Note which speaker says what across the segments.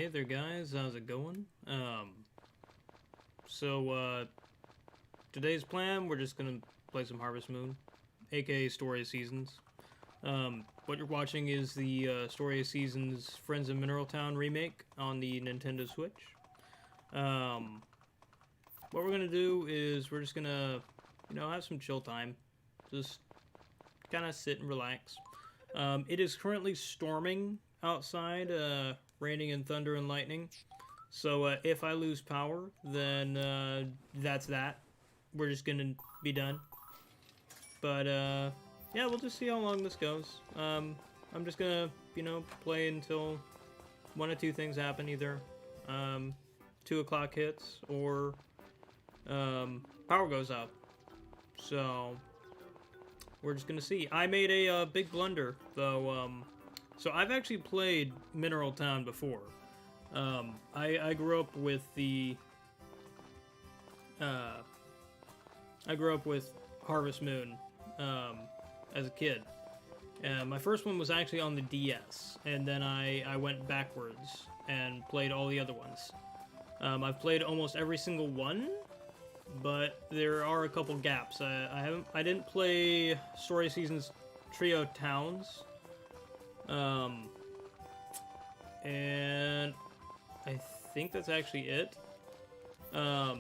Speaker 1: Hey there guys, how's it going? Today's plan, we're just gonna play some Harvest Moon, aka Story of Seasons. What you're watching is the Story of Seasons Friends of Mineral Town remake on the Nintendo Switch. What we're gonna do is we're just gonna, have some chill time. Just kind of sit and relax. It is currently storming outside, raining and thunder and lightning. So if I lose power, then that's that. We're just gonna be done. But yeah, we'll just see how long this goes. I'm just gonna, play until one of two things happen. Either 2 o'clock hits or power goes out. So we're just gonna see. I made a big blunder, though. So I've actually played Mineral Town before. I grew up with the... I grew up with Harvest Moon as a kid. My first one was actually on the DS, and then I went backwards and played all the other ones. I've played almost every single one, but there are a couple gaps. I didn't play Story Seasons Trio Towns. And I think that's actually it. But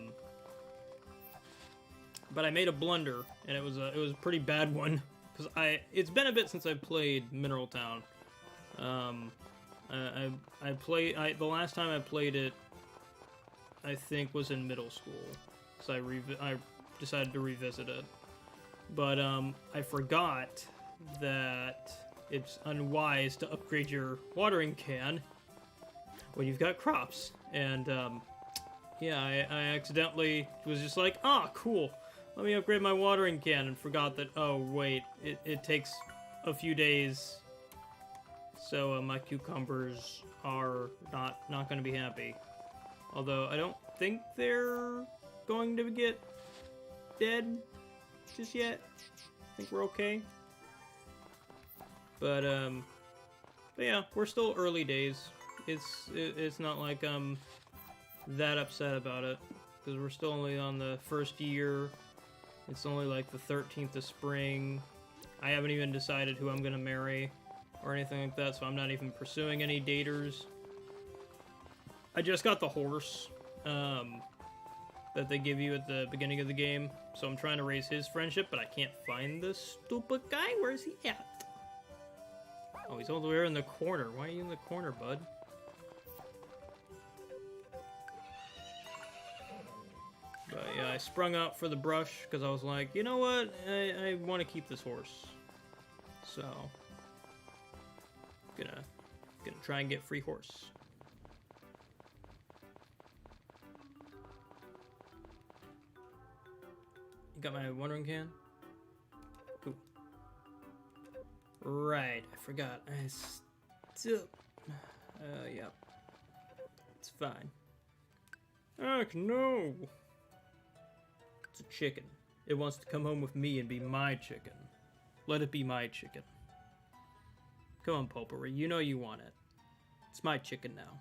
Speaker 1: I made a blunder, and it was a pretty bad one, because it's been a bit since I played Mineral Town. The last time I played it, I think, was in middle school, because I decided to revisit it. But I forgot that it's unwise to upgrade your watering can when you've got crops. And yeah, I accidentally was just like, cool, let me upgrade my watering can, and forgot that, oh wait, it takes a few days, so my cucumbers are not going to be happy. Although I don't think they're going to get dead just yet. I think we're okay. But yeah, we're still early days. It's not like I'm that upset about it, because we're still only on the first year. It's only like the 13th of spring. I haven't even decided who I'm gonna marry or anything like that, so I'm not even pursuing any daters. I just got the horse that they give you at the beginning of the game, so I'm trying to raise his friendship, but I can't find this stupid guy. Where's he at? Oh, he's all the way in the corner. Why are you in the corner, bud? But yeah, I sprung out for the brush because I was like, you know what? I want to keep this horse. So, gonna try and get free horse. You got my watering can? Cool. Right, I forgot. I still... yeah. It's fine. Ugh, no! It's a chicken. It wants to come home with me and be my chicken. Let it be my chicken. Come on, Potpourri, you know you want it. It's my chicken now.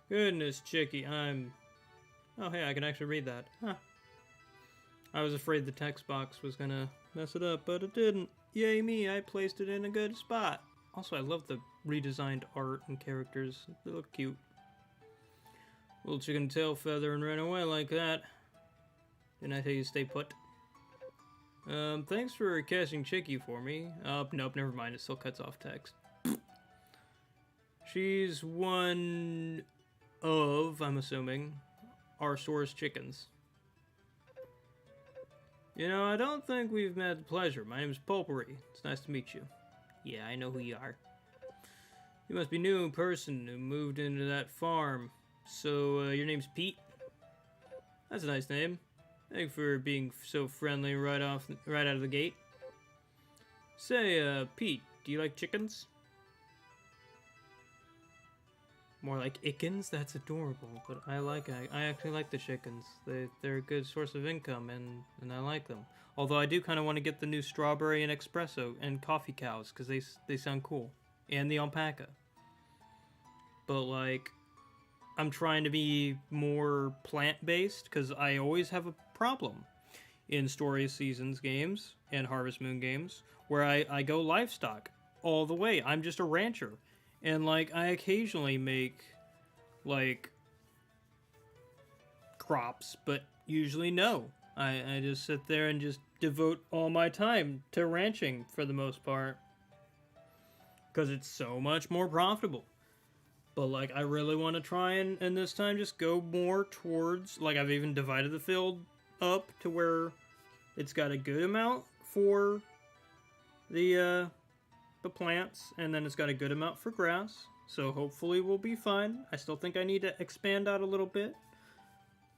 Speaker 1: Goodness, Chicky, Oh, hey, I can actually read that. Huh. I was afraid the text box was gonna mess it up, but it didn't. Yay me, I placed it in a good spot. Also, I love the redesigned art and characters. They look cute. Little chicken tail feather and ran away like that. Didn't I tell you to stay put? Thanks for catching Chicky for me. Nope, never mind. It still cuts off text. She's one of, I'm assuming, our store's chickens. I don't think we've met the pleasure. My name is Potpourri. It's nice to meet you. Yeah, I know who you are. You must be new in person who moved into that farm. So, your name's Pete? That's a nice name. Thank you for being so friendly right out of the gate. Say, Pete, do you like chickens? More like chickens? That's adorable. But I actually like the chickens. They're a good source of income, and I like them. Although I do kind of want to get the new strawberry and espresso and coffee cows because they sound cool, and the alpaca. But like, I'm trying to be more plant-based because I always have a problem in Story of Seasons games and Harvest Moon games where I go livestock all the way. I'm just a rancher. And like, I occasionally make like crops, but usually no. I just sit there and just devote all my time to ranching for the most part. Because it's so much more profitable. But like, I really want to try and this time just go more towards, like, I've even divided the field up to where it's got a good amount for the plants, and then it's got a good amount for grass. So hopefully we'll be fine. I still think I need to expand out a little bit.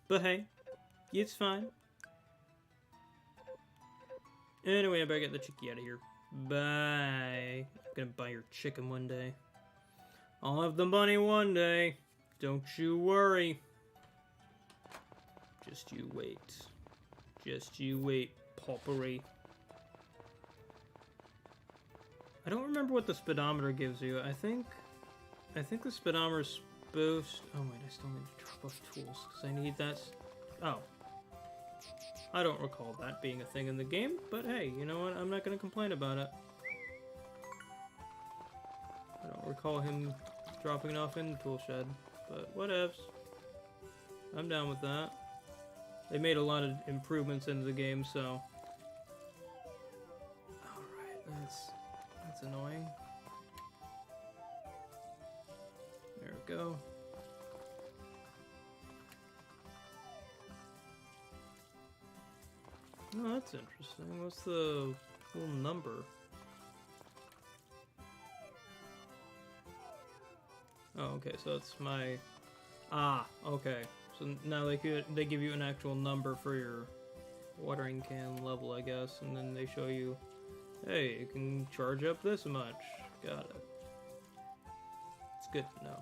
Speaker 1: But hey, it's fine. Anyway, I better get the chickie out of here. Bye. I'm gonna buy your chicken one day. I'll have the money one day. Don't you worry. Just you wait. Just you wait, Potpourri. I don't remember what the speedometer gives you. I think the speedometer is supposed... Oh wait, I still need to drop off tools because I need that... Oh. I don't recall that being a thing in the game, but hey, you know what? I'm not going to complain about it. I don't recall him dropping it off in the tool shed, but whatevs. I'm down with that. They made a lot of improvements into the game, so... Alright, that's annoying. There we go. Oh, that's interesting. What's the little number? Oh, okay, so that's my... Ah, okay. So now they give you an actual number for your watering can level, I guess, and then they show you, hey, you can charge up this much. Got it. It's good to know.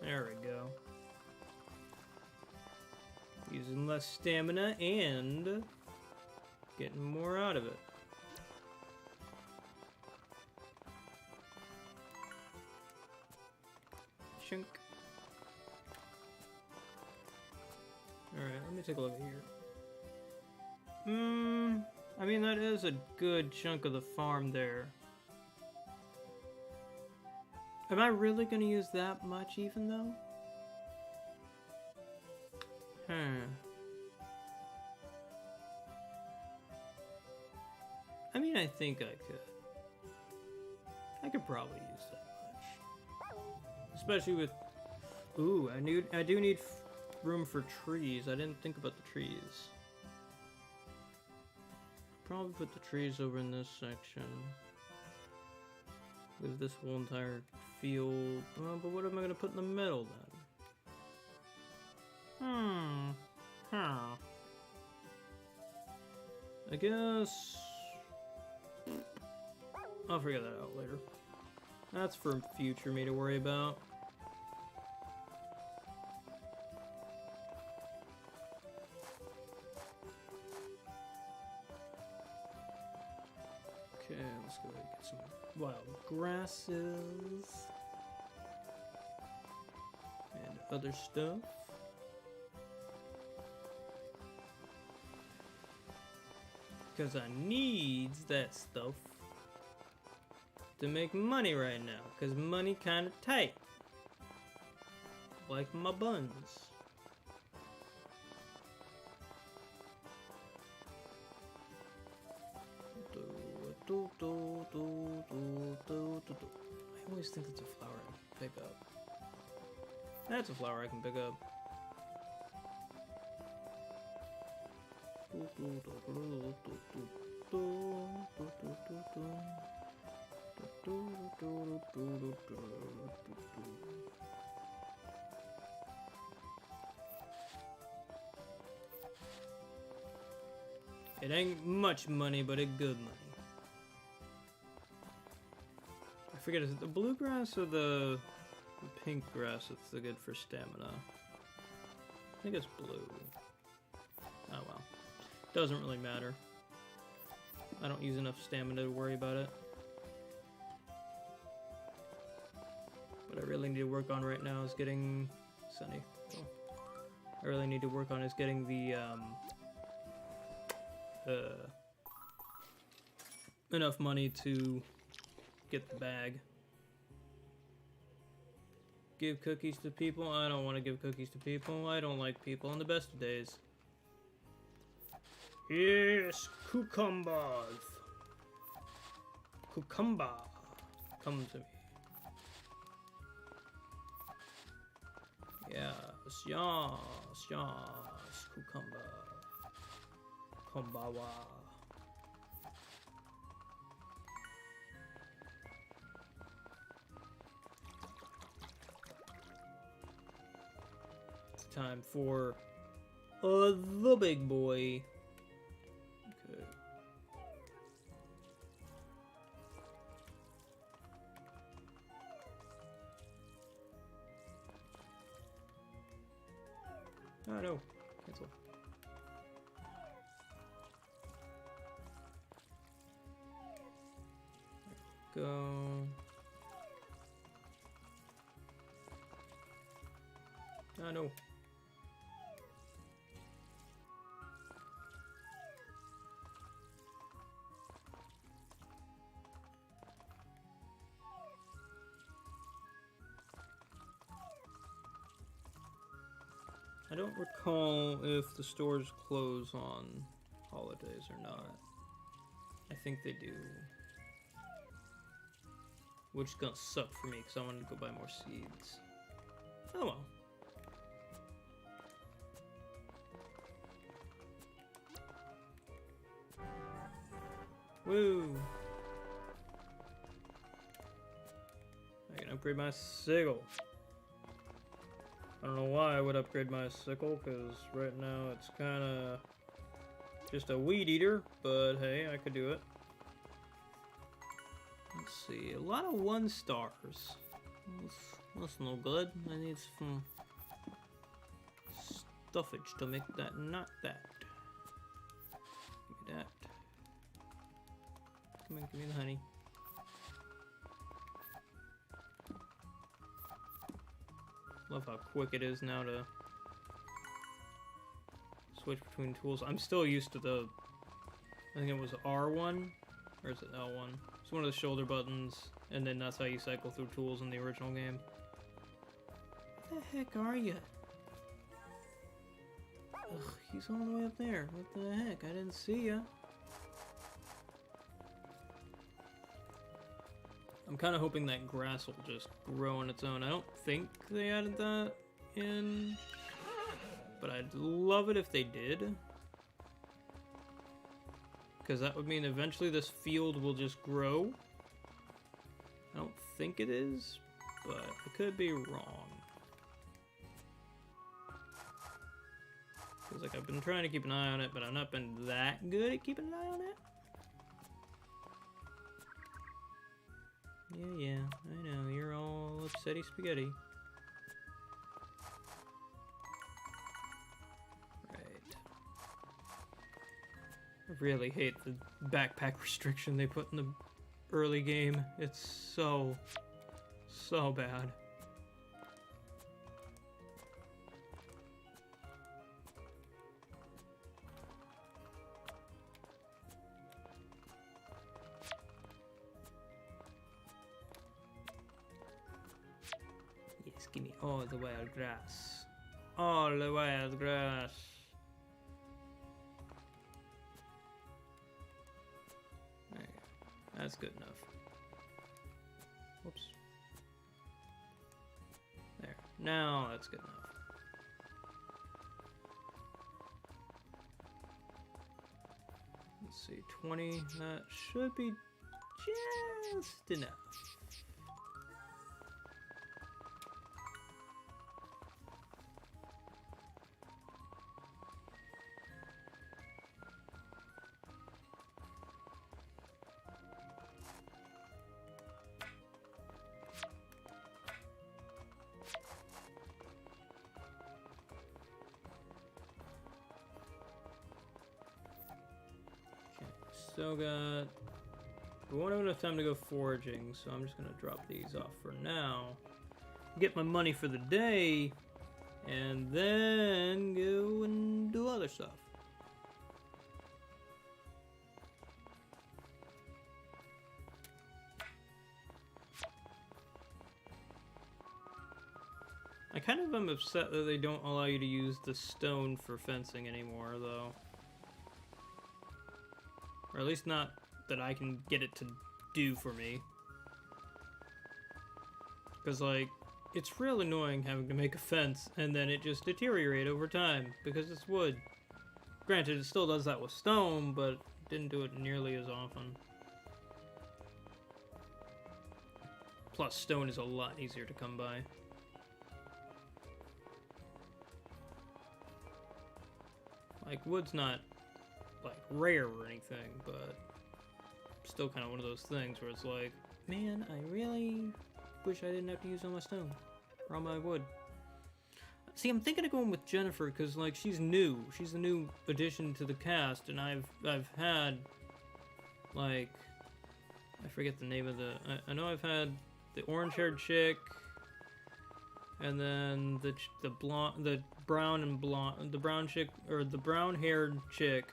Speaker 1: There we go. Using less stamina and getting more out of it. Chunk. Alright, let me take a look at here. I mean, that is a good chunk of the farm there. Am I really gonna use that much even though? I mean, I think I could. I could probably use that much. Especially with... Ooh, I do need room for trees. I didn't think about the trees. Probably put the trees over in this section. With this whole entire field. But what am I gonna put in the middle then? I guess... I'll figure that out later. That's for future me to worry about. Okay, let's go get some wild grasses and other stuff. Because I needs that stuff to make money right now. Because money kind of tight. Like my buns. I always think that's a flower I can pick up. That's a flower I can pick up. It ain't much money, but it good money. I forget, is it the bluegrass or the pink grass that's the good for stamina? I think it's blue. Oh well. Doesn't really matter. I don't use enough stamina to worry about it. What I really need to work on right now is getting... Sunny. Oh. I really need to work on is getting the, enough money to get the bag. Give cookies to people? I don't want to give cookies to people. I don't like people on the best of days. Yes, cucumbers. Cucumber. Come to me. Yes, yes, yes. Cucumber. Kumbawa. It's time for the big boy. Okay. Oh no, cancel. Go. Oh no. I don't recall if the stores close on holidays or not. I think they do. Which is gonna suck for me because I wanted to go buy more seeds. Oh well. Woo! I can upgrade my sickle. I don't know why I would upgrade my sickle, because right now it's kind of just a weed eater, but hey, I could do it. Let's see, a lot of 1 stars. That's no good. I need some stuffage to make that not that. Give me that. Come on, give me the honey. Love how quick it is now to switch between tools. I'm still used to the, I think it was R1, or is it L1? It's one of the shoulder buttons, and then that's how you cycle through tools in the original game. What the heck are you? Ugh, he's all the way up there. What the heck? I didn't see ya. I'm kind of hoping that grass will just grow on its own. I don't think they added that in, but I'd love it if they did. Because that would mean eventually this field will just grow. I don't think it is, but I could be wrong. Feels like I've been trying to keep an eye on it, but I've not been that good at keeping an eye on it. Yeah, I know, you're all upsetty spaghetti. Right. I really hate the backpack restriction they put in the early game. It's so bad. Give me all the wild grass. All the wild grass. There you go. That's good enough. Whoops. There. Now that's good enough. Let's see. 20. That should be just enough. Still got... We won't have enough time to go foraging, so I'm just going to drop these off for now. Get my money for the day, and then go and do other stuff. I kind of am upset that they don't allow you to use the stone for fencing anymore, though. Or at least not that I can get it to do for me. Because, like, it's real annoying having to make a fence and then it just deteriorate over time because it's wood. Granted, it still does that with stone, but it didn't do it nearly as often. Plus, stone is a lot easier to come by. Like, wood's not like rare or anything, but still kind of one of those things where it's like, man, I really wish I didn't have to use all my stone or all my wood. See, I'm thinking of going with Jennifer because, like, she's new. She's a new addition to the cast, and I've had, like, I forget the name of the. I know I've had the orange-haired chick, and then the blonde, the brown and blonde, the brown chick or the brown-haired chick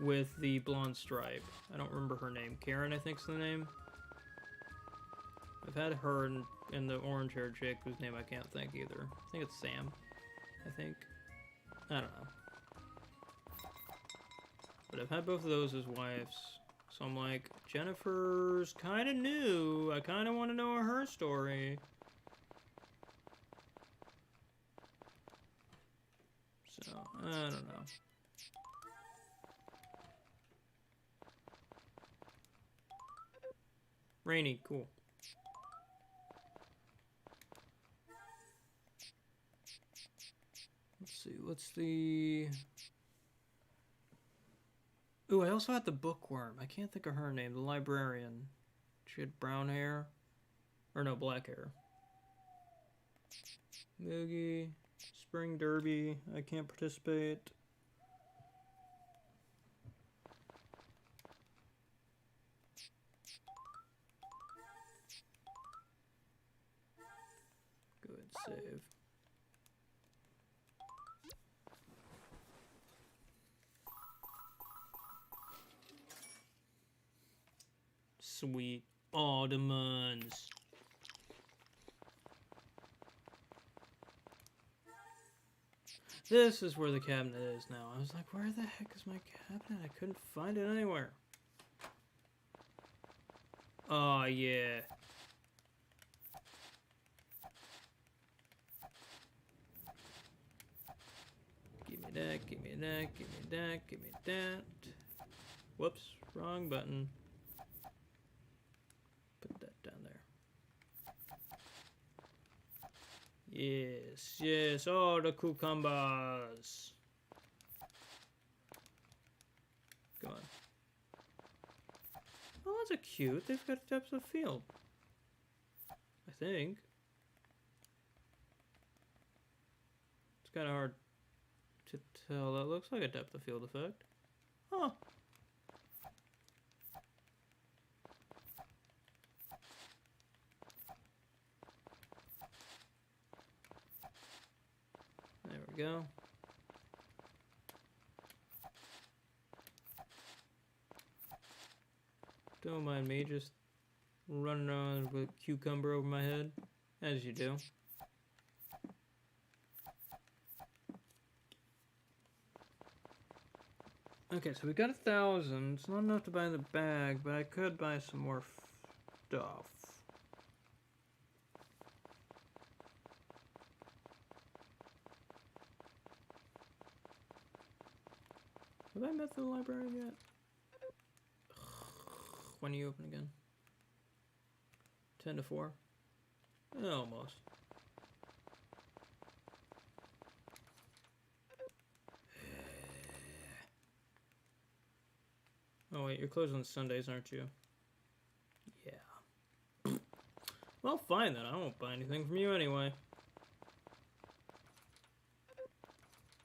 Speaker 1: with the blonde stripe. I don't remember her name. Karen, I think's the name. I've had her and the orange-haired chick whose name I can't think either. I think it's Sam. I think. I don't know. But I've had both of those as wives. So I'm like, Jennifer's kind of new. I kind of want to know her story. So, I don't know. Rainy, cool. Let's see, what's the... Ooh, I also had the bookworm. I can't think of her name, the librarian. She had brown hair. Or no, black hair. Moogie, Spring Derby, I can't participate. Go ahead and save. Sweet Ottomans. This is where the cabinet is now. I was like, where the heck is my cabinet? I couldn't find it anywhere. Oh, yeah. Give me that, give me that, give me that, give me that. Whoops, wrong button. Put that down there. Yes, yes, all the cucumbers. Come on. Oh, those are cute. They've got depth of field. I think. It's kind of hard to tell. That looks like a depth of field effect. Huh. There we go. Don't mind me just running around with a cucumber over my head, as you do. Okay, so we got 1,000. It's not enough to buy the bag, but I could buy some more stuff. Have I met the library yet? When are you open again? 10 to 4. Almost. Oh wait, you're closed on Sundays, aren't you? Yeah. Well, fine then. I won't buy anything from you anyway.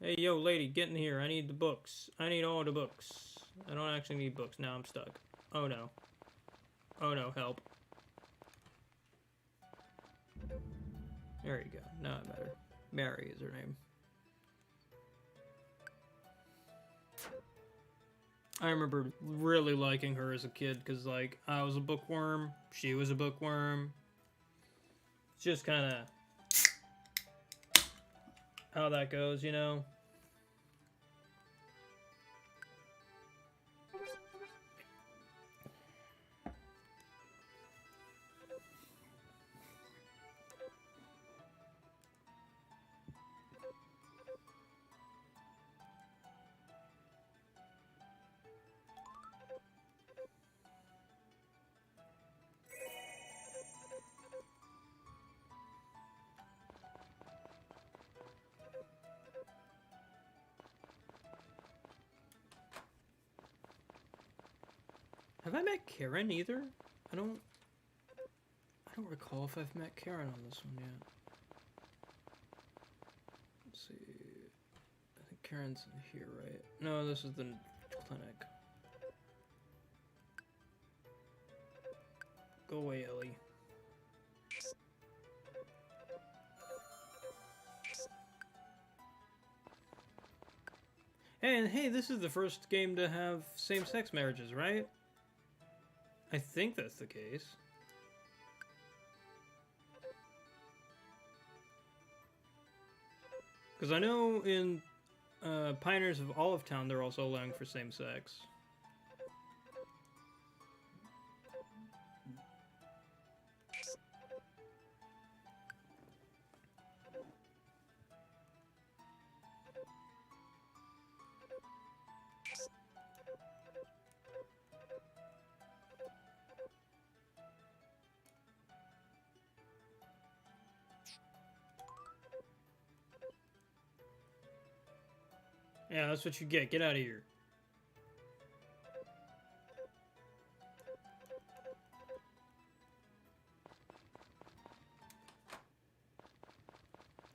Speaker 1: Hey, yo, lady, get in here. I need the books. I need all the books. I don't actually need books. Now I'm stuck. Oh no. Oh no, help. There you go. Now it better. Mary is her name. I remember really liking her as a kid because, like, I was a bookworm, she was a bookworm. It's just kind of how that goes, you know? Have I met Karen either? I don't recall if I've met Karen on this one yet. Let's see. I think Karen's in here, right? No, this is the clinic. Go away, Ellie. And hey, this is the first game to have same-sex marriages, right? I think that's the case. Because I know in Pioneers of Olive Town, they're also allowing for same-sex. Yeah, that's what you get. Get out of here.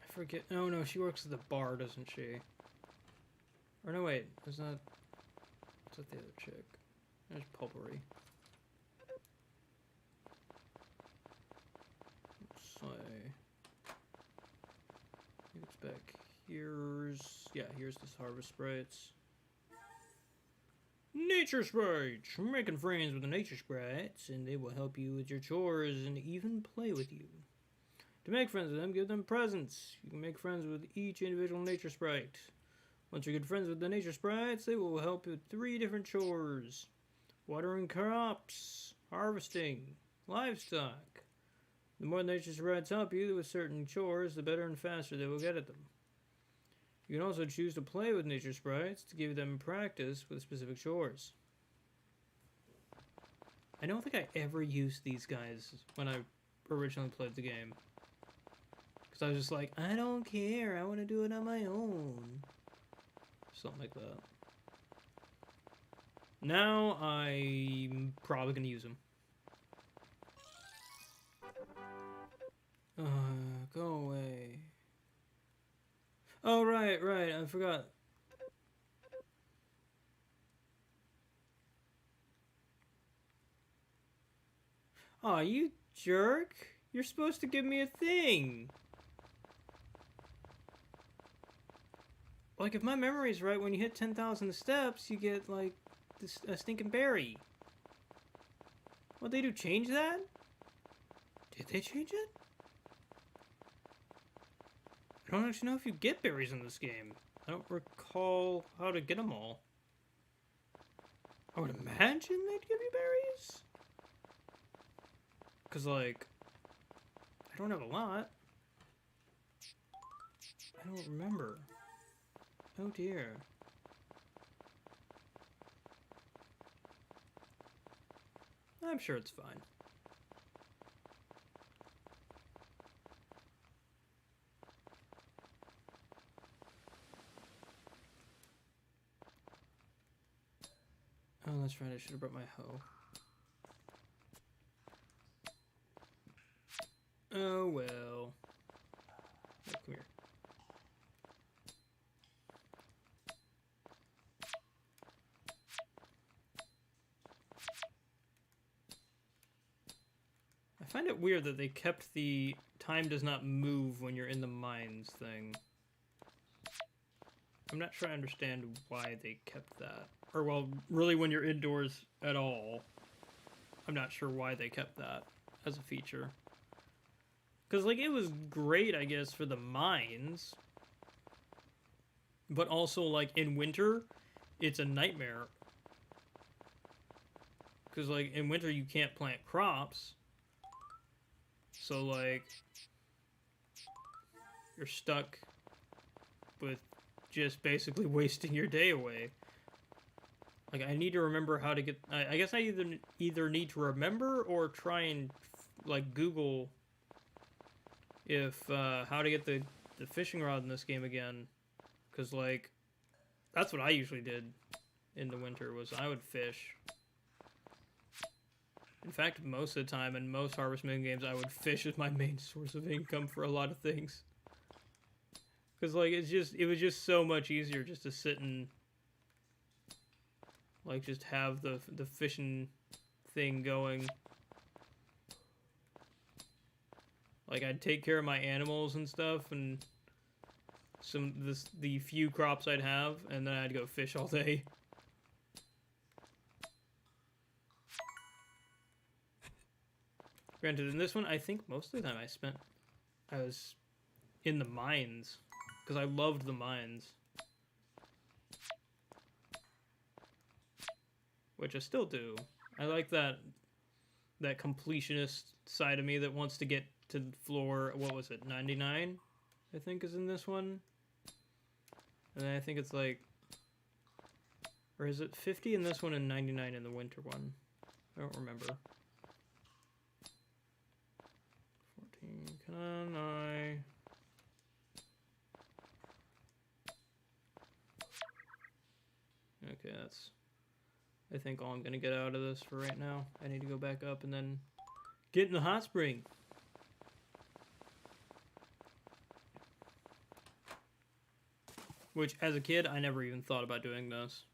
Speaker 1: I forget. Oh, no, she works at the bar, doesn't she? Or no, wait. Is that... What's that the other chick? There's Pulpery. Let's see. It's back. Here's this Harvest Sprites. Nature Sprites! Making friends with the Nature Sprites, and they will help you with your chores and even play with you. To make friends with them, give them presents. You can make friends with each individual Nature Sprite. Once you're good friends with the Nature Sprites, they will help you with 3 different chores. Watering crops, harvesting, livestock. The more Nature Sprites help you with certain chores, the better and faster they will get at them. You can also choose to play with Nature Sprites to give them practice with specific chores. I don't think I ever used these guys when I originally played the game. Because I was just like, I don't care, I want to do it on my own. Something like that. Now I'm probably going to use them. Go away. Oh, right, I forgot. Aw, you jerk. You're supposed to give me a thing. Like, if my memory's right, when you hit 10,000 steps, you get, like, a stinking berry. What'd they do, change that? Did they change it? I don't actually know if you get berries in this game. I don't recall how to get them all. I would imagine they'd give you berries. Because, like, I don't have a lot. I don't remember. Oh, dear. I'm sure it's fine. Oh, that's right. I should have brought my hoe. Oh, well. Oh, come here. I find it weird that they kept the time does not move when you're in the mines thing. I'm not sure I understand why they kept that. Or, well, really when you're indoors at all. I'm not sure why they kept that as a feature. Because, like, it was great, I guess, for the mines. But also, like, in winter, it's a nightmare. Because, like, in winter you can't plant crops. So, like, you're stuck with just basically wasting your day away. Like, I need to remember how to get... I guess I either need to remember or try and, like, Google if how to get the fishing rod in this game again. Because, like, that's what I usually did in the winter, was I would fish. In fact, most of the time in most Harvest Moon games, I would fish as my main source of income for a lot of things. Because, like, it was just so much easier just to sit and, like, just have the fishing thing going. Like, I'd take care of my animals and stuff, and the few crops I'd have, and then I'd go fish all day. Granted, in this one, I think most of the time I was in the mines, because I loved the mines. Which I still do. I like that completionist side of me that wants to get to floor, what was it, 99? I think is in this one. And then I think it's like, or is it 50 in this one and 99 in the winter one? I don't remember. 14, can I? Okay, that's, I think, all I'm gonna get out of this for right now. I need to go back up and then get in the hot spring. Which, as a kid, I never even thought about doing this.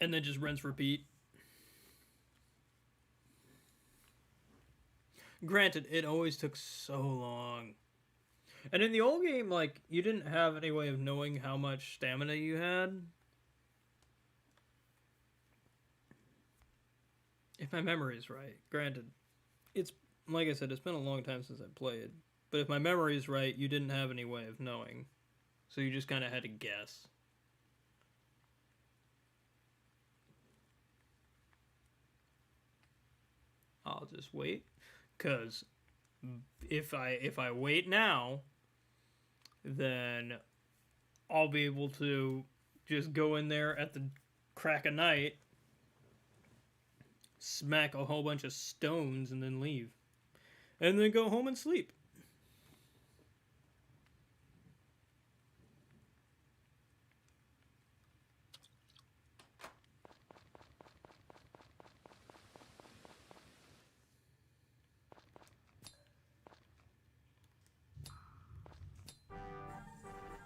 Speaker 1: And then just rinse, repeat. Granted, it always took so long. And in the old game, like, you didn't have any way of knowing how much stamina you had. If my memory is right. Granted, it's, like I said, it's been a long time since I played. But if my memory is right, you didn't have any way of knowing. So you just kind of had to guess. I'll just wait. Because if I wait now, then I'll be able to just go in there at the crack of night, smack a whole bunch of stones, and then leave. And then go home and sleep.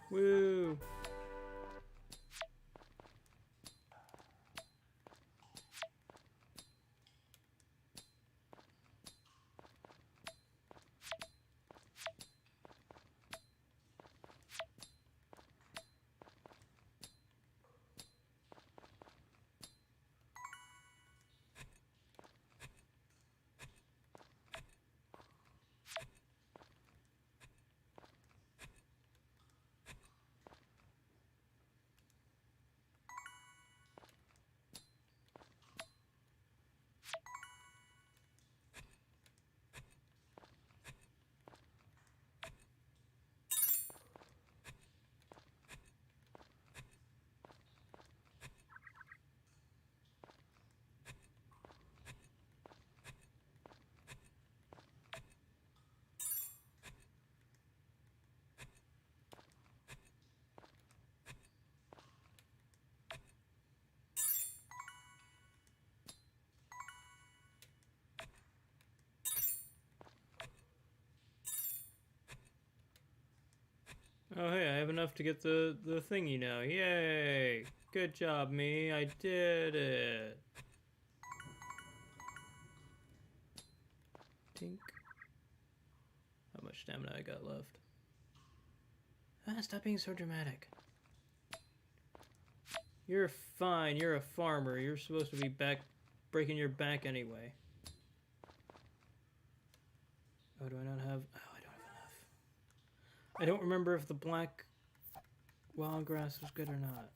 Speaker 1: Woo! Oh, hey, I have enough to get the thingy now. Yay! Good job, me. I did it. Tink. How much stamina I got left? Ah, stop being so dramatic. You're fine. You're a farmer. You're supposed to be back breaking your back anyway. Oh, do I not have... Oh, I don't have enough. I don't remember if the black wild grass was good or not.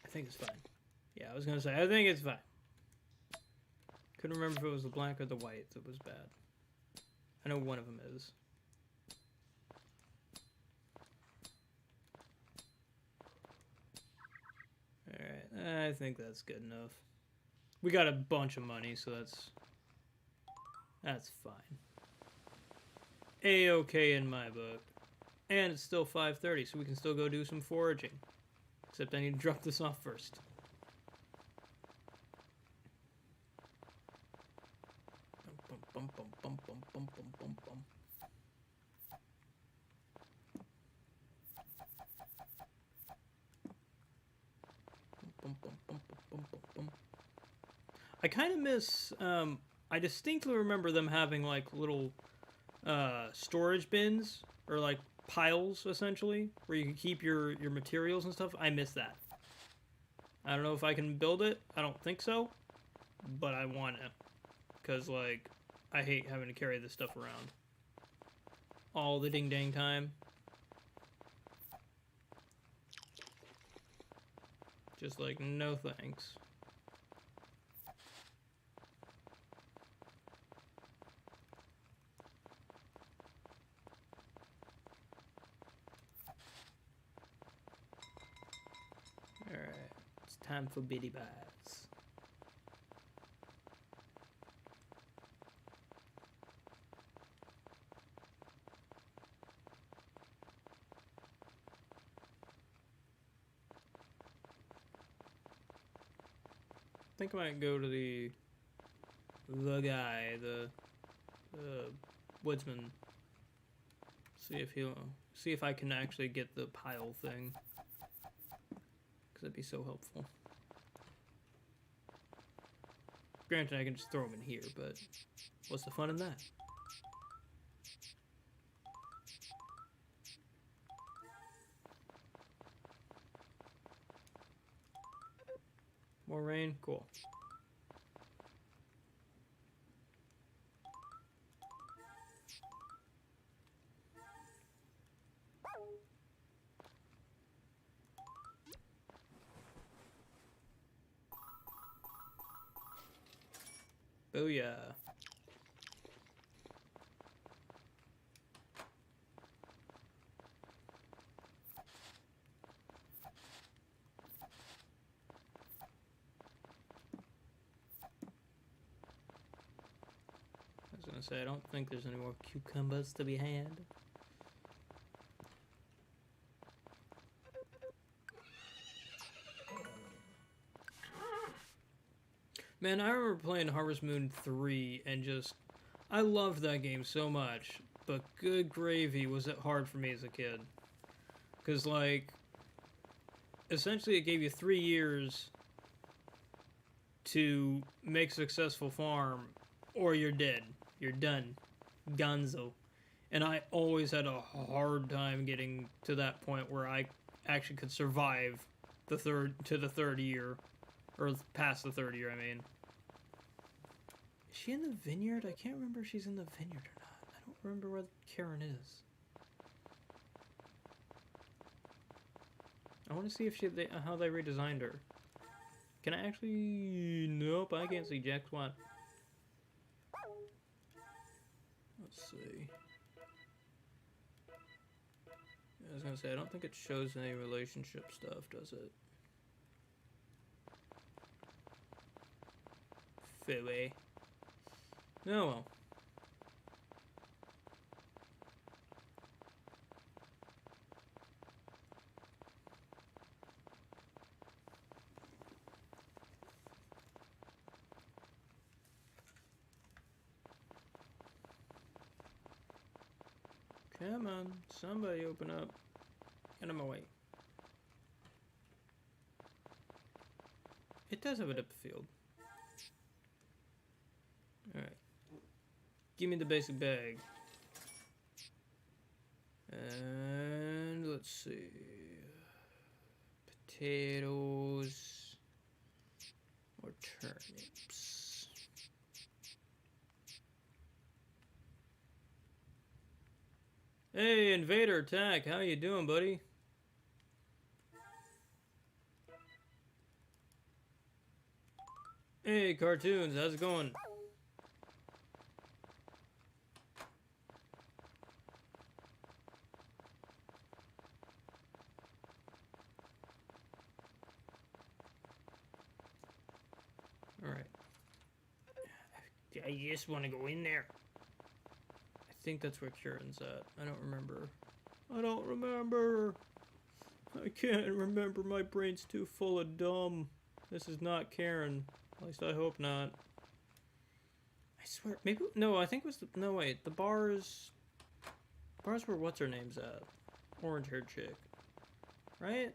Speaker 1: I think it's fine. Yeah, I was going to say, I think it's fine. Couldn't remember if it was the black or the white that was bad. I know one of them is. Alright, I think that's good enough. We got a bunch of money, so that's fine. A-okay in my book. And it's still 5:30, so we can still go do some foraging. Except I need to drop this off first. Bum, bum, bum, bum, bum, bum, bum, bum. Bum, bum, bum, bum, bum, bum. I kind of miss, I distinctly remember them having like little storage bins or like piles essentially where you can keep your materials and stuff. I miss that. I don't know if I can build it. I don't think so, but I want to, because like I hate having to carry this stuff around all the ding dang time. Just like, no thanks. Alright, it's time for bitty bats. I think I might go to the guy, the woodsman. See if I can actually get the pile thing. Cause that'd be so helpful. Granted, I can just throw them in here, but what's the fun in that? More rain? Cool. Booyah. I was gonna say, I don't think there's any more cucumbers to be had. Man, I remember playing Harvest Moon 3 and just... I loved that game so much, but good gravy was it hard for me as a kid. Because, like, essentially it gave you 3 years to make a successful farm, or you're dead. You're done. Gonzo. And I always had a hard time getting to that point where I actually could survive the third year. Or past the third year, I mean. Is she in the vineyard? I can't remember if she's in the vineyard or not. I don't remember where Karen is. I want to see if how they redesigned her. Can I actually... Nope, I can't see jack squat. Let's see. I was gonna say, I don't think it shows any relationship stuff, does it? Philly. Oh well. Come on, somebody open up. Get him away. It does have a depth field. Alright. Give me the basic bag. And let's see. Potatoes or turnips. Hey, Invader Attack, how you doing, buddy? Hey, Cartoons, how's it going? Alright. I just want to go in there. I think that's where Kieran's at. I don't remember. I don't remember. I can't remember. My brain's too full of dumb. This is not Karen. At least I hope not. I swear. Maybe. No, I think it was. No, wait. The bars. Bars were what's her name's at? Orange haired chick. Right?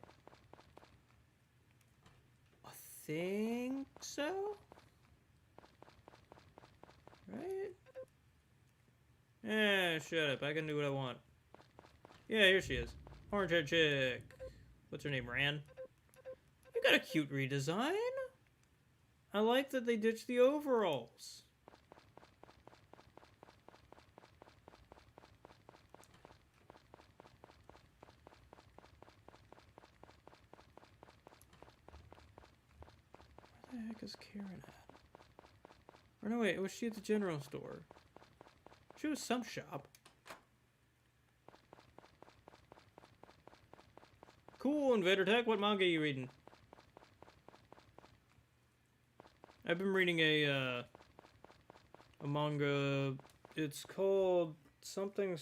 Speaker 1: I think so? Right? Yeah, shut up. I can do what I want. Yeah, here she is. Orange haired chick. What's her name? Ran? You got a cute redesign. I like that they ditched the overalls. Where the heck is Karen at? Or no, wait, was she at the general store? She was some shop. Cool, Invader Tech. What manga are you reading? I've been reading a manga. It's called something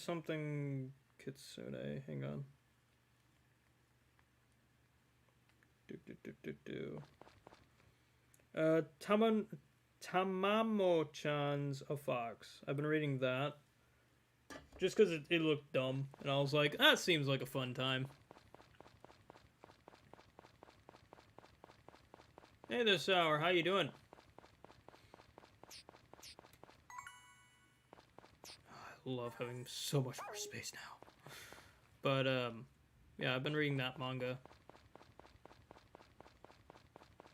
Speaker 1: Kitsune. Hang on. Tamamo-chan's a fox. I've been reading that. Just because it looked dumb. And I was like, that seems like a fun time. Hey there, Sour. How you doing? I love having so much more space now. But, yeah, I've been reading that manga.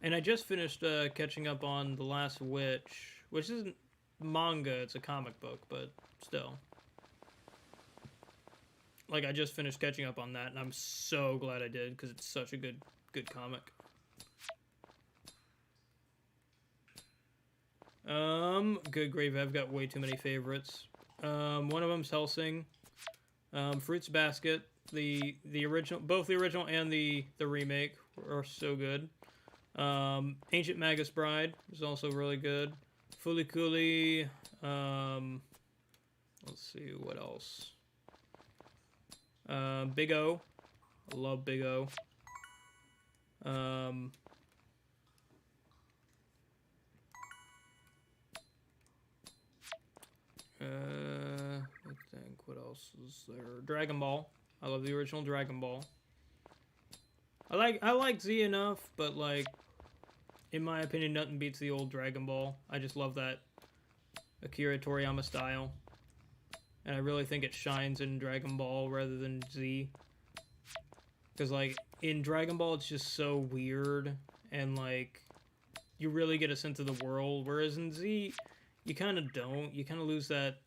Speaker 1: And I just finished catching up on The Last Witch, which isn't manga, it's a comic book, but still. Like, I just finished catching up on that, and I'm so glad I did, because it's such a good comic. Good gravy, I've got way too many favorites. One of them's Hellsing. Fruits Basket, the original, both the original and the remake are so good. Ancient Magus Bride is also really good. Fooly Cooly. Let's see what else. Big O. I love Big O. I think what else is there? Dragon Ball. I love the original Dragon Ball. I like Z enough, but like, in my opinion, nothing beats the old Dragon Ball. I just love that Akira Toriyama style. And I really think it shines in Dragon Ball rather than Z. Because, like, in Dragon Ball, it's just so weird. And, like, you really get a sense of the world. Whereas in Z, you kind of don't. You kind of lose that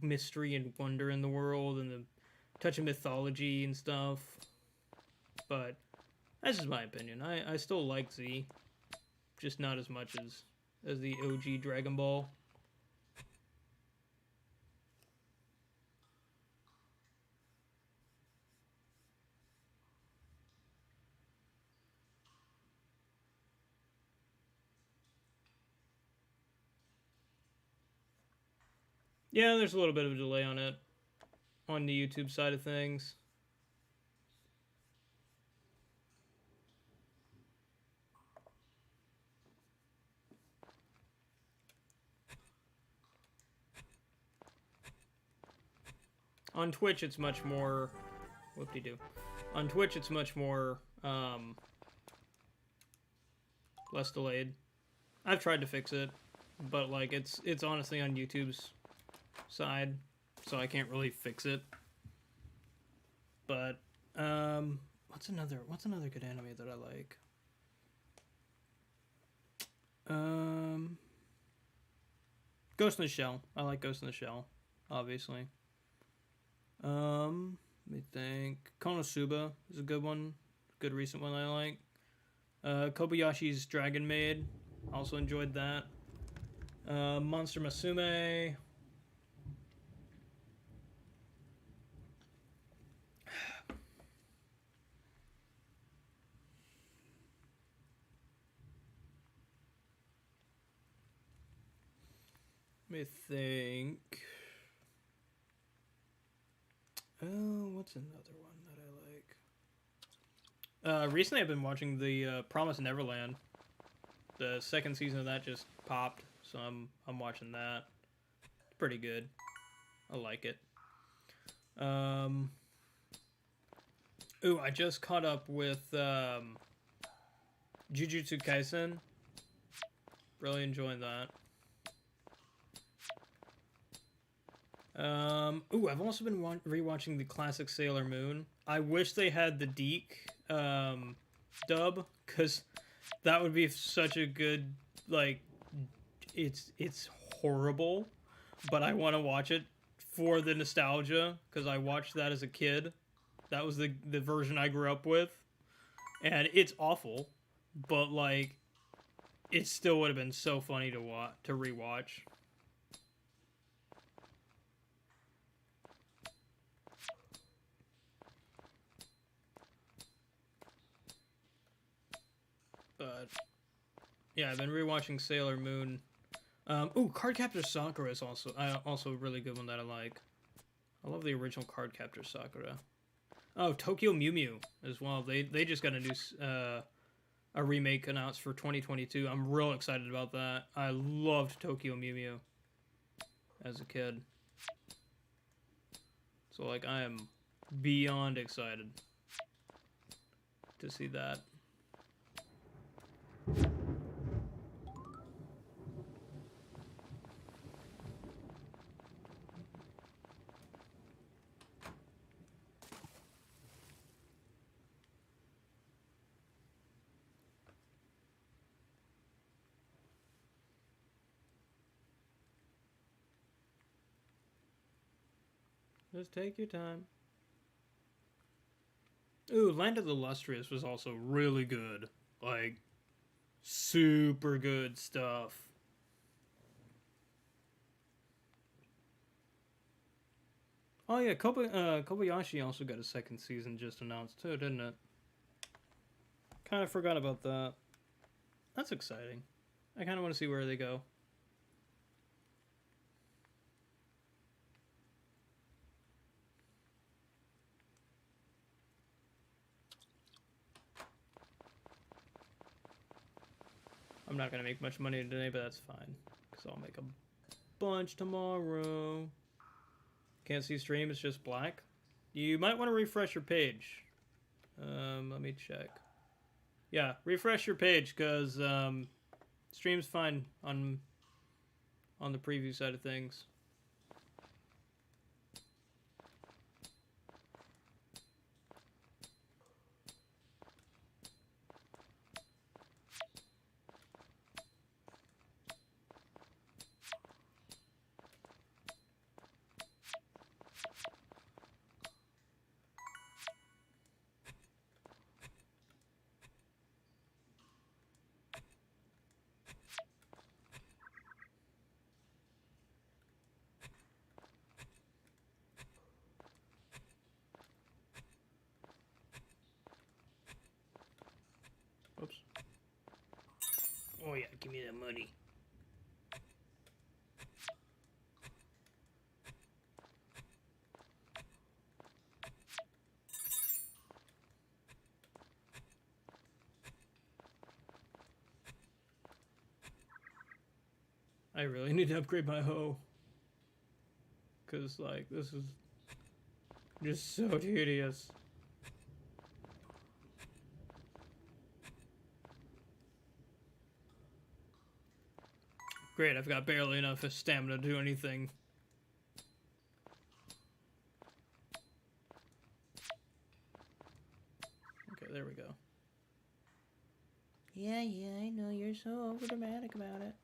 Speaker 1: mystery and wonder in the world. And the touch of mythology and stuff. But that's just my opinion. I still like Z. Just not as much as the OG Dragon Ball. Yeah, there's a little bit of a delay on it. On the YouTube side of things. On Twitch, it's much more... Whoop-de-doo. On Twitch, it's much more, less delayed. I've tried to fix it, but, like, it's honestly on YouTube's side, so I can't really fix it. But, what's another good anime that I like? Ghost in the Shell. I like Ghost in the Shell, obviously. Let me think. Konosuba is a good one. Good recent one I like. Kobayashi's Dragon Maid. Also enjoyed that. Monster Musume. Let me think. Oh, what's another one that I like? Recently I've been watching the Promised Neverland. The second season of that just popped, so I'm watching that. It's pretty good. I like it. Ooh, I just caught up with Jujutsu Kaisen. Really enjoying that. Ooh, I've also been rewatching the classic Sailor Moon. I wish they had the Deke dub, because that would be such a good, like, it's horrible, but I want to watch it for the nostalgia, because I watched that as a kid. That was the version I grew up with, and it's awful, but, like, it still would have been so funny to rewatch. But yeah, I've been rewatching Sailor Moon. Ooh, Cardcaptor Sakura is also a really good one that I like. I love the original Cardcaptor Sakura. Oh, Tokyo Mew Mew as well. They just got a new a remake announced for 2022. I'm real excited about that. I loved Tokyo Mew Mew as a kid. So, like, I am beyond excited to see that. Just take your time. Ooh, Land of the Lustrous was also really good. Like, super good stuff. Oh yeah, Kobayashi also got a second season just announced too, didn't it? Kind of forgot about that. That's exciting. I kind of want to see where they go. I'm not going to make much money today, but that's fine. Because I'll make a bunch tomorrow. Can't see stream, it's just black. You might want to refresh your page. Let me check. Yeah, refresh your page, because stream's fine on the preview side of things. Oops. Oh yeah, give me that money. I really need to upgrade my hoe. Because, like, this is Just so tedious. Great, I've got barely enough stamina to do anything. Okay, there we go. Yeah, I know, you're so overdramatic about it.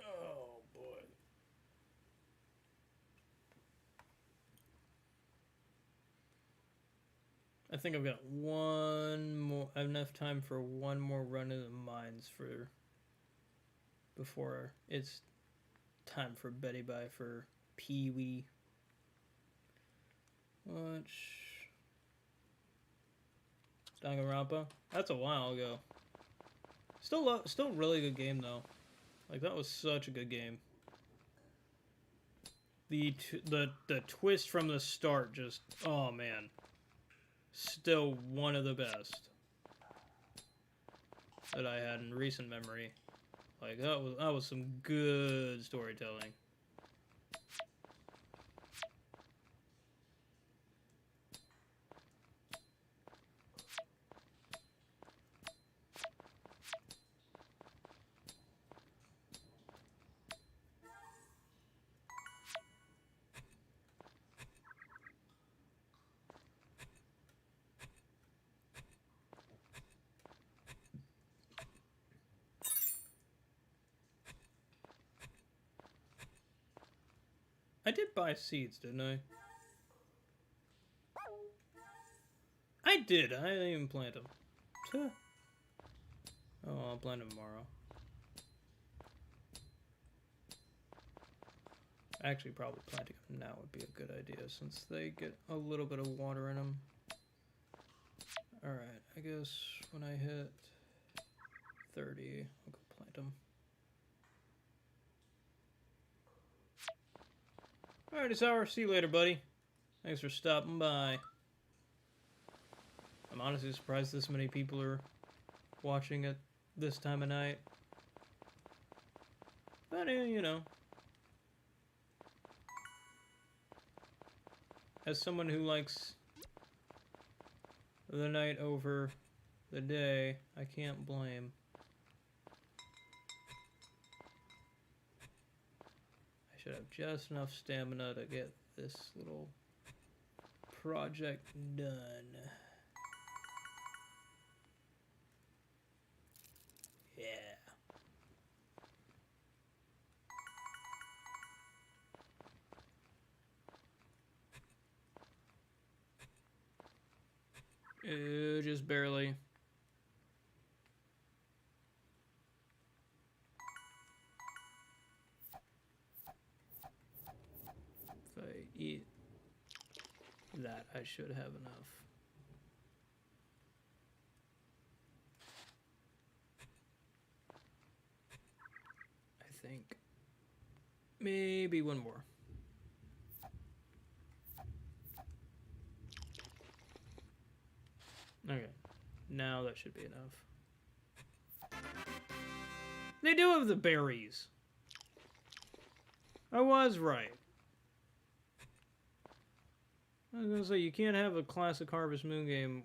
Speaker 1: Oh, boy. I think I've got one more. I have enough time for one more run in the mines before it's time for Betty Bye for Pee Wee. Watch Danganronpa. That's a while ago. Still really good game though. Like that was such a good game. The twist from the start just, oh man. Still one of the best that I had in recent memory. Like that was some good storytelling. I did buy seeds, didn't I? I did. I didn't even plant them. Oh, I'll plant them tomorrow. Actually, probably planting them now would be a good idea since they get a little bit of water in them. Alright, I guess when I hit 30, I'll go plant them. Alright, it's hour. See you later, buddy. Thanks for stopping by. I'm honestly surprised this many people are watching at this time of night. But, you know. As someone who likes the night over the day, I can't blame. I should have just enough stamina to get this little project done. Yeah. Just barely. If I eat that, I should have enough. I think. Maybe one more. Okay. Now that should be enough. They do have the berries. I was right. I was gonna say, you can't have a classic Harvest Moon game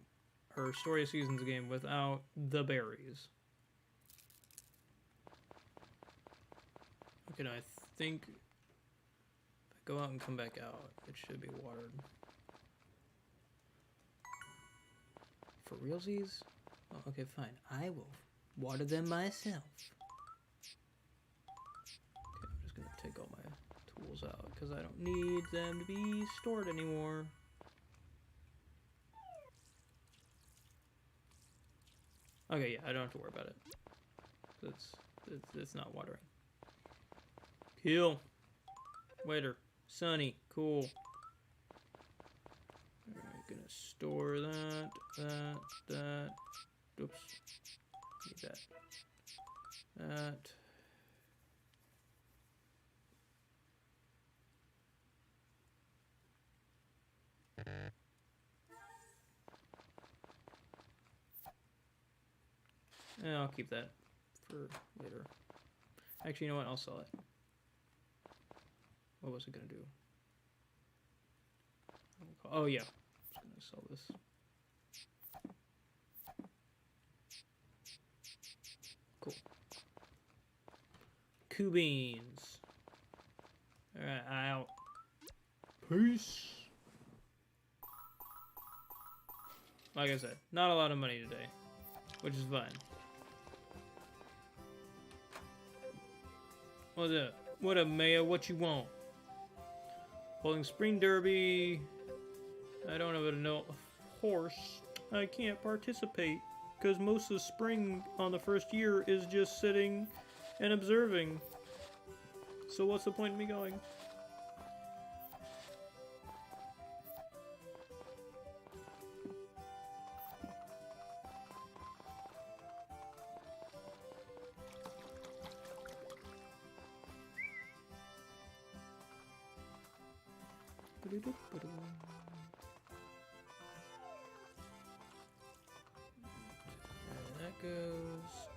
Speaker 1: or Story of Seasons game without the berries. Okay, now I think if I go out and come back out, it should be watered. For realsies? Oh, okay, fine. I will water them myself. Okay, I'm just gonna take all my tools out because I don't need them to be stored anymore. Okay, yeah, I don't have to worry about it. It's not watering. Kill. Waiter. Sunny. Cool. Alright, gonna store that. Oops. Need that. That. And I'll keep that for later. Actually, you know what? I'll sell it. What was it gonna do? Oh yeah, I was gonna sell this. Cool. Coup beans. Alright, out. Peace. Like I said, not a lot of money today, which is fine. What's up? What up, Maya? What you want? Holding Spring Derby. I don't have an adult horse. I can't participate because most of spring on the first year is just sitting and observing. So what's the point of me going? There that goes.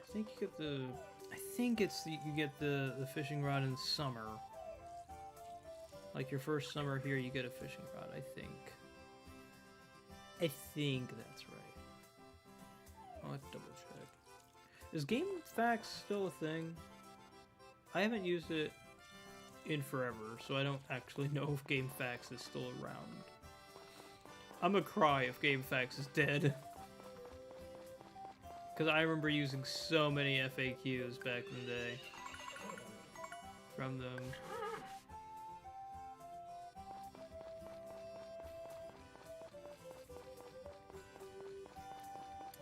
Speaker 1: I think you get the. I think it's the, you get the fishing rod in summer. Like your first summer here, you get a fishing rod. I think. I think that's right. I'll have to double check. Is Game Facts still a thing? I haven't used it in forever, so I don't actually know if Game Facts is still around. I'm gonna cry if Game Facts is dead. Because I remember using so many FAQs back in the day from them.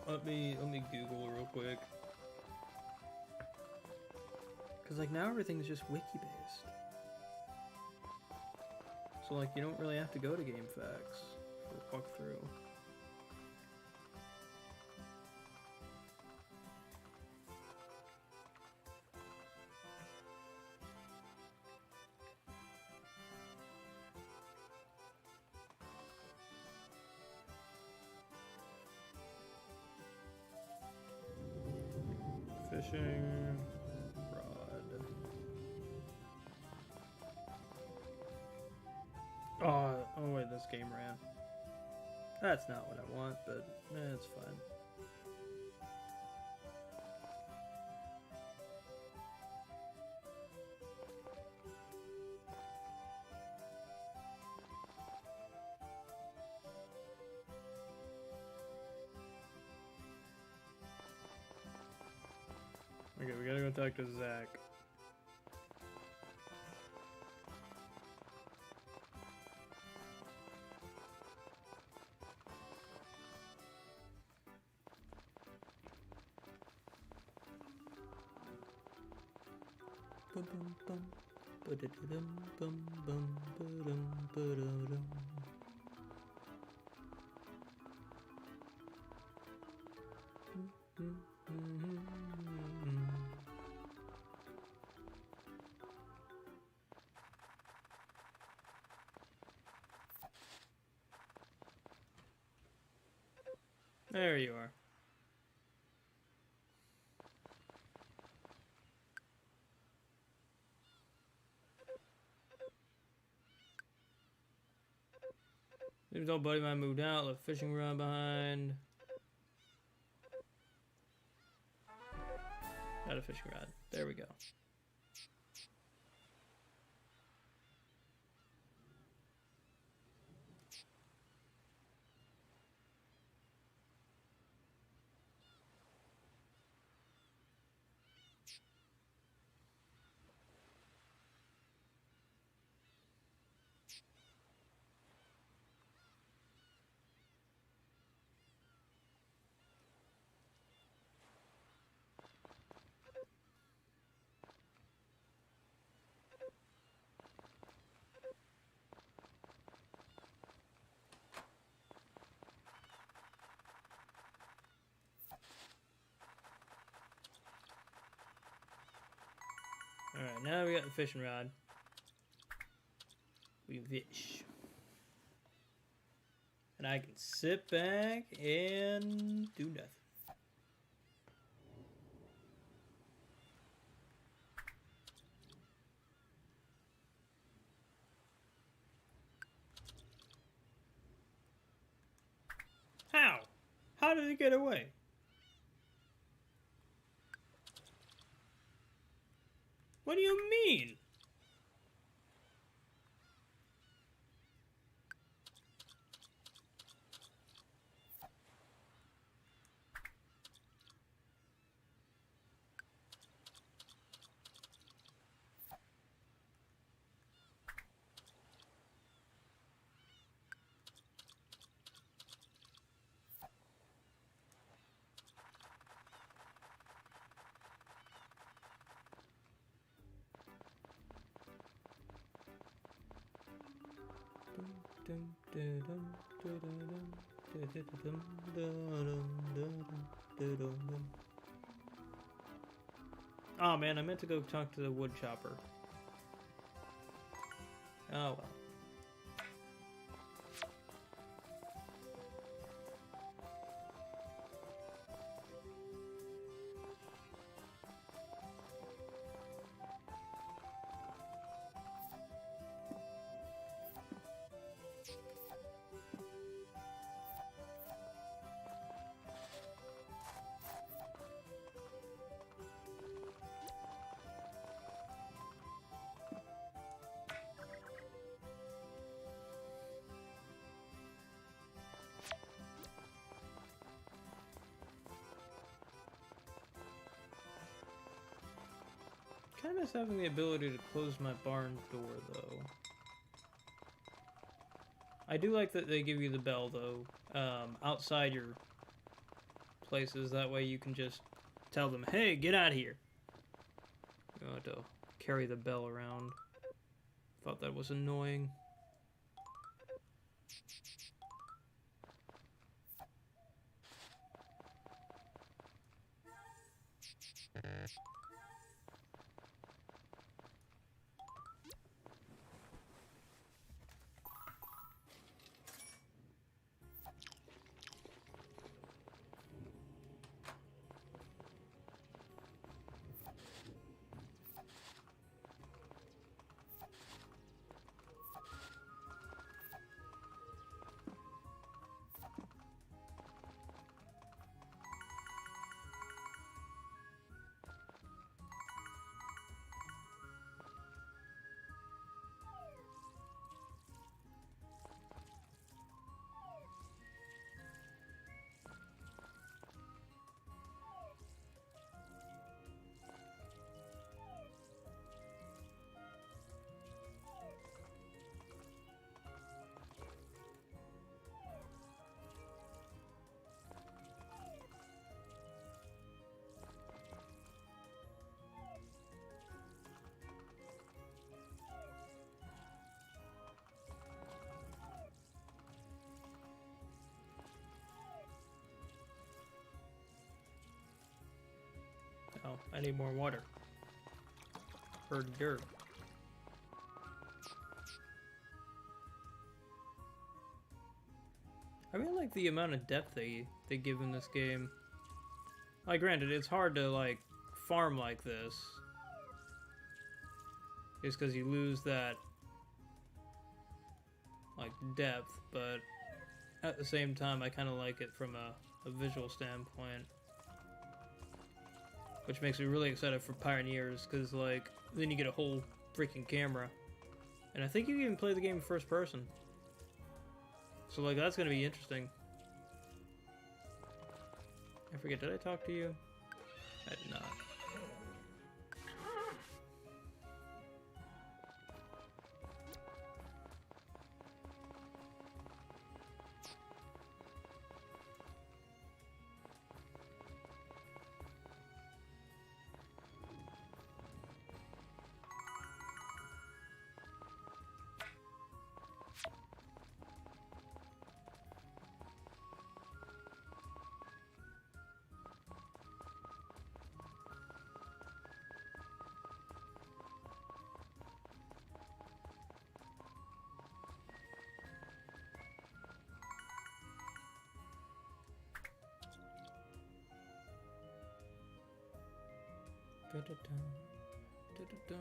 Speaker 1: Let me Google real quick. Cause like now everything's just wiki based. So like you don't really have to go to Game Facts for a walkthrough. Fishing rod. Oh wait, this game ran. That's not what I want, but it's fine. Okay, we gotta go talk to Zach. Bum bum bum, ba-da-da-dum, bum bum ba-dum ba-da-dum. There you are. There's no buddy mine moved out, left fishing rod behind. Not a fishing rod. There we go. Alright, now we got the fishing rod. We fish. And I can sit back and do nothing. How? How did he get away? What do you mean? Oh man, I meant to go talk to the wood chopper. Oh well. Kind of miss having the ability to close my barn door, though. I do like that they give you the bell, though, outside your places. That way you can just tell them, hey, get out of here. You don't have to carry the bell around. Thought that was annoying. Oh, I need more water. Or dirt. I really like the amount of depth they give in this game. Like, granted, it's hard to, like, farm like this. Just because you lose that, like, depth, but at the same time, I kind of like it from a visual standpoint. Which makes me really excited for Pioneers, because, like, then you get a whole freaking camera. And I think you can even play the game first person. So, like, that's going to be interesting. I forget, did I talk to you? I did not. Da-da-dun, da-da-dun.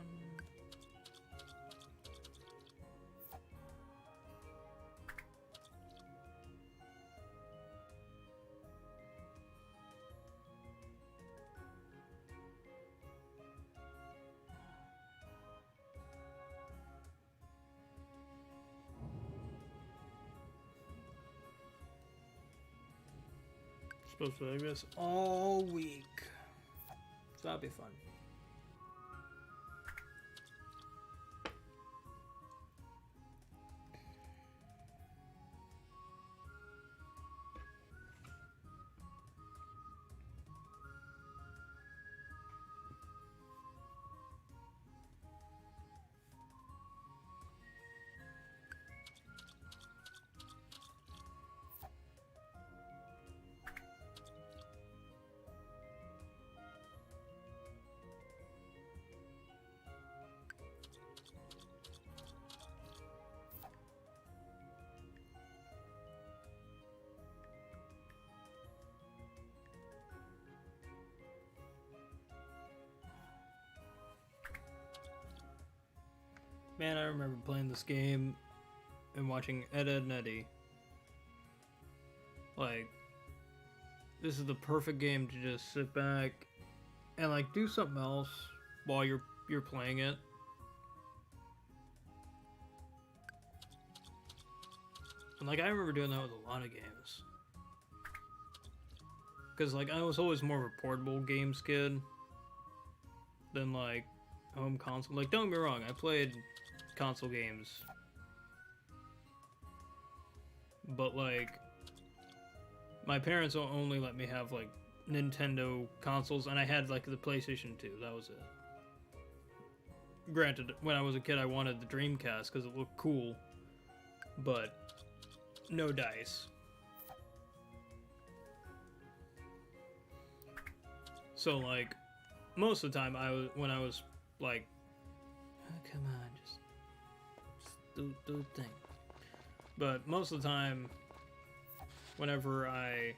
Speaker 1: Supposed to be like this all week. So that'll be fun. Man, I remember playing this game and watching Ed, Edd n Eddy. Like, this is the perfect game to just sit back and, like, do something else while you're playing it. And, like, I remember doing that with a lot of games. Because, like, I was always more of a portable games kid than, like, home console. Like, don't get me wrong, I played console games. But, like, my parents only let me have, like, Nintendo consoles, and I had, like, the PlayStation 2. That was it. Granted, when I was a kid, I wanted the Dreamcast because it looked cool. But no dice. So, like, most of the time, when I was like, oh, come on, just do the thing. But most of the time, whenever I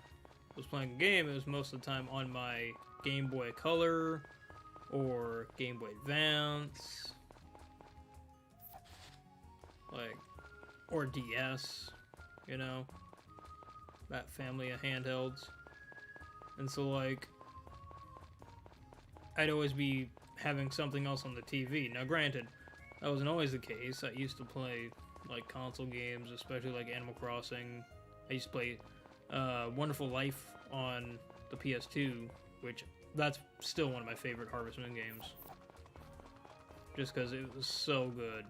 Speaker 1: was playing a game, it was most of the time on my Game Boy Color or Game Boy Advance, like, or DS, you know, that family of handhelds. And so, like, I'd always be having something else on the TV. Now, granted, that wasn't always the case. I used to play, like, console games, especially, like, Animal Crossing. I used to play Wonderful Life on the PS2, which, that's still one of my favorite Harvest Moon games. Just because it was so good.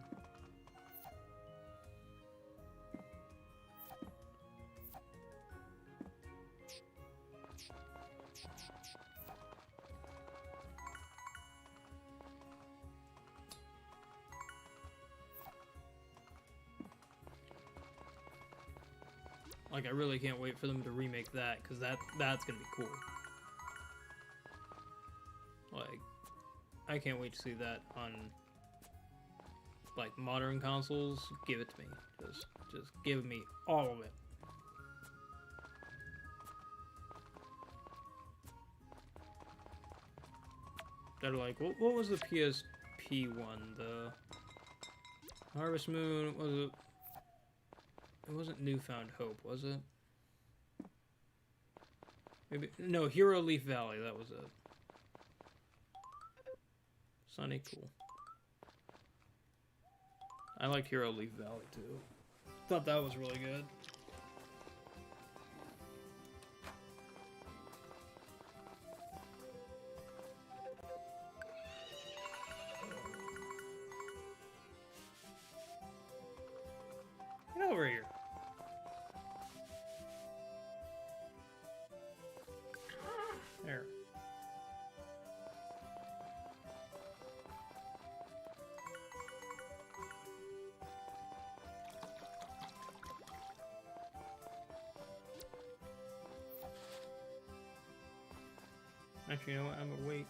Speaker 1: Like, I really can't wait for them to remake that, because that's gonna be cool. Like, I can't wait to see that on, like, modern consoles. Give it to me. Just give me all of it. that are like, what was the PSP one? The Harvest Moon, was it? It wasn't Newfound Hope, was it? Maybe, no, Hero Leaf Valley, that was it. Sunny, cool. I like Hero Leaf Valley too. Thought that was really good. Get over here. There. Actually, you know what? I'm gonna wait.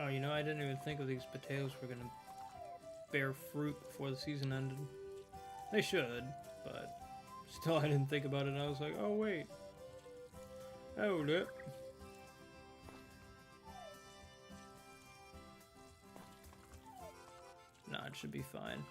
Speaker 1: Oh, you know, I didn't even think of these potatoes were gonna bear fruit before the season ended. They should, but still I didn't think about it. I was like, oh wait. Hold it. Nah, it should be fine.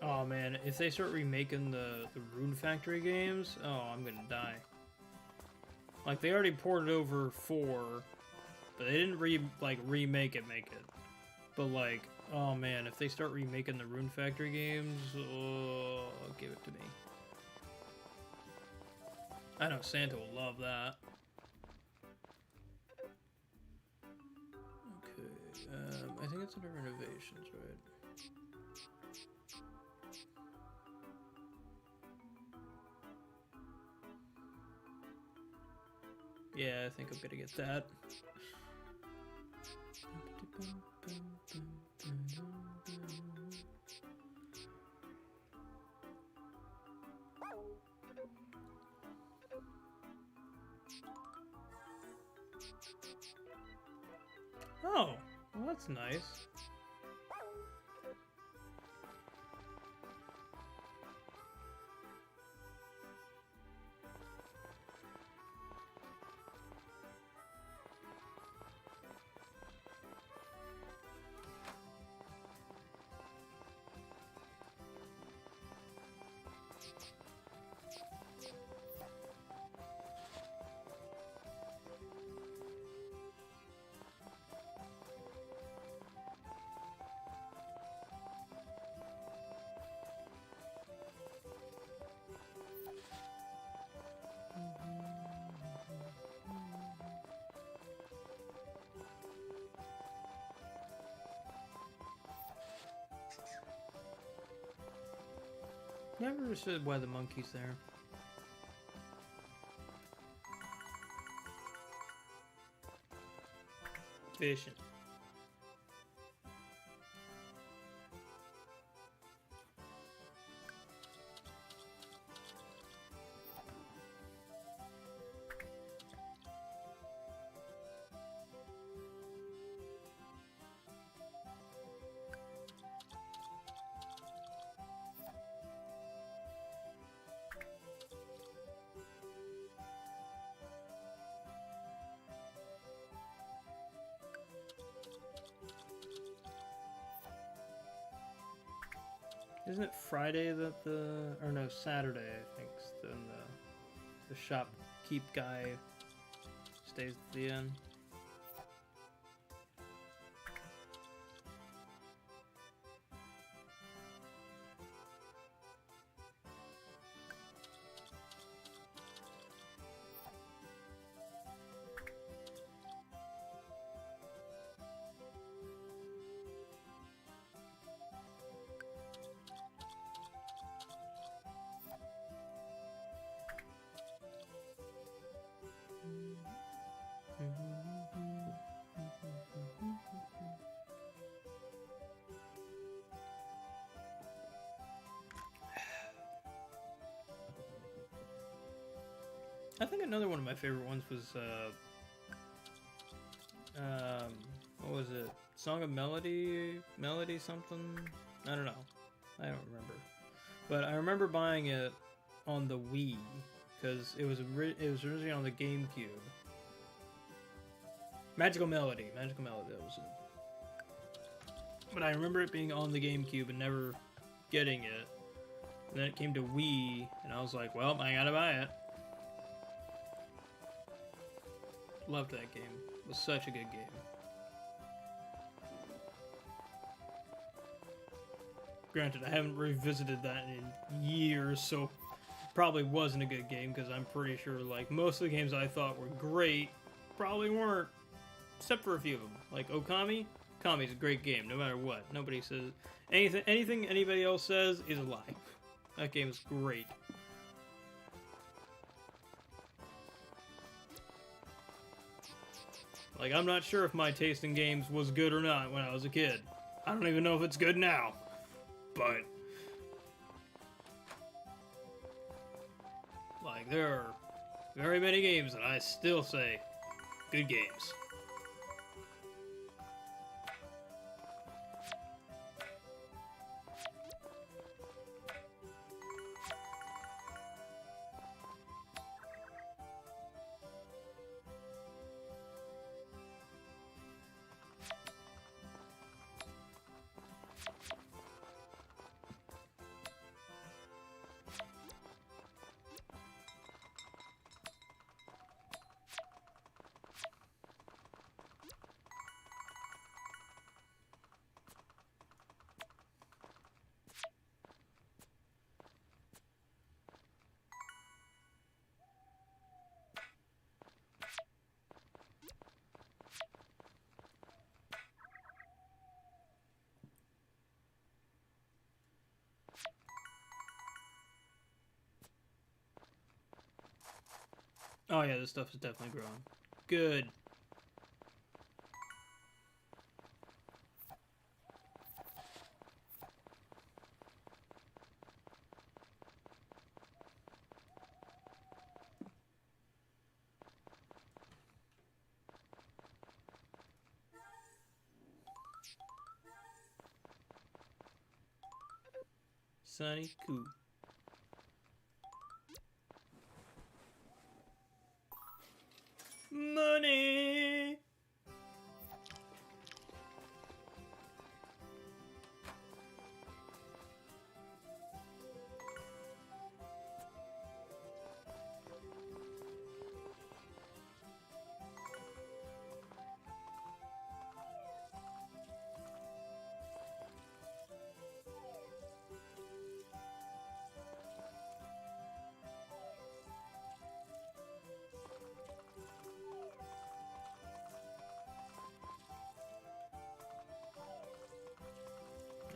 Speaker 1: Oh man, if they start remaking the Rune Factory games, oh, I'm gonna die. Like, they already ported over 4, but they didn't remake it, But like, oh man, if they start remaking the Rune Factory games, oh, give it to me. I know Santa will love that. Okay, I think it's under renovations, right? Yeah, I think I'm gonna get that. Oh, well, that's nice. Never understood why the monkey's there. Fishing. Isn't it Friday that or no, Saturday, I think, then the shopkeep guy stays at the end. I think another one of my favorite ones was, what was it? Song of Melody? Melody something? I don't know. I don't remember. But I remember buying it on the Wii, because it was originally on the GameCube. Magical Melody, that was it. But I remember it being on the GameCube and never getting it. And then it came to Wii, and I was like, well, I gotta buy it. Loved that game. It was such a good game. Granted, I haven't revisited that in years, so probably wasn't a good game, because I'm pretty sure, like, most of the games I thought were great probably weren't, except for a few of them. Like Okami. Okami's a great game, no matter what. Nobody says... Anything anybody else says is a lie. That game is great. Like, I'm not sure if my taste in games was good or not when I was a kid. I don't even know if it's good now. But... like, there are very many games that I still say, good games. Oh yeah, this stuff is definitely growing. Good. Sunny, cool. Money!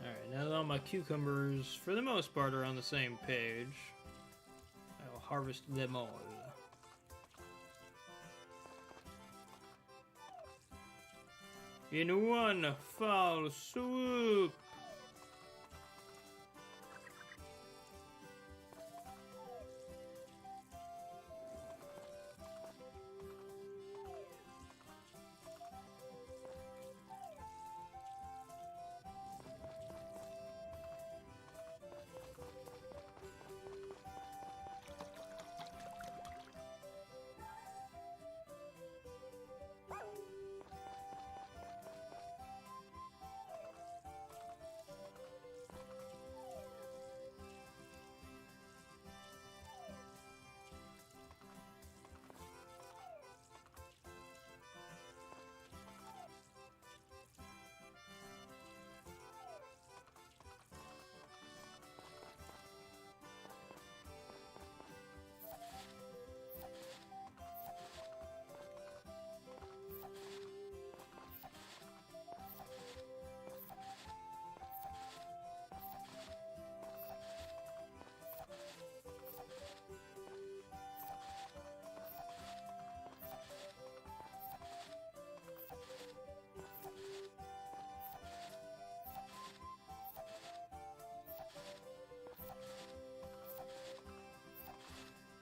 Speaker 1: Alright, now that all my cucumbers, for the most part, are on the same page, I will harvest them all. In one foul swoop!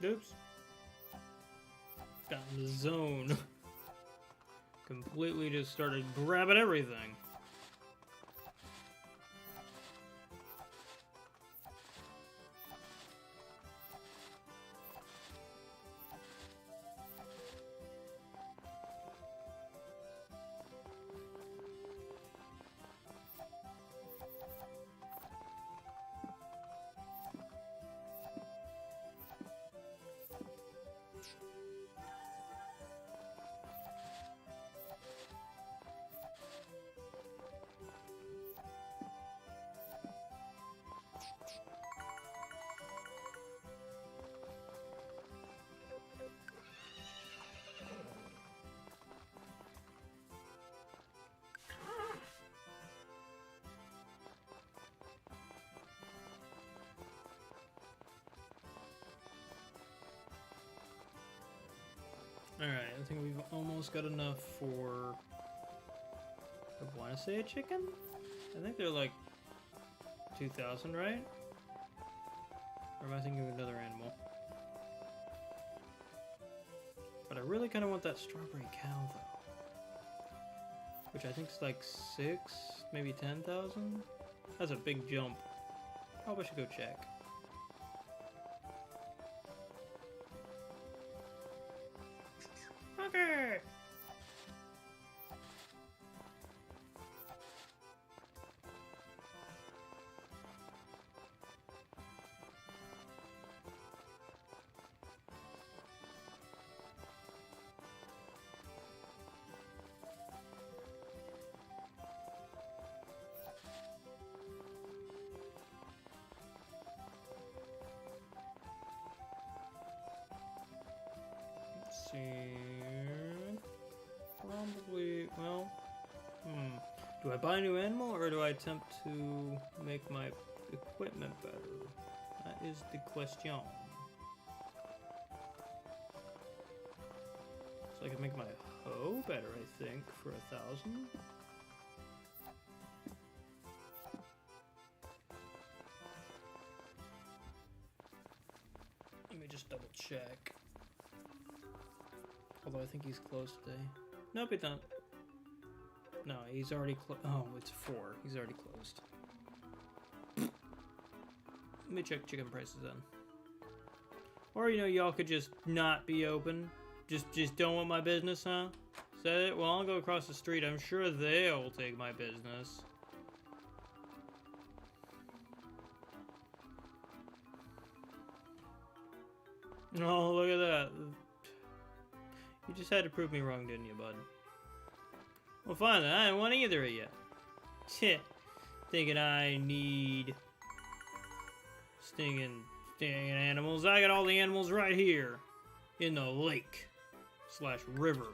Speaker 1: Oops. Got in the zone. Completely just started grabbing everything. Alright, I think we've almost got enough for... I want to say a chicken? I think they're like 2,000, right? Or am I thinking of another animal? But I really kind of want that strawberry cow, though. Which I think is like 6, maybe 10,000? That's a big jump. Probably should go check. Okay. Let's see. Probably, well, do I buy a new animal or do I attempt to make my equipment better? That is the question. So I can make my hoe better, I think, for 1,000. Let me just double check. Although I think he's closed today. Nope, he's not. No, he's already closed. Oh, it's 4. He's already closed. Let me check chicken prices then. Or, you know, y'all could just not be open. Just don't want my business, huh? Said it? Well, I'll go across the street. I'm sure they'll take my business. Oh, look at that. You just had to prove me wrong, didn't you, bud? Well, fine then. I didn't want either of you. Thinking I need stinging animals. I got all the animals right here in the lake / river.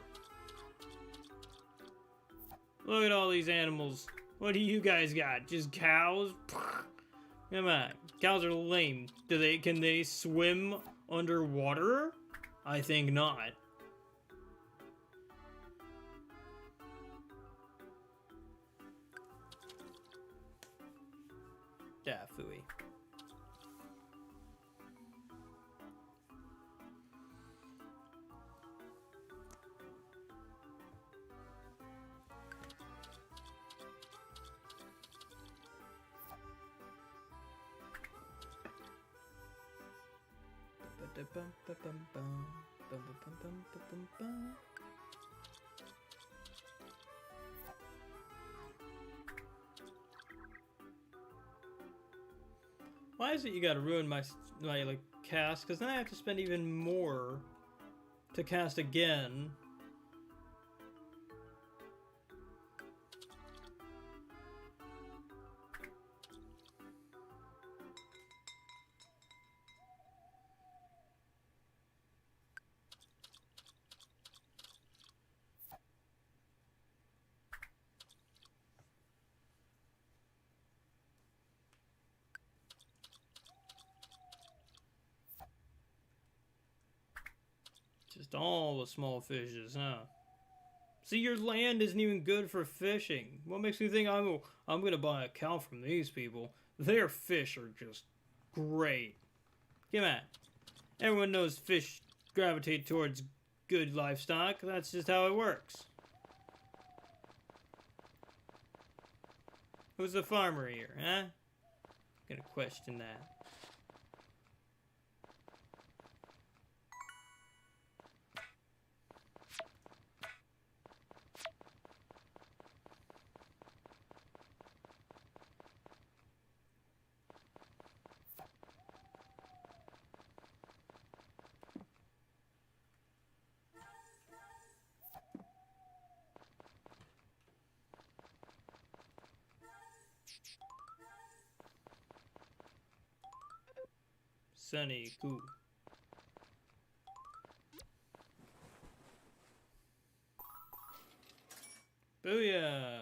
Speaker 1: Look at all these animals. What do you guys got? Just cows? Come on. Cows are lame. Can they swim underwater? I think not. Yeah, phooey. Why is it you gotta ruin my like cast? Because then I have to spend even more to cast again. Just all the small fishes, huh? See, your land isn't even good for fishing. What makes me think I'm gonna buy a cow from these people? Their fish are just great. Come on. Everyone knows fish gravitate towards good livestock. That's just how it works. Who's the farmer here, huh? Gonna question that. Sunny, cool. Booyah!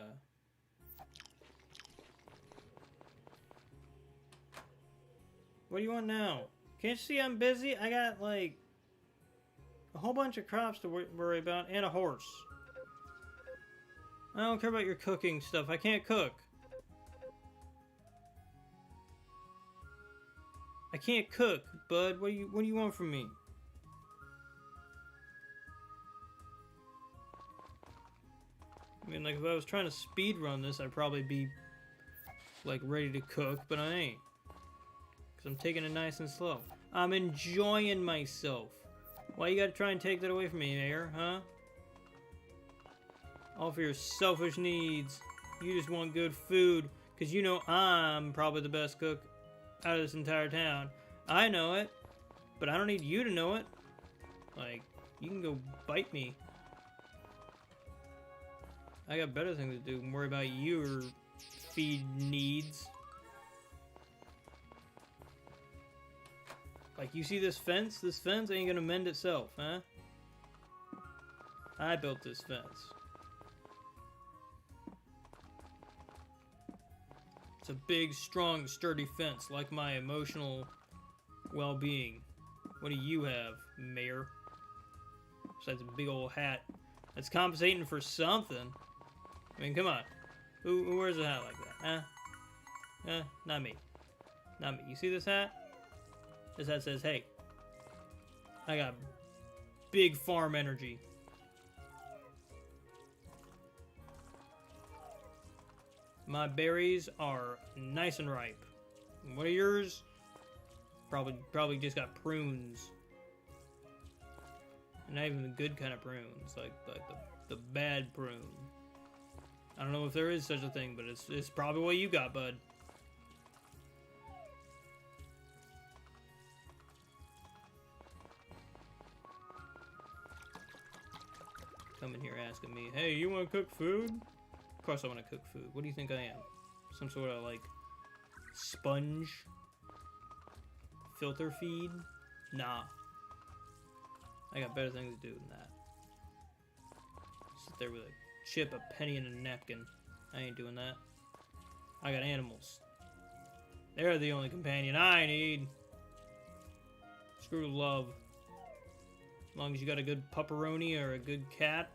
Speaker 1: What do you want now? Can't you see I'm busy? I got, like, a whole bunch of crops to worry about and a horse. I don't care about your cooking stuff. I can't cook. I can't cook, bud. What do you want from me? I mean, like, if I was trying to speed run this, I'd probably be, like, ready to cook, but I ain't. Because I'm taking it nice and slow. I'm enjoying myself. Why you gotta try and take that away from me, Mayor, huh? All for your selfish needs. You just want good food, because you know I'm probably the best cook out of this entire town. I know it, but I don't need you to know it. Like, you can go bite me. I got better things to do than worry about your feed needs. Like, you see this fence? This fence ain't gonna mend itself, huh? I built this fence. It's a big, strong, sturdy fence, like my emotional well-being. What do you have, Mayor? Besides a big old hat that's compensating for something. I mean, come on. Who wears a hat like that, huh? Not me. Not me. You see this hat? This hat says, hey, I got big farm energy. My berries are nice and ripe. What are yours? Probably just got prunes. Not even the good kind of prunes, like the bad prune. I don't know if there is such a thing, but it's probably what you got, bud. Come in here asking me, hey, you want to cook food? Of course I want to cook food. What do you think I am? Some sort of, like, sponge? Filter feed? Nah. I got better things to do than that. Sit there with a chip, a penny, and a napkin. I ain't doing that. I got animals. They're the only companion I need. Screw love. As long as you got a good pupperoni or a good cat,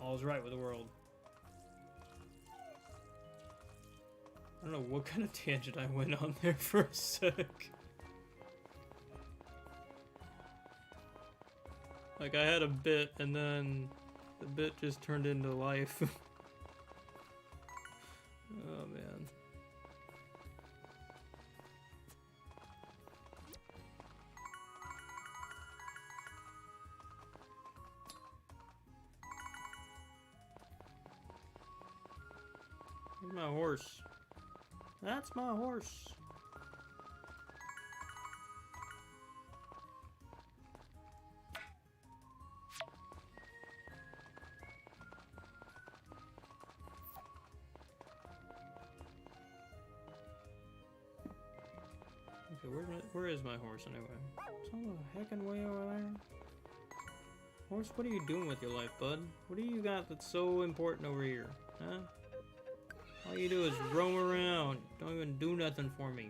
Speaker 1: all's right with the world. I don't know what kind of tangent I went on there for a sec. Like, I had a bit, and then the bit just turned into life. Oh, man. Where's my horse? That's my horse. Okay, where is my horse anyway? It's all the heckin' way over there. Horse, what are you doing with your life, bud? What do you got that's so important over here, huh? All you do is roam around. Don't even do nothing for me.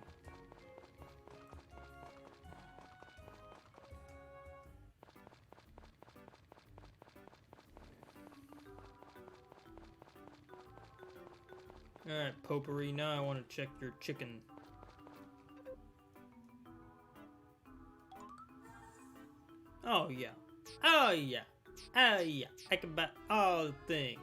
Speaker 1: Alright, Potpourri, now I want to check your chicken. Oh yeah. Oh yeah. Oh yeah. I can buy all the things.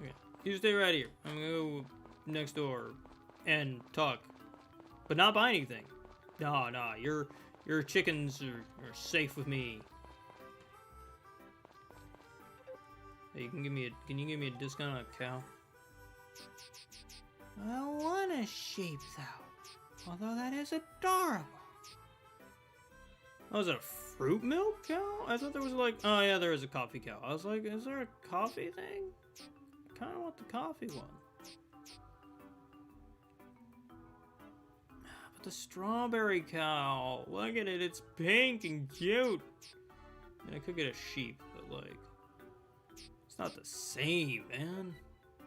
Speaker 1: Okay. You stay right here. I'm gonna go next door and talk. But not buy anything. Nah, your chickens are safe with me. Hey, can you give me a discount on a cow? I want a sheep though. Although that is adorable. Oh, is it a fruit milk cow? I thought there was like, oh yeah, there is a coffee cow. I was like, is there a coffee thing? I kinda want the coffee one. But the strawberry cow, look at it, it's pink and cute. And I could get a sheep, but like, it's not the same, man.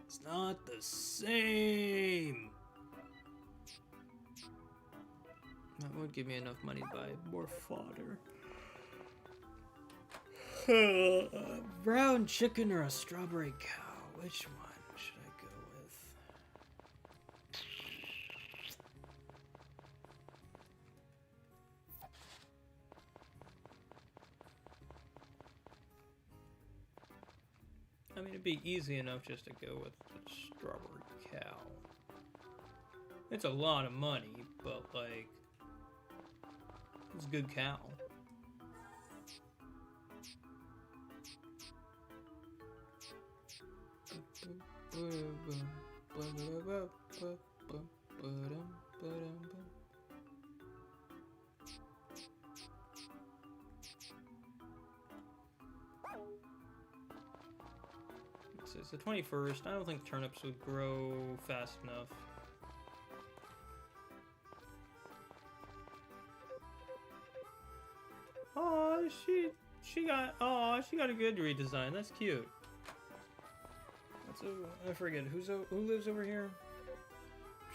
Speaker 1: It's not the same. That would give me enough money to buy more fodder. Brown chicken or a strawberry cow? Which one should I go with? I mean, it'd be easy enough just to go with the strawberry cow. It's a lot of money, but like, it's a good cow. It's the 21st. I don't think turnips would grow fast enough. Oh, she got a good redesign. That's cute. I forget who lives over here.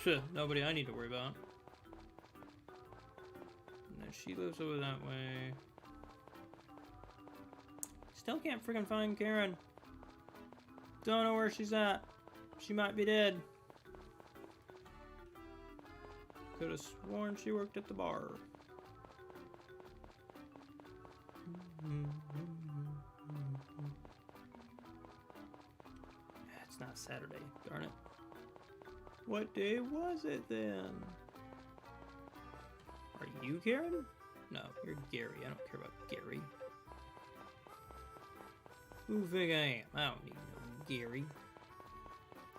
Speaker 1: Shit, nobody I need to worry about. And then she lives over that way. Still can't freaking find Karen. Don't know where she's at. She might be dead. Could have sworn she worked at the bar. It's not Saturday, darn it. What day was it then? Are you Karen? No, you're Gary. I don't care about Gary. Who think I am? I don't need no Gary.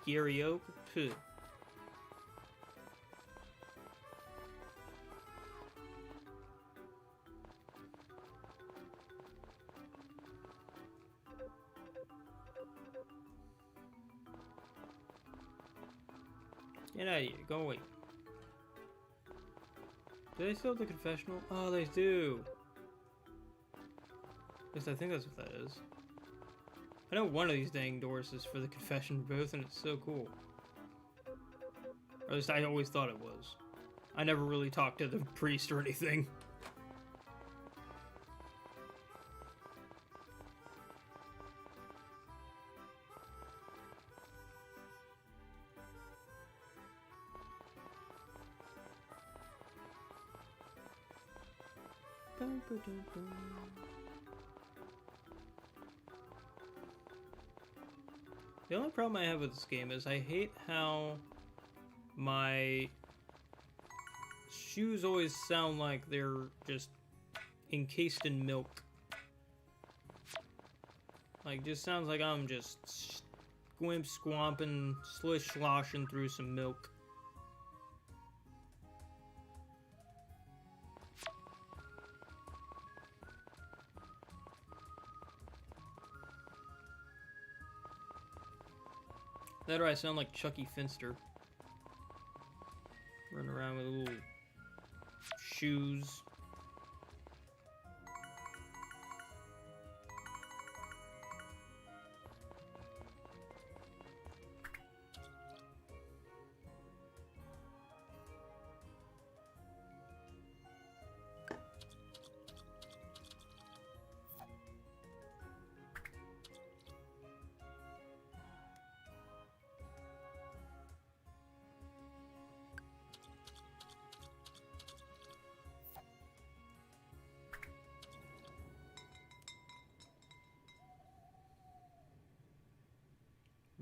Speaker 1: Gary Oak? Puh. Get out of here. Go away. Do they still have the confessional? Oh, they do. At least I think that's what that is. I know one of these dang doors is for the confession booth, and it's so cool. Or at least I always thought it was. I never really talked to the priest or anything. The only problem I have with this game is I hate how my shoes always sound like they're just encased in milk. Like, just sounds like I'm just squomping, slish-sloshing through some milk. That or I sound like Chucky Finster. Running around with little shoes.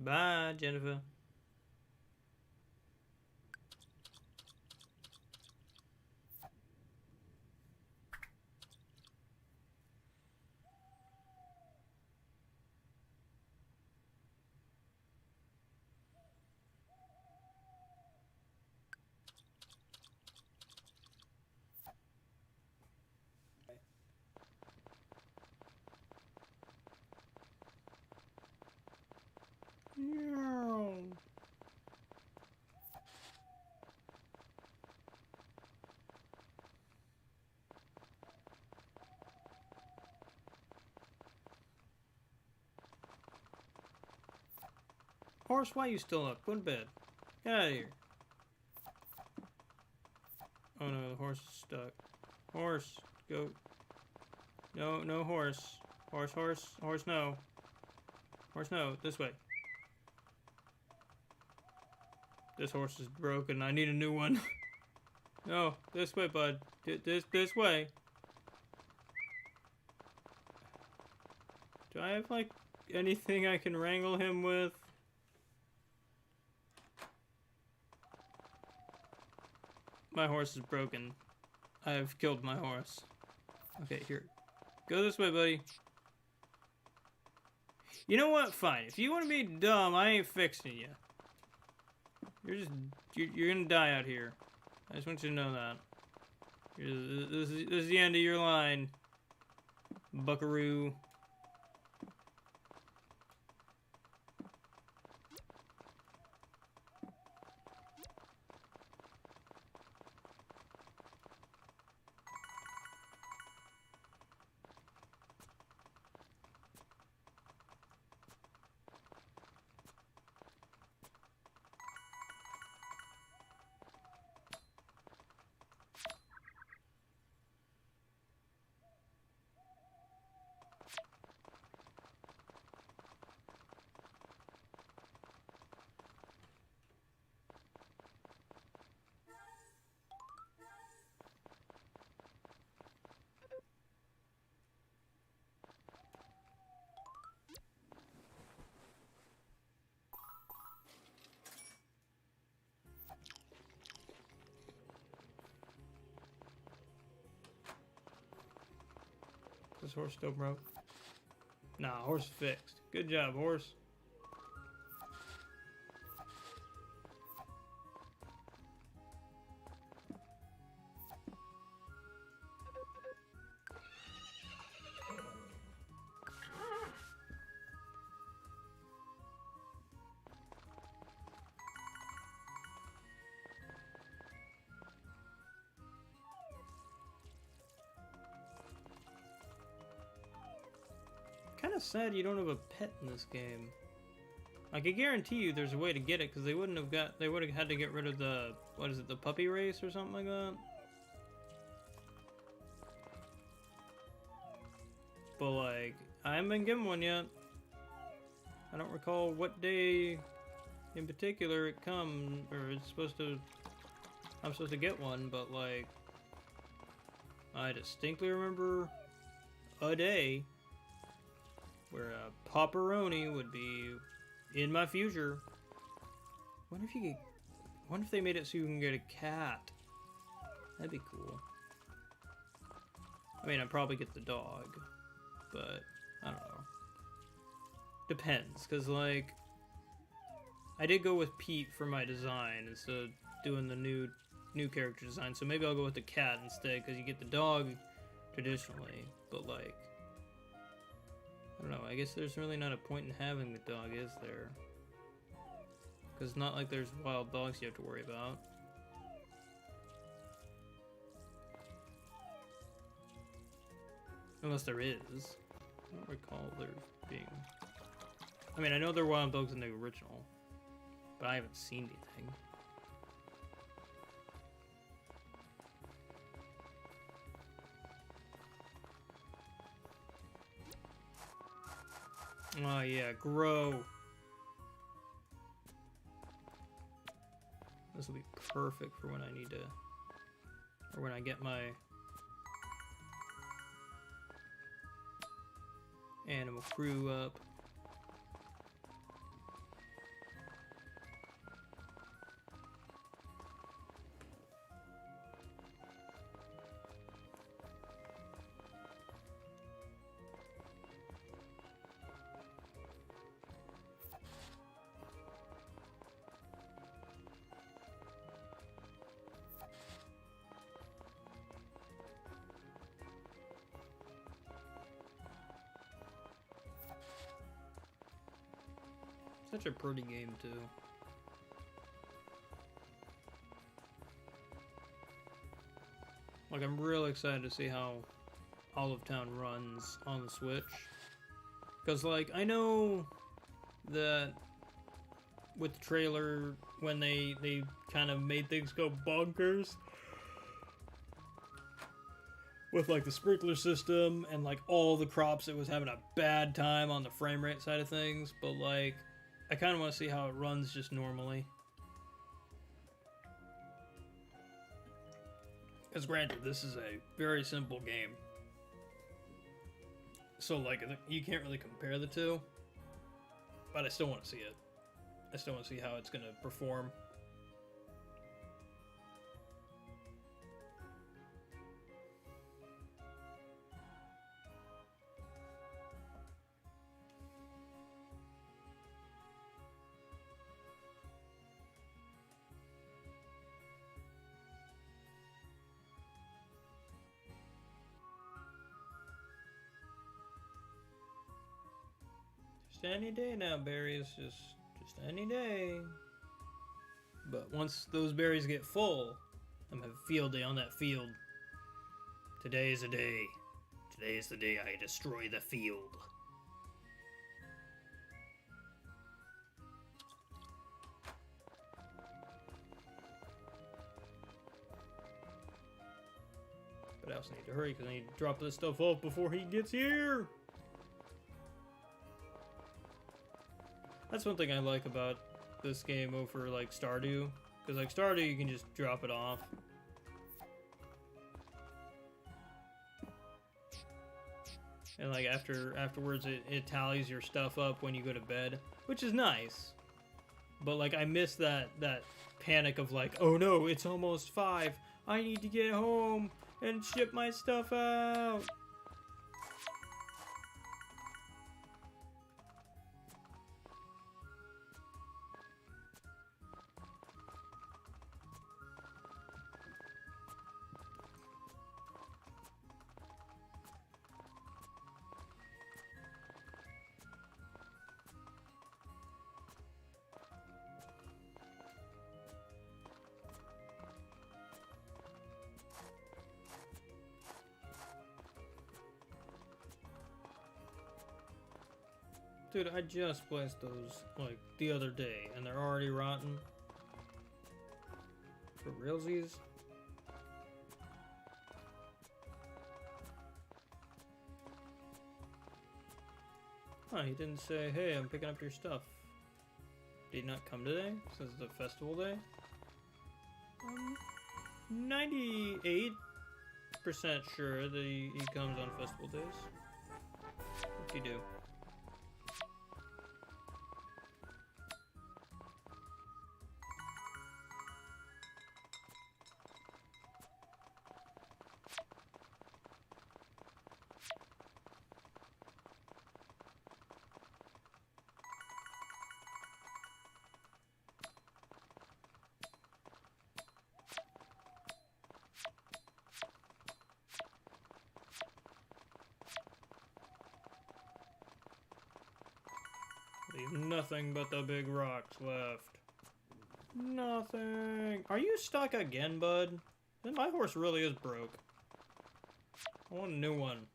Speaker 1: Bye, Jennifer. No. Horse, why are you still up? Go to bed. Get out of here. Oh no, the horse is stuck. Horse, go. No, no horse. Horse, horse, horse, no. Horse, no. This way. This horse is broken. I need a new one. No, this way, bud. This way. Do I have, like, anything I can wrangle him with? My horse is broken. I have killed my horse. Okay, here. Go this way, buddy. You know what? Fine. If you want to be dumb, I ain't fixing you. You're gonna die out here. I just want you to know that. This is the end of your line, buckaroo. This horse still broke? Nah, horse fixed. Good job, horse. Kind of sad you don't have a pet in this game. I can guarantee you there's a way to get it because they would have had to get rid of the, what is it, the puppy race or something like that. But like, I haven't been given one yet. I don't recall what day in particular it comes, or it's supposed to, I'm supposed to get one, but like, I distinctly remember a day where a Pepperoni would be in my future. Wonder if they made it so you can get a cat. That'd be cool. I mean, I'd probably get the dog, but I don't know. Depends, because like, I did go with Pete for my design instead of doing the new character design, so maybe I'll go with the cat instead, because you get the dog traditionally, but like, I don't know, I guess there's really not a point in having the dog, is there? Because it's not like there's wild dogs you have to worry about. Unless there is. I don't recall there being... I mean, I know there are wild dogs in the original, but I haven't seen anything. Oh yeah, grow. This will be perfect for when I need to, or when I get my animal crew up. Such a pretty game, too. Like, I'm real excited to see how Olive Town runs on the Switch. Because, like, I know that with the trailer, when they kind of made things go bonkers with, like, the sprinkler system and, like, all the crops, it was having a bad time on the frame rate side of things. But, like, I kind of want to see how it runs just normally. Because granted, this is a very simple game. So, like, you can't really compare the two. But I still want to see it. I still want to see how it's going to perform. Just any day now, berries. Just any day. But once those berries get full, I'm gonna have a field day on that field. Today is a day. Today is the day I destroy the field. But I also need to hurry because I need to drop this stuff off before he gets here. That's one thing I like about this game over like Stardew, because like Stardew you can just drop it off. And like afterwards it tallies your stuff up when you go to bed, which is nice. But like I miss that panic of like, oh no, it's almost 5. I need to get home and ship my stuff out. Dude, I just placed those, like, the other day, and they're already rotten. For realsies? Huh, he didn't say, hey, I'm picking up your stuff. Did he not come today, since it's a festival day? 98% sure that he comes on festival days. What'd he do? Leave nothing but the big rocks left. Nothing. Are you stuck again, bud? Then my horse really is broke. I want a new one.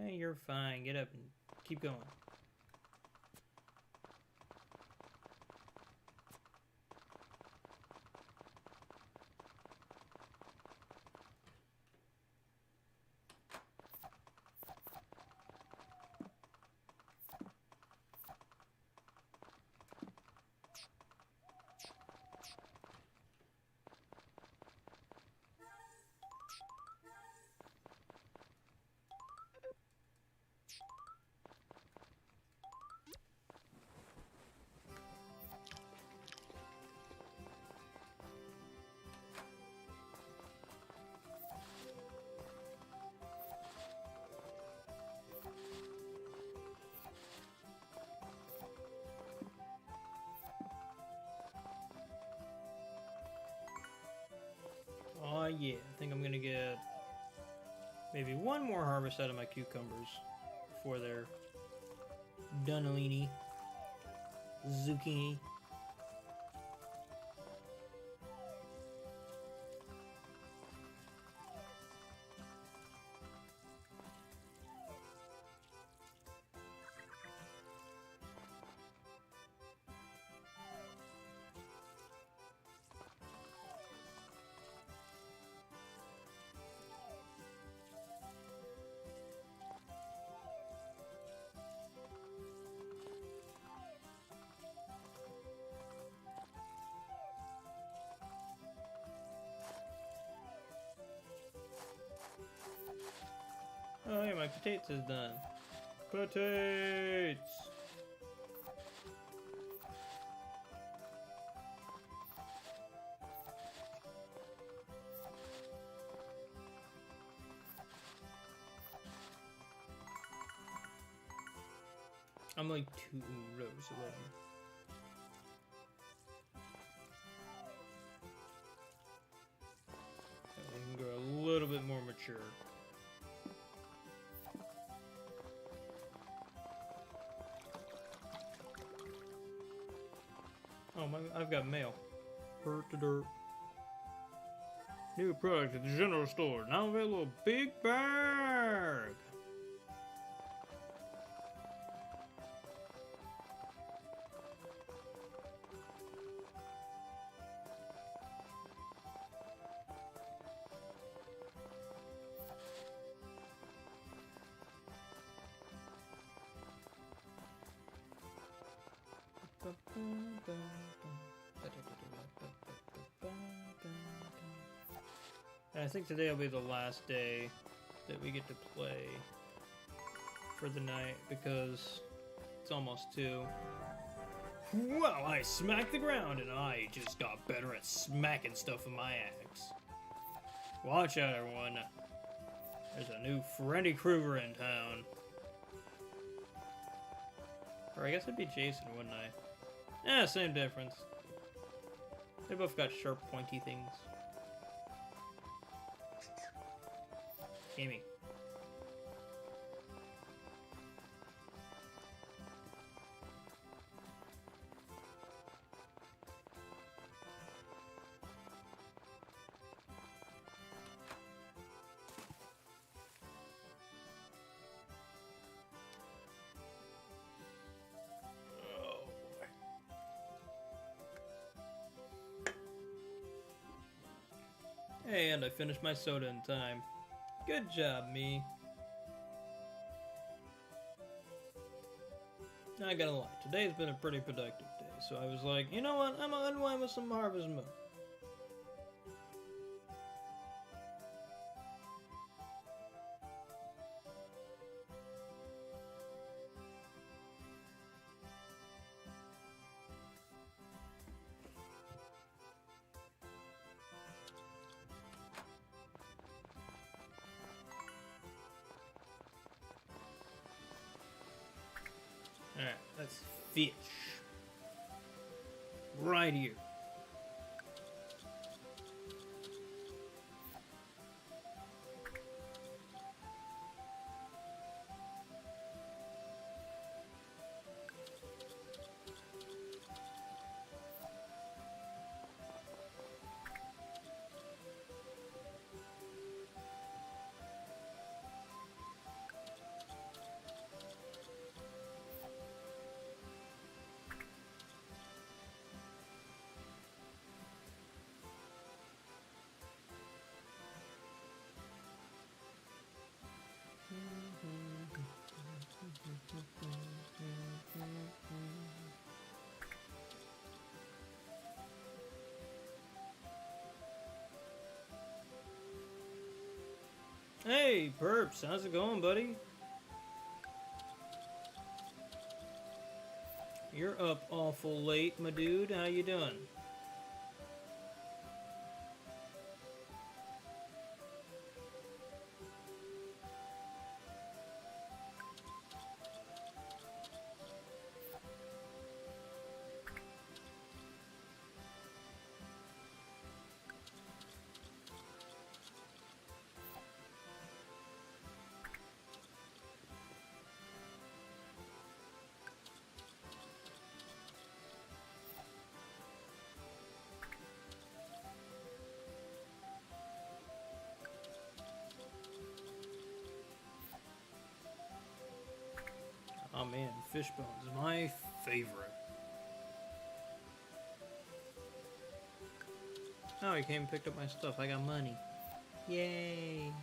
Speaker 1: Hey, you're fine. Get up and keep going. Yeah, I think I'm gonna get maybe one more harvest out of my cucumbers before they're Dunalini. Zucchini. Oh, hey, my potatoes is done. Potatoes! I'm like 2 rows away. I can go a little bit more mature. Oh, I've got mail. Hurt to dirt. New product at the general store. Now available big bag. And I think today will be the last day that we get to play for the night because it's almost 2. Well, I smacked the ground and I just got better at smacking stuff with my axe. Watch out, everyone. There's a new Freddy Krueger in town. Or I guess it'd be Jason, wouldn't I? Yeah, same difference. They both got sharp, pointy things. Gimme. Hey, and I finished my soda in time. Good job, me. Not gonna lie, today's been a pretty productive day, so I was like, you know what, I'm gonna unwind with some Harvest Moon. Alright, let's fish. Right here. Hey, Perps, how's it going, buddy? You're up awful late, my dude. How you doing? fish bones. My favorite. Oh, he came and picked up my stuff. I got money. Yay!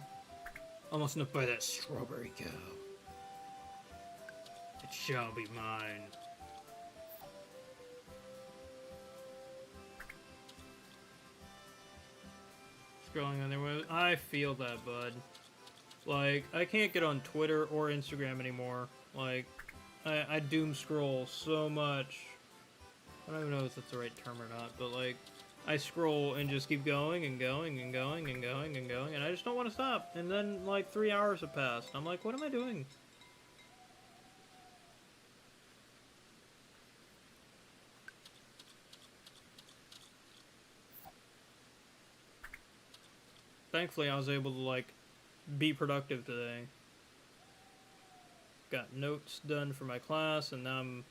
Speaker 1: Almost enough to buy that strawberry cow. It shall be mine. Scrolling on there. I feel that, bud. Like, I can't get on Twitter or Instagram anymore. Like, I doom scroll so much. I don't even know if that's the right term or not, but like, I scroll and just keep going and going and going and going and going, and I just don't want to stop. And then, like, 3 hours have passed. I'm like, what am I doing? Thankfully, I was able to, like, be productive today. Got notes done for my class, and now I'm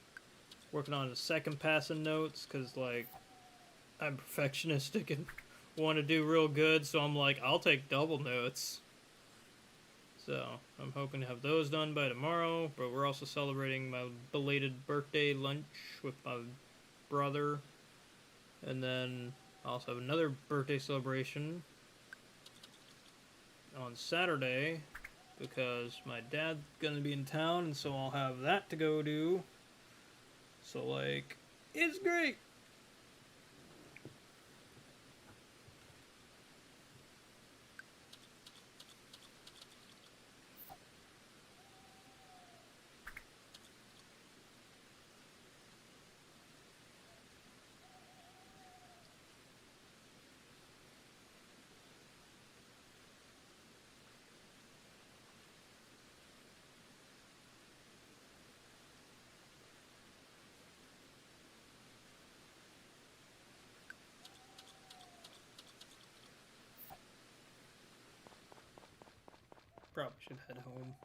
Speaker 1: working on a second pass of notes, because, like, I'm perfectionistic and want to do real good, so I'm like, I'll take double notes. So, I'm hoping to have those done by tomorrow, but we're also celebrating my belated birthday lunch with my brother. And then I also have another birthday celebration on Saturday, because my dad's gonna be in town, and so I'll have that to go to. So, like, it's great! Probably should head home.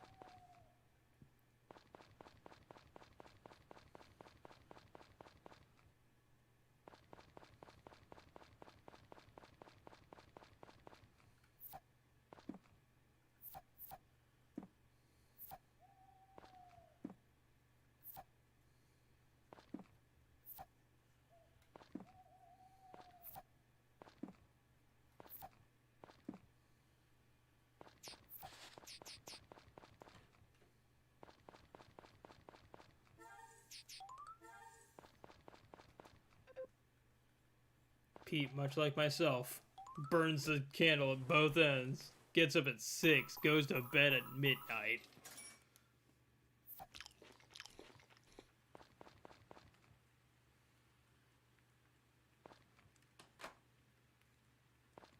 Speaker 1: Pete, much like myself, burns the candle at both ends, gets up at 6, goes to bed at midnight.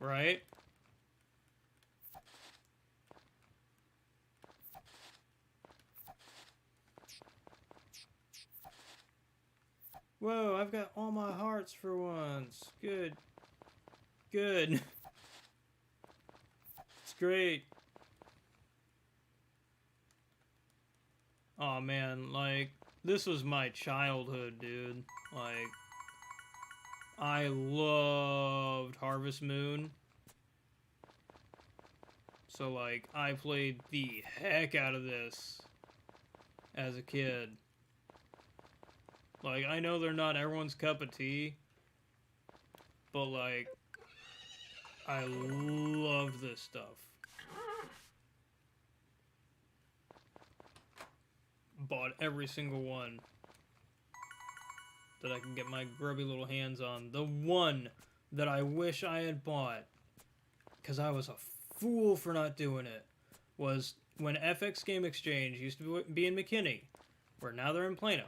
Speaker 1: Right? Whoa, I've got all my hearts for once. Good. Good. It's great. Aw, man, like, this was my childhood, dude. Like, I loved Harvest Moon. So, like, I played the heck out of this as a kid. Like, I know they're not everyone's cup of tea, but, like, I loved this stuff. Bought every single one that I can get my grubby little hands on. The one that I wish I had bought, because I was a fool for not doing it, was when FX Game Exchange used to be in McKinney, where now they're in Plano.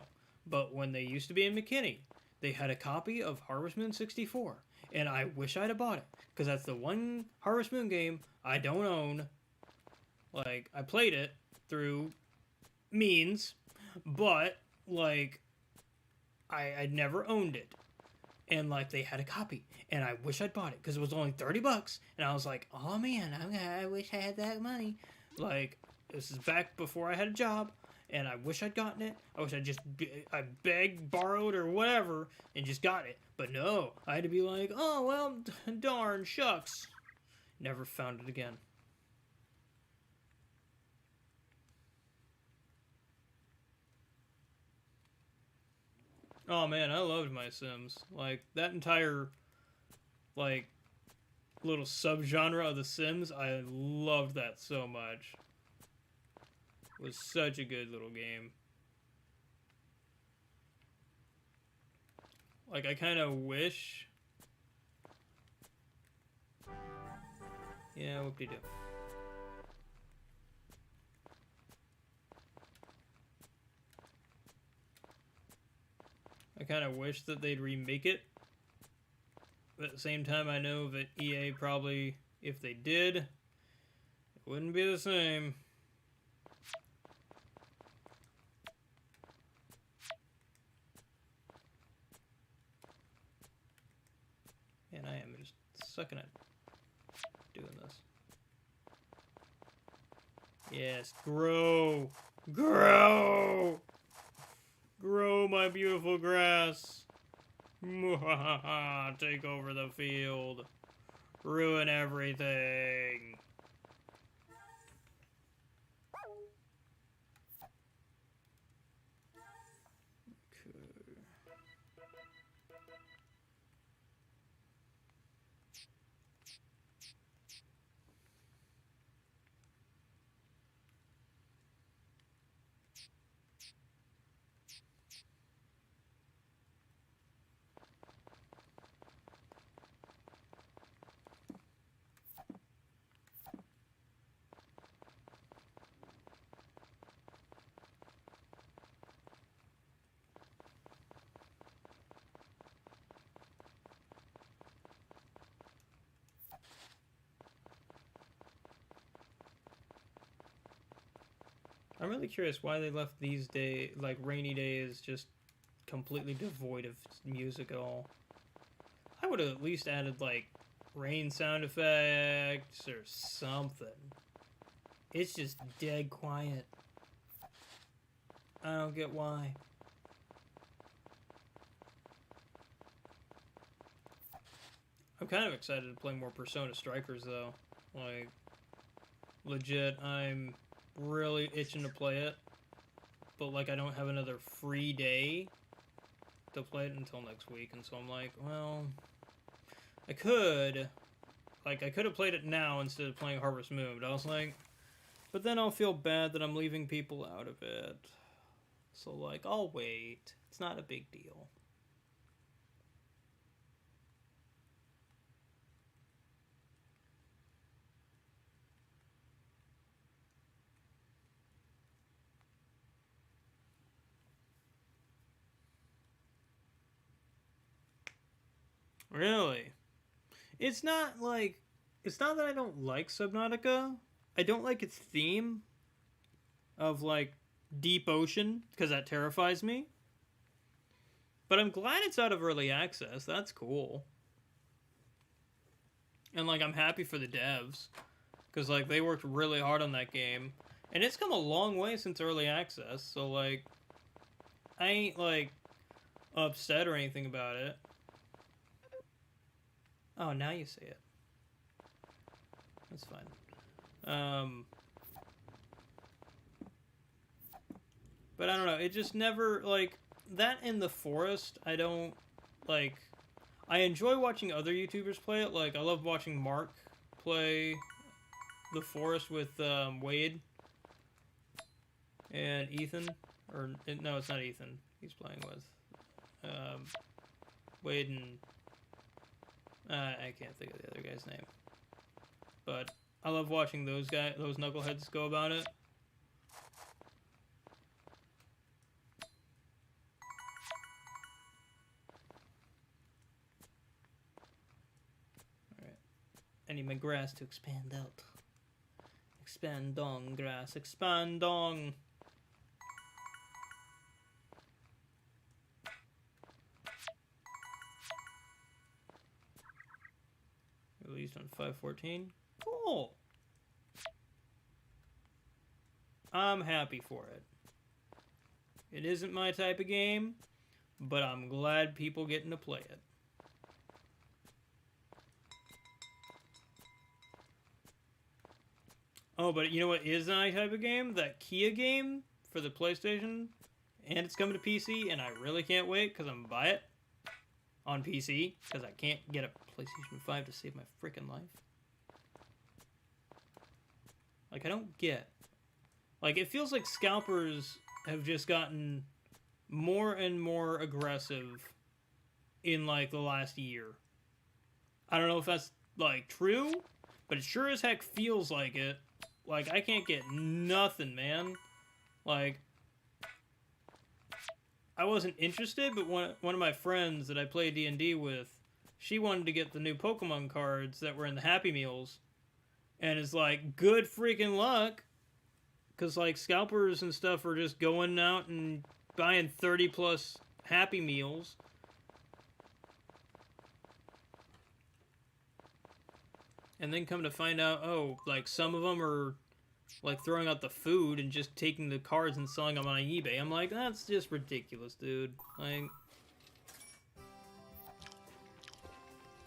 Speaker 1: But when they used to be in McKinney, they had a copy of Harvest Moon 64. And I wish I'd have bought it, because that's the one Harvest Moon game I don't own. Like, I played it through means, but, like, I'd never owned it. And, like, they had a copy, and I wish I'd bought it, because it was only $30, and I was like, oh man, I wish I had that money. Like, this is back before I had a job, and I wish I'd gotten it. I wish I begged, borrowed, or whatever, and just got it. But no, I had to be like, oh, well, darn, shucks. Never found it again. Oh man, I loved my Sims. Like that entire like little subgenre of the Sims, I loved that so much. It was such a good little game. Like I kind of wish. Yeah, whoop-de-doo. I kind of wish that they'd remake it. But at the same time, I know that EA probably, if they did, it wouldn't be the same. And I am just sucking at doing this. Yes, grow! Grow! Grow, my beautiful grass! Take over the field. Ruin everything. I'm really curious why they left these days, like rainy days, just completely devoid of music at all. I would have at least added like rain sound effects or something. It's just dead quiet. I don't get why. I'm kind of excited to play more Persona Strikers though. Like, legit, I'm really itching to play it. But like I don't have another free day to play it until next week, and so I'm like, well, I could have played it now instead of playing Harvest Moon, but I was like, but then I'll feel bad that I'm leaving people out of it. So like, I'll wait. It's not a big deal. Really? It's not that I don't like Subnautica. I don't like its theme of like deep ocean because that terrifies me. But I'm glad it's out of early access. That's cool. And like I'm happy for the devs because like they worked really hard on that game. And it's come a long way since early access. So like I ain't like upset or anything about it. Oh, now you say it. That's fine. But I don't know. It just never, like, that in the forest, I don't, like, I enjoy watching other YouTubers play it. Like, I love watching Mark play the forest with Wade and Ethan. Or, no, it's not Ethan he's playing with. Wade and... I can't think of the other guy's name. But I love watching those knuckleheads go about it. Alright. I need my grass to expand out. Expandong, grass. Expandong! Released on 5/14. Cool. I'm happy for it. It isn't my type of game, but I'm glad people getting to play it. Oh, but you know what is my type of game? That Kia game for the PlayStation and it's coming to PC, and I really can't wait because I'm gonna buy it on PC because I can't get a PlayStation 5 to save my freaking life. Like, I don't get. Like, it feels like scalpers have just gotten more and more aggressive in, like, the last year. I don't know if that's, like, true, but it sure as heck feels like it. Like, I can't get nothing, man. Like, I wasn't interested, but one of my friends that I play D&D with, she wanted to get the new Pokemon cards that were in the Happy Meals. And it's like, good freaking luck. Because, like, scalpers and stuff are just going out and buying 30 plus Happy Meals. And then come to find out, oh, like, some of them are, like, throwing out the food and just taking the cards and selling them on eBay. I'm like, that's just ridiculous, dude. Like,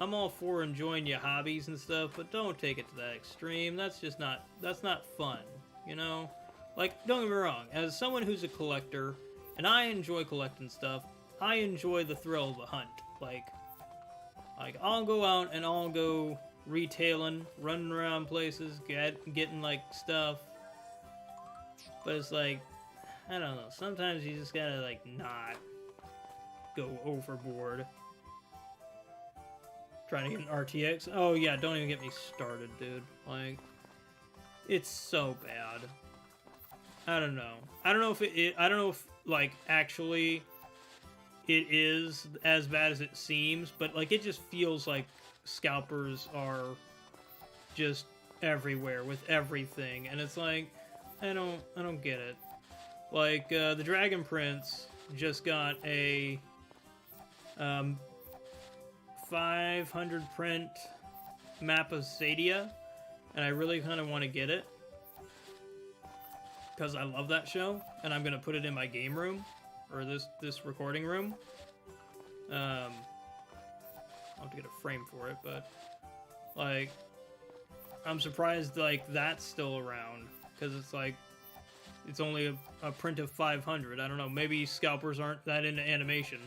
Speaker 1: I'm all for enjoying your hobbies and stuff, but don't take it to that extreme. That's just not, that's not fun, you know? Like, don't get me wrong, as someone who's a collector, and I enjoy collecting stuff, I enjoy the thrill of the hunt. Like I'll go out and I'll go retailing, running around places, getting, like, stuff. But it's like, I don't know, sometimes you just gotta, like, not go overboard. Trying to get an RTX. Oh, yeah, don't even get me started, dude. Like, it's so bad. I don't know. I don't know if I don't know if, like, actually it is as bad as it seems, but, like, it just feels like scalpers are just everywhere with everything, and it's like, I don't get it. Like, the Dragon Prince just got a 500 print map of Sadia, and I really kind of want to get it because I love that show, and I'm gonna put it in my game room or this recording room. I'll have to get a frame for it, but, like, I'm surprised, like, that's still around, because it's like, it's only a print of 500. I don't know, maybe scalpers aren't that into animation.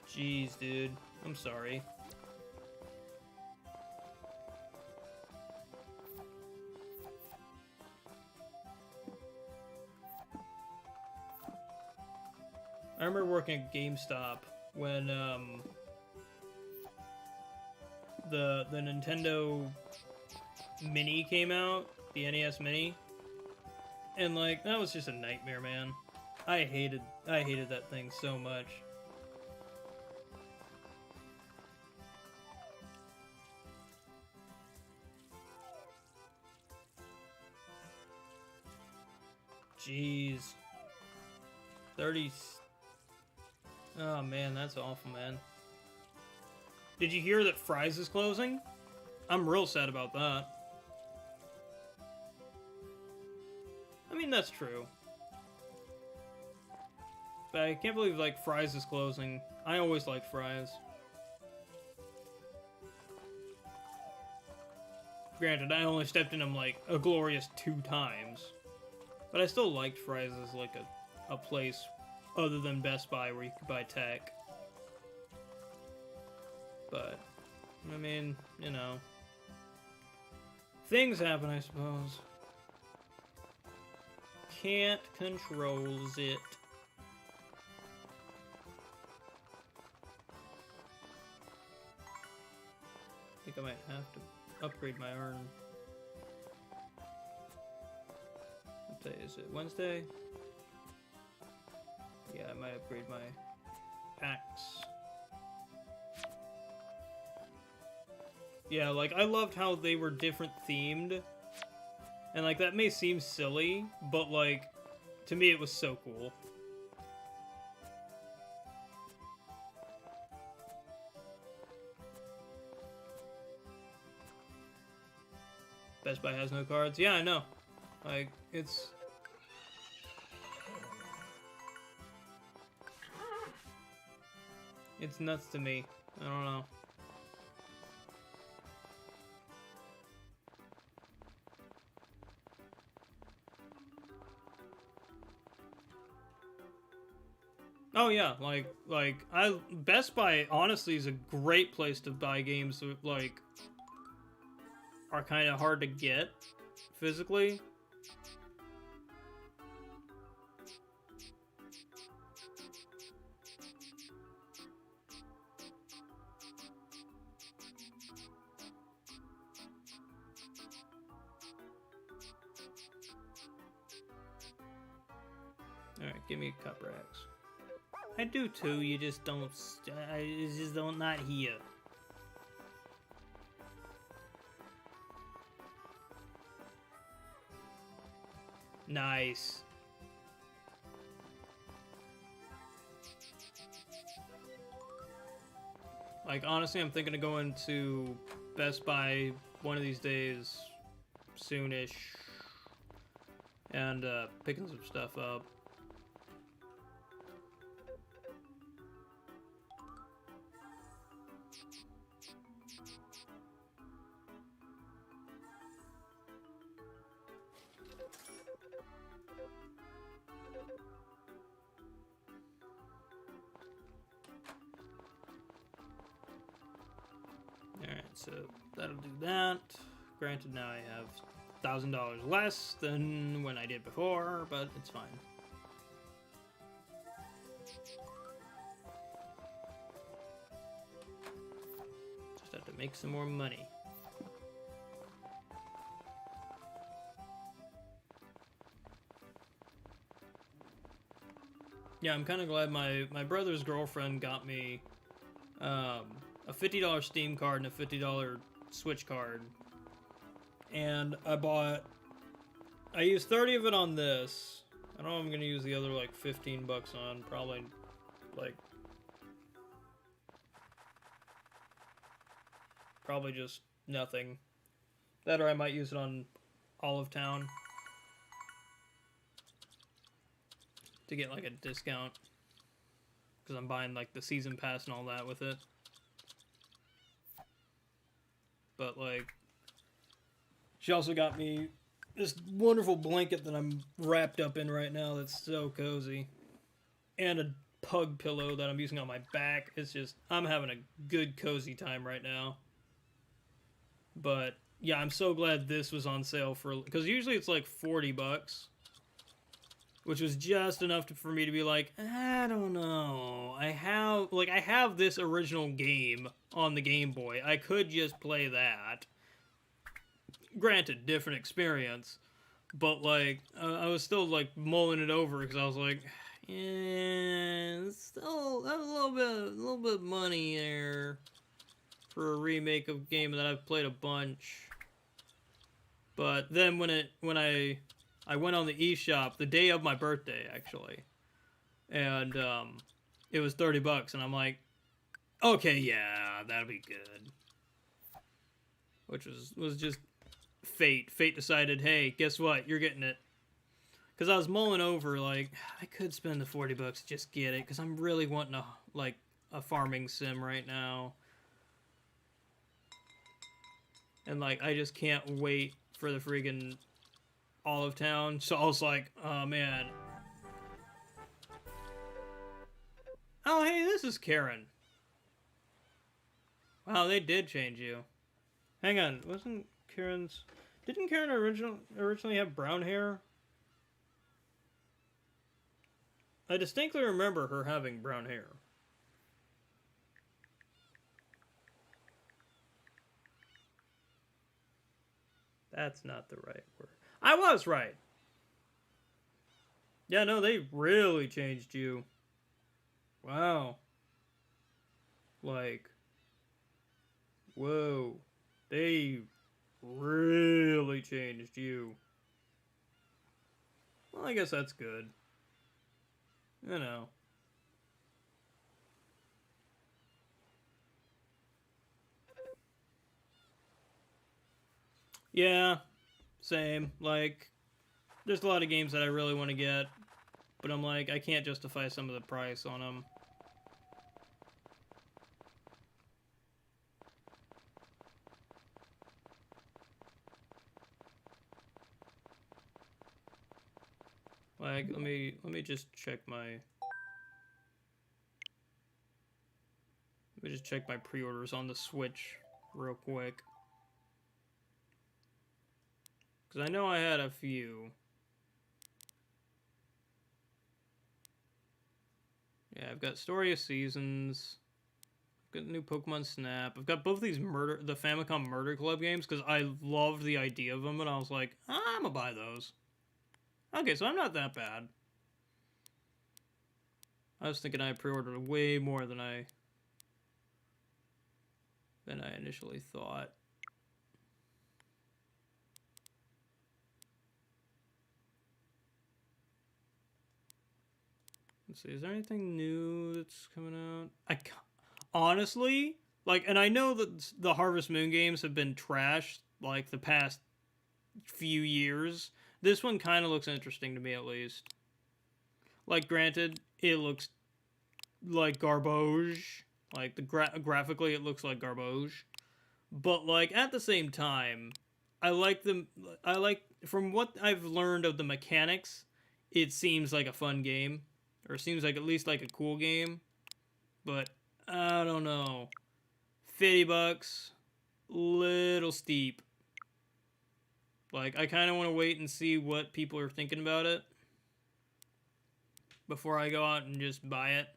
Speaker 1: Jeez, dude. I'm sorry. I remember working at GameStop when the Nintendo Mini came out, the NES Mini, and, like, that was just a nightmare, man. I hated that thing so much. Jeez. 30... Oh, man, that's awful, man. Did you hear that Fry's is closing? I'm real sad about that. I mean, that's true. But I can't believe, like, Fry's is closing. I always liked Fry's. Granted, I only stepped in them, like, a glorious 2 times. But I still liked Fry's as, like, a place other than Best Buy where you could buy tech. But, I mean, you know. Things happen, I suppose. Can't control it. I think I might have to upgrade my urn. What day is it? Wednesday? Yeah, I might upgrade my axe. Yeah, like, I loved how they were different themed. And, like, that may seem silly, but, like, to me it was so cool. Best Buy has no cards? Yeah, I know. Like, it's... It's nuts to me. I don't know. Oh yeah, I Best Buy honestly is a great place to buy games that like are kind of hard to get physically. All right, give me a cup racks. I do too. You just don't. I just don't not here. Nice. Like honestly, I'm thinking of going to Best Buy one of these days, soonish, and picking some stuff up. Alright, so that'll do that. Granted, now I have $1,000 less than when I did before, but it's fine. Just have to make some more money. Yeah, I'm kind of glad my brother's girlfriend got me a $50 Steam card and a $50 Switch card. And I used 30 of it on this. I don't know if I'm going to use the other like 15 bucks on. Probably just nothing. That or I might use it on Olive Town to get like a discount. Because I'm buying like the season pass and all that with it. But like, she also got me this wonderful blanket that I'm wrapped up in right now that's so cozy. And a pug pillow that I'm using on my back. It's just, I'm having a good cozy time right now. But yeah, I'm so glad this was on sale because usually it's like 40 bucks. Which was just enough for me to be like, I don't know. I have this original game on the Game Boy. I could just play that. Granted, different experience, but like I was still like mulling it over because I was like, yeah, still that's a little bit of money there for a remake of a game that I've played a bunch. But then when I went on the eShop the day of my birthday actually, and it was 30 bucks, and I'm like, okay, yeah, that'll be good. Which was just fate. Fate decided, hey, guess what? You're getting it. Because I was mulling over, like, I could spend the 40 bucks, just get it, because I'm really wanting a farming sim right now. And, like, I just can't wait for the friggin' Olive Town. So I was like, oh, man. Oh, hey, this is Karen. Wow, they did change you. Hang on, didn't Karen originally have brown hair? I distinctly remember her having brown hair. That's not the right word. I was right. Yeah, no, they really changed you. Wow. Like, whoa. They really changed you. Well, I guess that's good. You know. Yeah, same. Like, there's a lot of games that I really want to get, but I'm like, I can't justify some of the price on them. Like, let me just check my Let me just check my pre-orders on the Switch real quick. Because I know I had a few. Yeah, I've got Story of Seasons. I've got the new Pokemon Snap. I've got both these the Famicom Murder Club games because I loved the idea of them, and I was like, I'm gonna buy those. Okay, so I'm not that bad. I was thinking I pre-ordered way more than I initially thought. Let's see, is there anything new that's coming out? Honestly, like, and I know that the Harvest Moon games have been trashed, like, the past few years. This one kind of looks interesting to me, at least. Like, granted, it looks like garbage. Like, graphically, it looks like garbage. But, like, at the same time, I like them. From what I've learned of the mechanics, it seems like a fun game. Or seems like at least like a cool game. But, I don't know. $50, little steep. Like, I kind of want to wait and see what people are thinking about it before I go out and just buy it.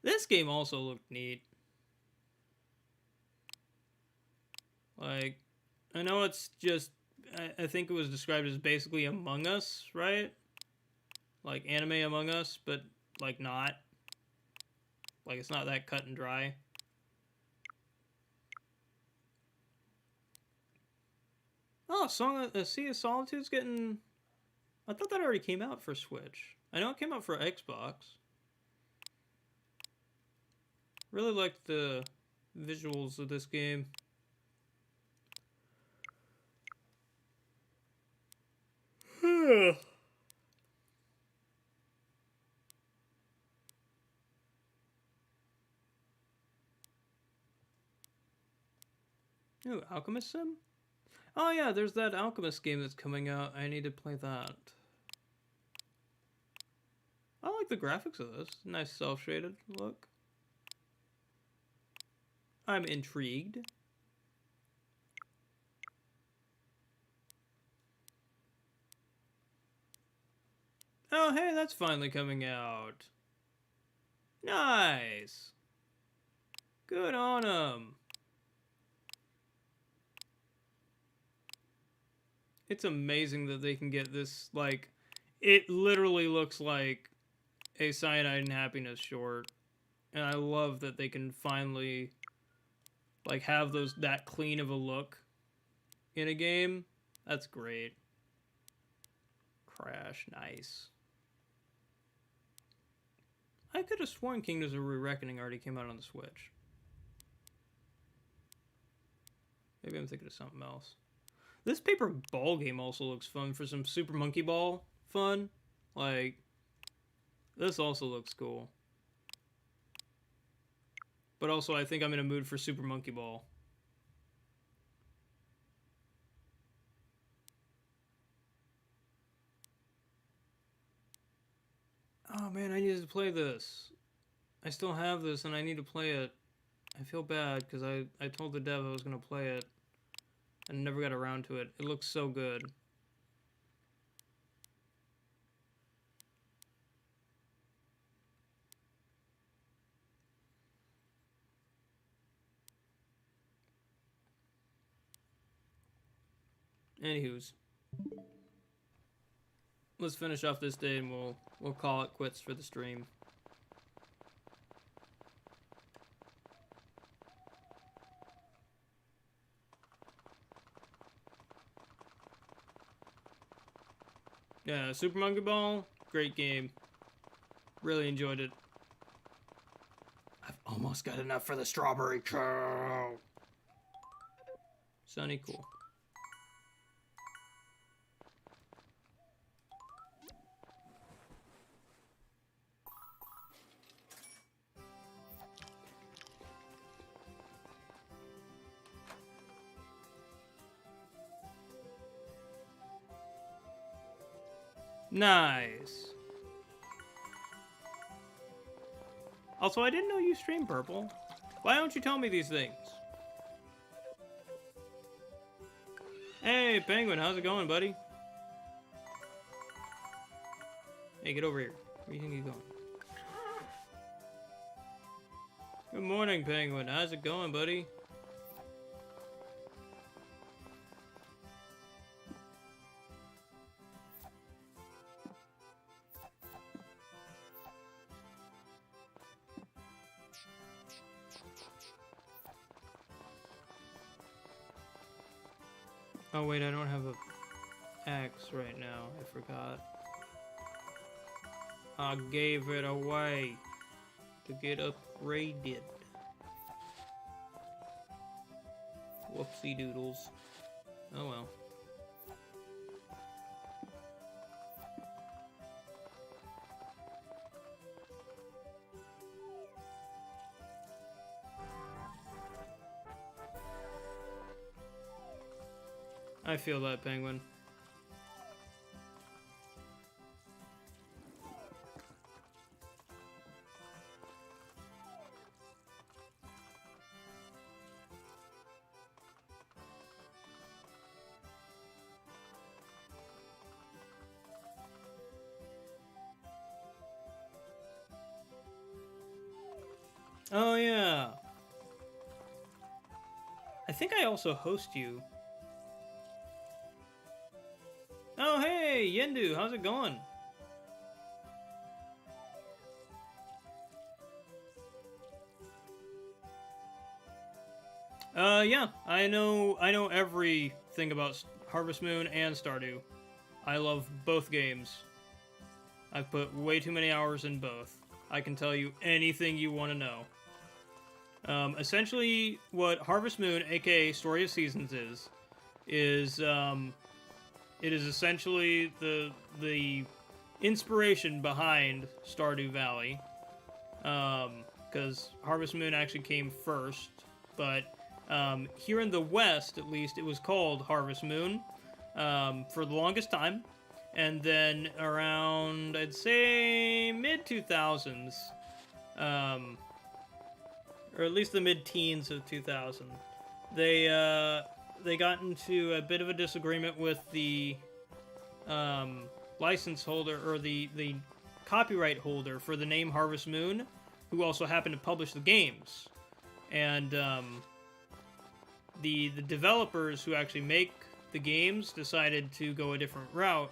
Speaker 1: This game also looked neat. Like, I know it's just, I think it was described as basically Among Us, right? Like anime Among Us, but like not. Like it's not that cut and dry. Oh, Sea of Solitude's getting... I thought that already came out for Switch. I know it came out for Xbox. Really liked the visuals of this game. Ooh, Alchemist Sim? Oh yeah, there's that Alchemist game that's coming out. I need to play that. I like the graphics of this. Nice self-shaded look. I'm intrigued. Oh hey, that's finally coming out. Nice. Good on them. It's amazing that they can get this, like, it literally looks like a Cyanide and Happiness short. And I love that they can finally, like, have that clean of a look in a game. That's great. Crash, nice. I could have sworn Kingdoms of Re-Reckoning already came out on the Switch. Maybe I'm thinking of something else. This paper ball game also looks fun for some Super Monkey Ball fun. Like, this also looks cool. But also, I think I'm in a mood for Super Monkey Ball. Oh man, I need to play this. I still have this and I need to play it. I feel bad because I told the dev I was going to play it. And never got around to it. It looks so good. Anywho's. Let's finish off this day and we'll call it quits for the stream. Yeah, Super Monkey Ball, great game. Really enjoyed it. I've almost got enough for the Strawberry Cow. Sunny, cool. Nice. Also, I didn't know you stream Purple. Why don't you tell me these things? Hey, Penguin, how's it going, buddy? Hey, get over here. Where do you think you're going? Good morning, Penguin. How's it going, buddy? Oh wait, I don't have a axe right now. I forgot. I gave it away to get upgraded. Whoopsie doodles. Oh well. I feel that, Penguin. Oh yeah. I think I also host you. Oh, hey, Yendu, how's it going? Yeah, I know everything about Harvest Moon and Stardew. I love both games. I've put way too many hours in both. I can tell you anything you want to know. Essentially, what Harvest Moon, aka Story of Seasons, is it is essentially the inspiration behind Stardew Valley, because Harvest Moon actually came first, but here in the West, at least, it was called Harvest Moon for the longest time, and then around, I'd say, mid-2000s, or at least the mid-teens of 2000, they got into a bit of a disagreement with the license holder, or the copyright holder for the name Harvest Moon, who also happened to publish the games. And the developers who actually make the games decided to go a different route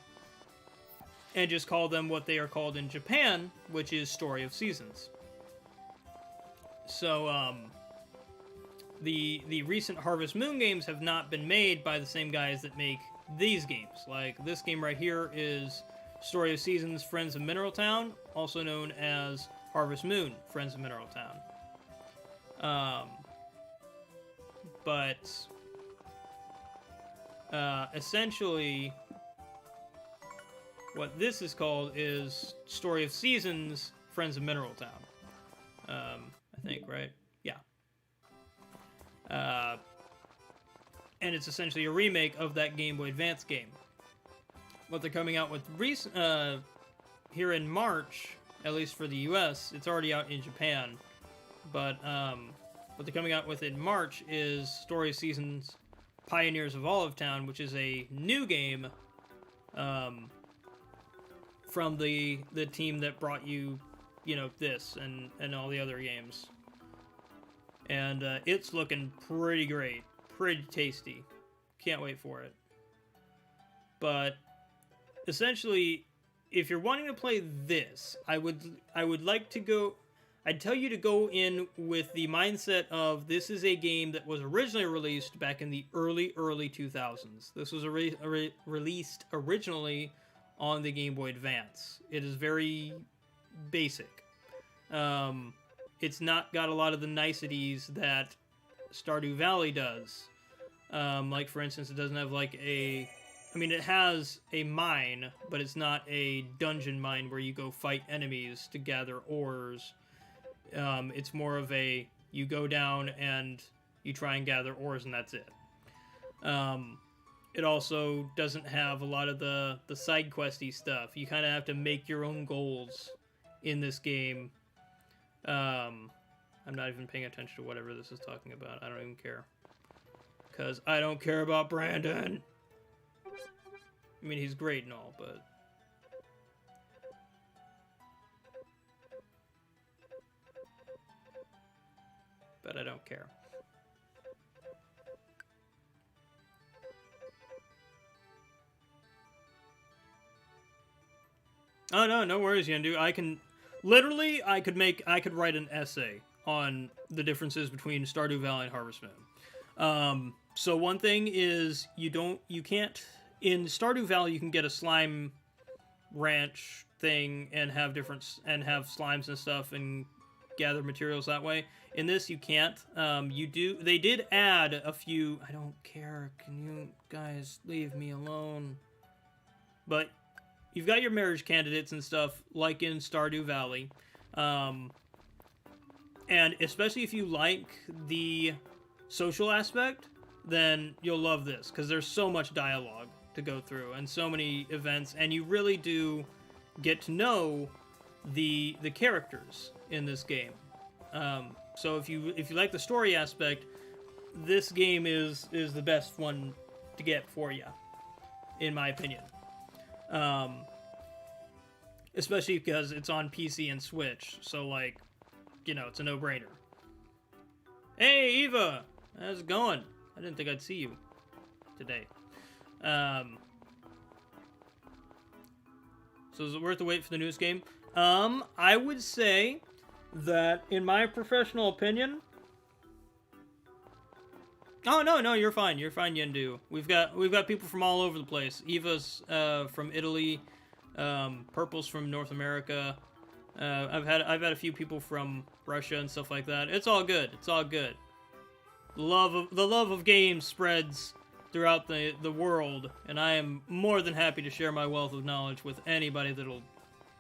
Speaker 1: and just call them what they are called in Japan, which is Story of Seasons. So, the recent Harvest Moon games have not been made by the same guys that make these games. Like, this game right here is Story of Seasons, Friends of Mineral Town, also known as Harvest Moon, Friends of Mineral Town. But essentially, what this is called is Story of Seasons, Friends of Mineral Town. I think, right? Yeah. And it's essentially a remake of that Game Boy Advance game. What they're coming out with here in March, at least for the US, it's already out in Japan, but what they're coming out with in March is Story of Seasons Pioneers of Olive Town, which is a new game from the team that brought you, this and all the other games. And it's looking pretty great, pretty tasty. Can't wait for it. But essentially, if you're wanting to play this, I would like to go. I'd tell you to go in with the mindset of this is a game that was originally released back in the early 2000s. This was released originally on the Game Boy Advance. It is very basic. It's not got a lot of the niceties that Stardew Valley does. Like, for instance, it doesn't have it has a mine, but it's not a dungeon mine where you go fight enemies to gather ores. It's more of you go down and you try and gather ores, and that's it. It also doesn't have a lot of the side questy stuff. You kind of have to make your own goals in this game. I'm not even paying attention to whatever this is talking about. I don't even care. Because I don't care about Brandon. I mean, he's great and all, but... But I don't care. Oh, no, no worries, Yendu. I can... Literally, I could write an essay on the differences between Stardew Valley and Harvest Moon. So one thing is, you can't... In Stardew Valley, you can get a slime ranch thing and have slimes and stuff and gather materials that way. In this, you can't. They did add a few... I don't care. Can you guys leave me alone? But you've got your marriage candidates and stuff, like in Stardew Valley. And especially if you like the social aspect, then you'll love this, because there's so much dialogue to go through and so many events, and you really do get to know the characters in this game. So if you like the story aspect, this game is the best one to get for you, in my opinion. Especially because it's on PC and Switch, so like, you know, it's a no-brainer. Hey, Eva! How's it going? I didn't think I'd see you today. So is it worth the wait for the newest game? I would say that, in my professional opinion... Oh, no, you're fine. You're fine, Yendu. We've got people from all over the place. Eva's from Italy. Purple's from North America. I've had a few people from Russia and stuff like that. It's all good. It's all good. The love of games spreads throughout the world, and I am more than happy to share my wealth of knowledge with anybody that'll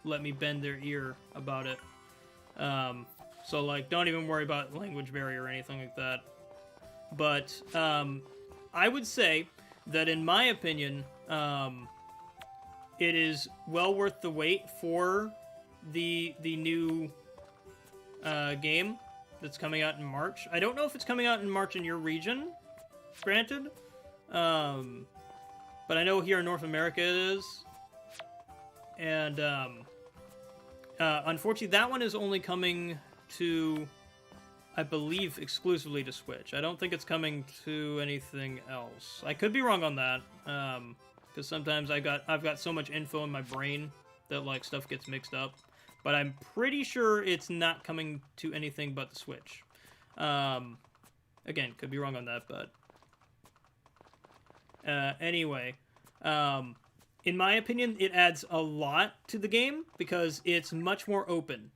Speaker 1: let me bend their ear about it. So like, don't even worry about language barrier or anything like that. But I would say that, in my opinion, it is well worth the wait for the new game that's coming out in March. I don't know if it's coming out in March in your region, granted. But I know here in North America it is. And unfortunately, that one is only coming to, I believe, exclusively to Switch. I don't think it's coming to anything else. I could be wrong on that, because sometimes I've got so much info in my brain that like stuff gets mixed up. But I'm pretty sure it's not coming to anything but the Switch. Again, could be wrong on that, but anyway, in my opinion, it adds a lot to the game because it's much more open.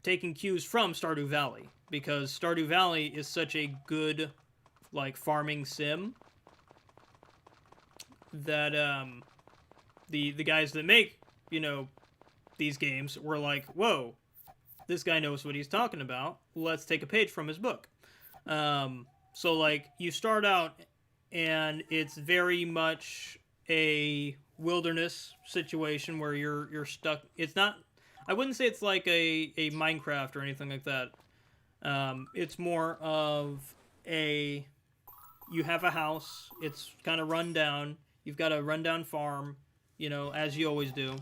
Speaker 1: Taking cues from Stardew Valley, because Stardew Valley is such a good, like, farming sim that the guys that make, you know, these games were like, whoa, this guy knows what he's talking about. Let's take a page from his book. So like, you start out and it's very much a wilderness situation where you're stuck. It's not, I wouldn't say it's like a Minecraft or anything like that. It's more of you have a house, it's kind of run down, you've got a rundown farm, you know, as you always do.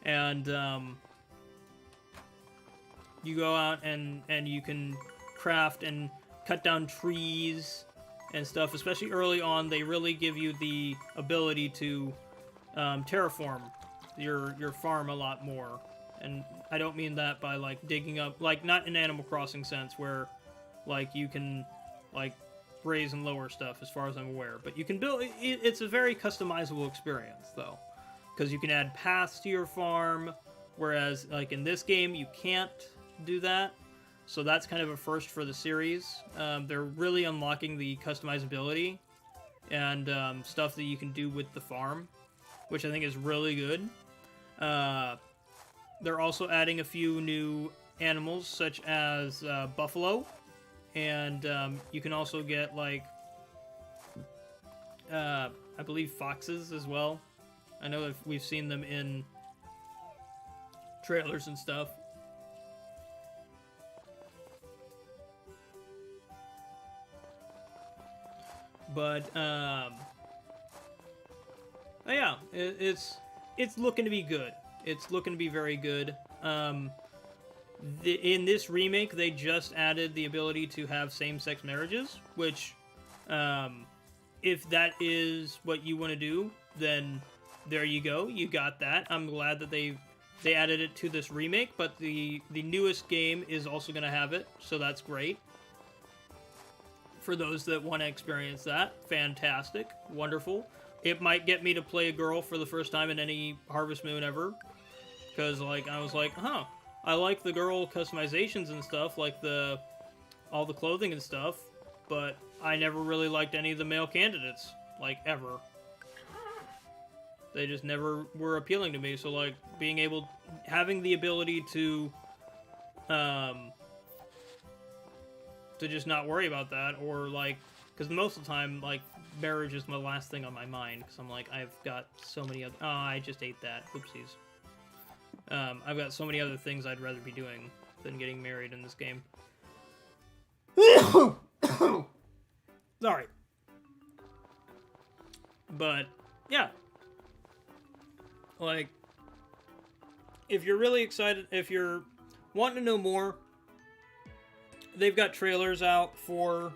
Speaker 1: And you go out and you can craft and cut down trees and stuff. Especially early on, they really give you the ability to terraform your farm a lot more. And I don't mean that by like digging up, like not in Animal Crossing sense where like you can like raise and lower stuff as far as I'm aware. But you can build, it's a very customizable experience though. Because you can add paths to your farm, whereas like in this game you can't do that. So that's kind of a first for the series. They're really unlocking the customizability and stuff that you can do with the farm, which I think is really good. They're also adding a few new animals, such as buffalo, and you can also get like I believe foxes as well. I know that we've seen them in trailers and stuff. But yeah, it's looking to be good. It's looking to be very good. In this remake, they just added the ability to have same-sex marriages, which, if that is what you want to do, then there you go. You got that. I'm glad that they added it to this remake, but the newest game is also going to have it, so that's great. For those that want to experience that, fantastic, wonderful. It might get me to play a girl for the first time in any Harvest Moon ever, because like I was like, huh, I like the girl customizations and stuff, like all the clothing and stuff, but I never really liked any of the male candidates, like ever. They just never were appealing to me. So like having the ability to just not worry about that, or like, because most of the time, like, marriage is my last thing on my mind, because I'm like, I've got so many other, oh, I just ate that, oopsies. I've got so many other things I'd rather be doing than getting married in this game. Sorry. But, yeah. Like, if you're really excited, if you're wanting to know more, they've got trailers out for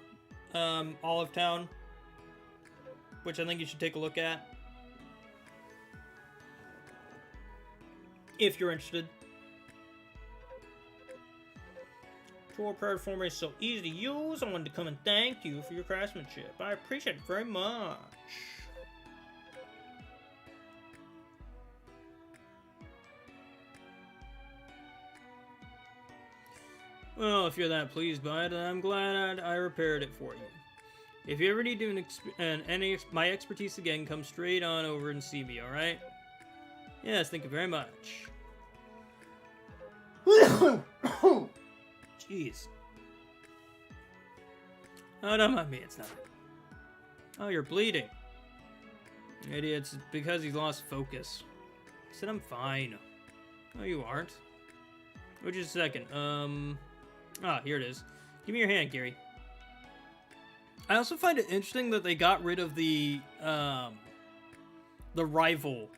Speaker 1: Olive Town, which I think you should take a look at if you're interested. Tour platform is so easy to use. I wanted to come and thank you for your craftsmanship. I appreciate it very much. Well, if you're that pleased by it, I'm glad I repaired it for you. If you ever need to my expertise again, come straight on over and see me, alright? Yes, thank you very much. Jeez. Oh, don't mind me, it's nothing. Oh, you're bleeding. Idiot, it's because he lost focus. I said I'm fine. No, you aren't. Oh, just a second. Ah, here it is. Give me your hand, Gary. I also find it interesting that they got rid of the rival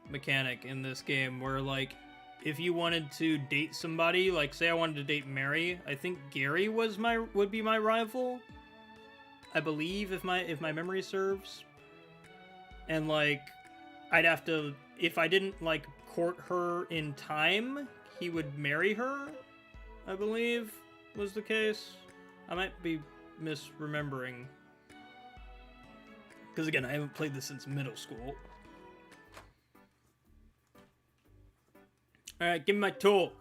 Speaker 1: mechanic in this game, where, like, if you wanted to date somebody, like, say I wanted to date Mary, I think Gary would be my rival, I believe, if my memory serves. And, like, I'd have to, if I didn't, like, court her in time, he would marry her, I believe was the case. I might be misremembering, because again, I haven't played this since middle school. Alright, give me my tool.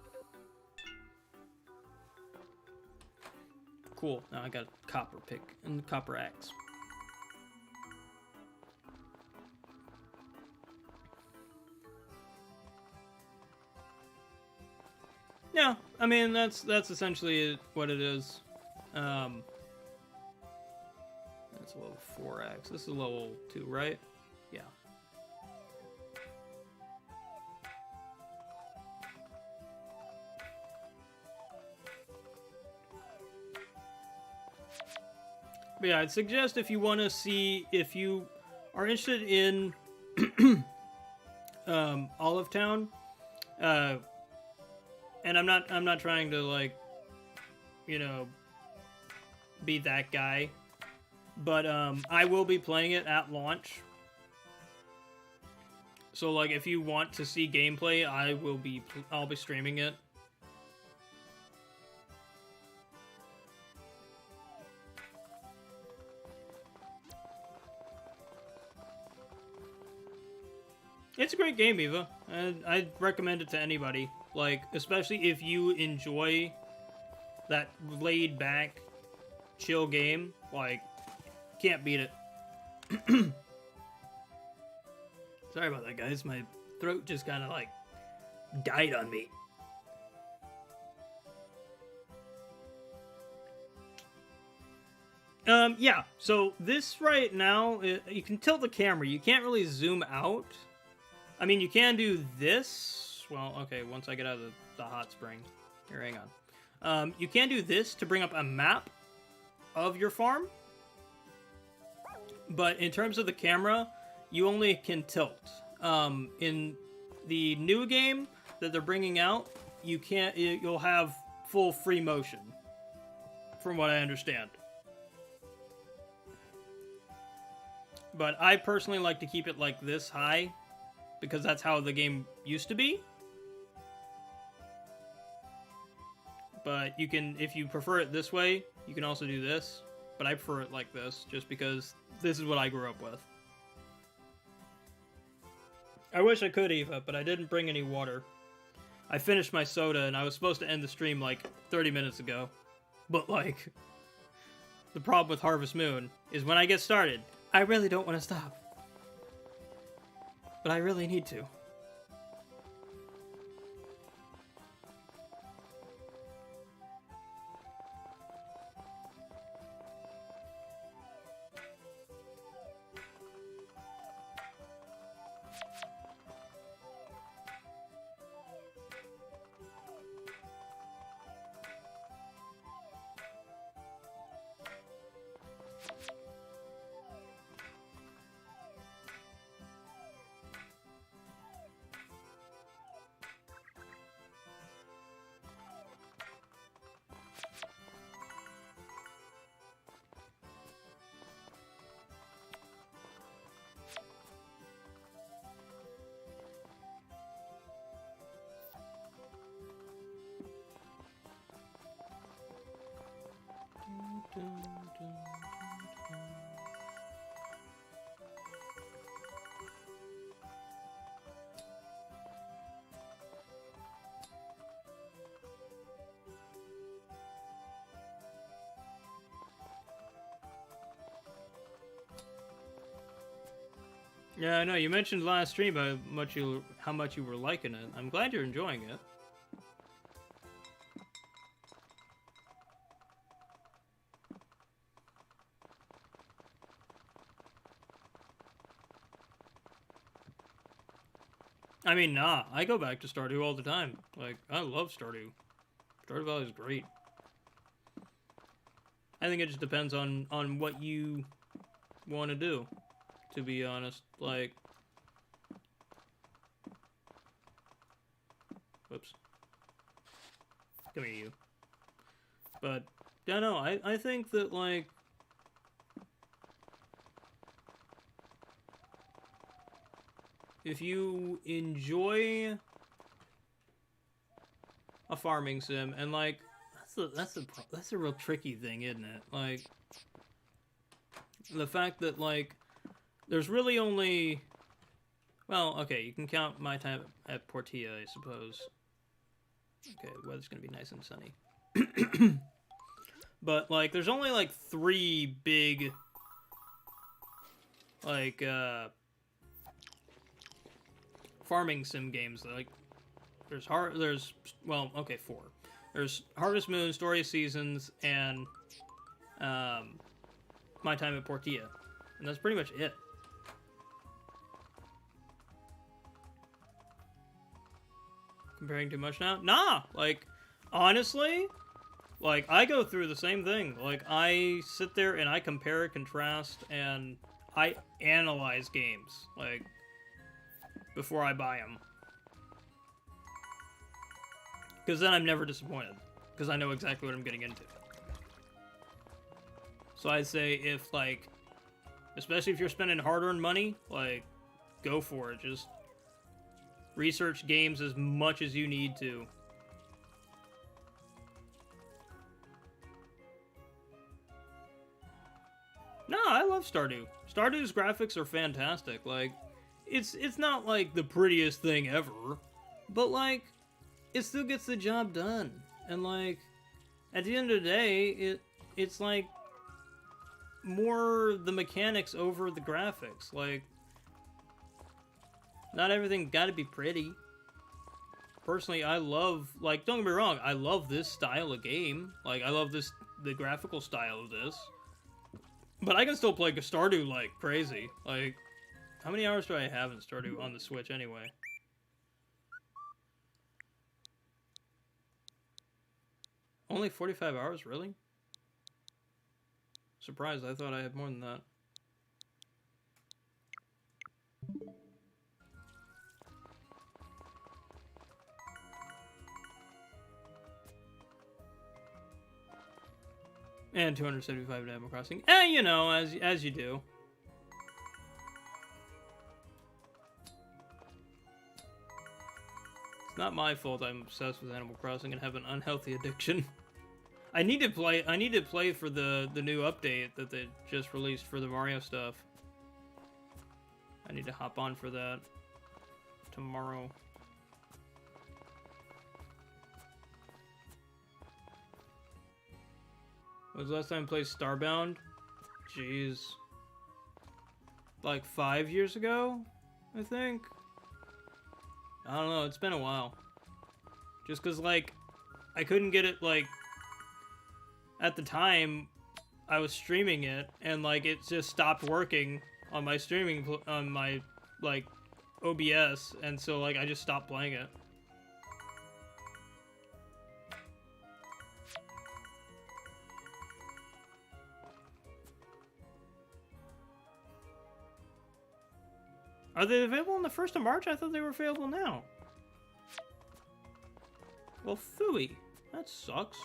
Speaker 1: Cool, now I got a copper pick and a copper axe. Yeah, I mean, that's essentially what it is. That's a level 4 axe. This is level 2, right? Yeah. But yeah, I'd suggest if you want to see, if you are interested in Olive Town, and I'm not trying to, like, you know, be that guy, but I will be playing it at launch. So, like, if you want to see gameplay, I'll be streaming it. It's a great game, Eva, and I'd recommend it to anybody. Like, especially if you enjoy that laid-back, chill game. Like, can't beat it. Sorry about that, guys. My throat just kind of, like, died on me. Yeah, so this right now, you can tilt the camera. You can't really zoom out. I mean, you can do this. Well, okay, once I get out of the hot spring. Here, hang on. You can do this to bring up a map of your farm. But in terms of the camera, you only can tilt. In the new game that they're bringing out, you can't. You'll have full free motion, from what I understand. But I personally like to keep it like this high, because that's how the game used to be. But you can, if you prefer it this way, you can also do this. But I prefer it like this, just because this is what I grew up with. I wish I could, Eva, but I didn't bring any water. I finished my soda, and I was supposed to end the stream like 30 minutes ago. But like, the problem with Harvest Moon is when I get started, I really don't want to stop. But I really need to. Yeah, I know. You mentioned last stream how much you were liking it. I'm glad you're enjoying it. I mean, nah, I go back to Stardew all the time. Like, I love Stardew. Stardew Valley is great. I think it just depends on what you want to do, to be honest. Like, whoops. Come here, you. But, yeah, no, I think that, like, if you enjoy a farming sim, and like that's a real tricky thing, isn't it? Like the fact that like there's really only, well, okay, you can count my time at Portilla, I suppose. Okay, the weather's gonna be nice and sunny. But like there's only like 3 big like farming sim games. Like there's well, okay, 4. There's Harvest Moon, Story of Seasons, and My Time at Portilla, and that's pretty much it. Comparing too much now? Nah, like honestly, like I go through the same thing. Like I sit there and I compare, contrast, and I analyze games like before I buy them. Because then I'm never disappointed. Because I know exactly what I'm getting into. So I'd say if, like, especially if you're spending hard-earned money, like, go for it. Just research games as much as you need to. No, I love Stardew. Stardew's graphics are fantastic. Like, it's not, like, the prettiest thing ever. But, like, it still gets the job done. And like at the end of the day, it's like more the mechanics over the graphics. Like not everything got to be pretty. Personally, I love, like, don't get me wrong, I love this style of game. Like I love the graphical style of this. But I can still play Stardew like crazy. Like how many hours do I have in Stardew on the Switch anyway? Only 45 hours, really? Surprised, I thought I had more than that. And 275 in Animal Crossing. And, you know, as you do. It's not my fault I'm obsessed with Animal Crossing and have an unhealthy addiction. I need to play for the new update that they just released for the Mario stuff. I need to hop on for that tomorrow. When was the last time I played Starbound? Jeez. Like 5 years ago, I think? I don't know, it's been a while. Just cause, like, I couldn't get it, like, at the time I was streaming it, and, like, it just stopped working on my streaming, on my, like, OBS, and so, like, I just stopped playing it. Are they available on the 1st of March? I thought they were available now. Well, phooey. That sucks.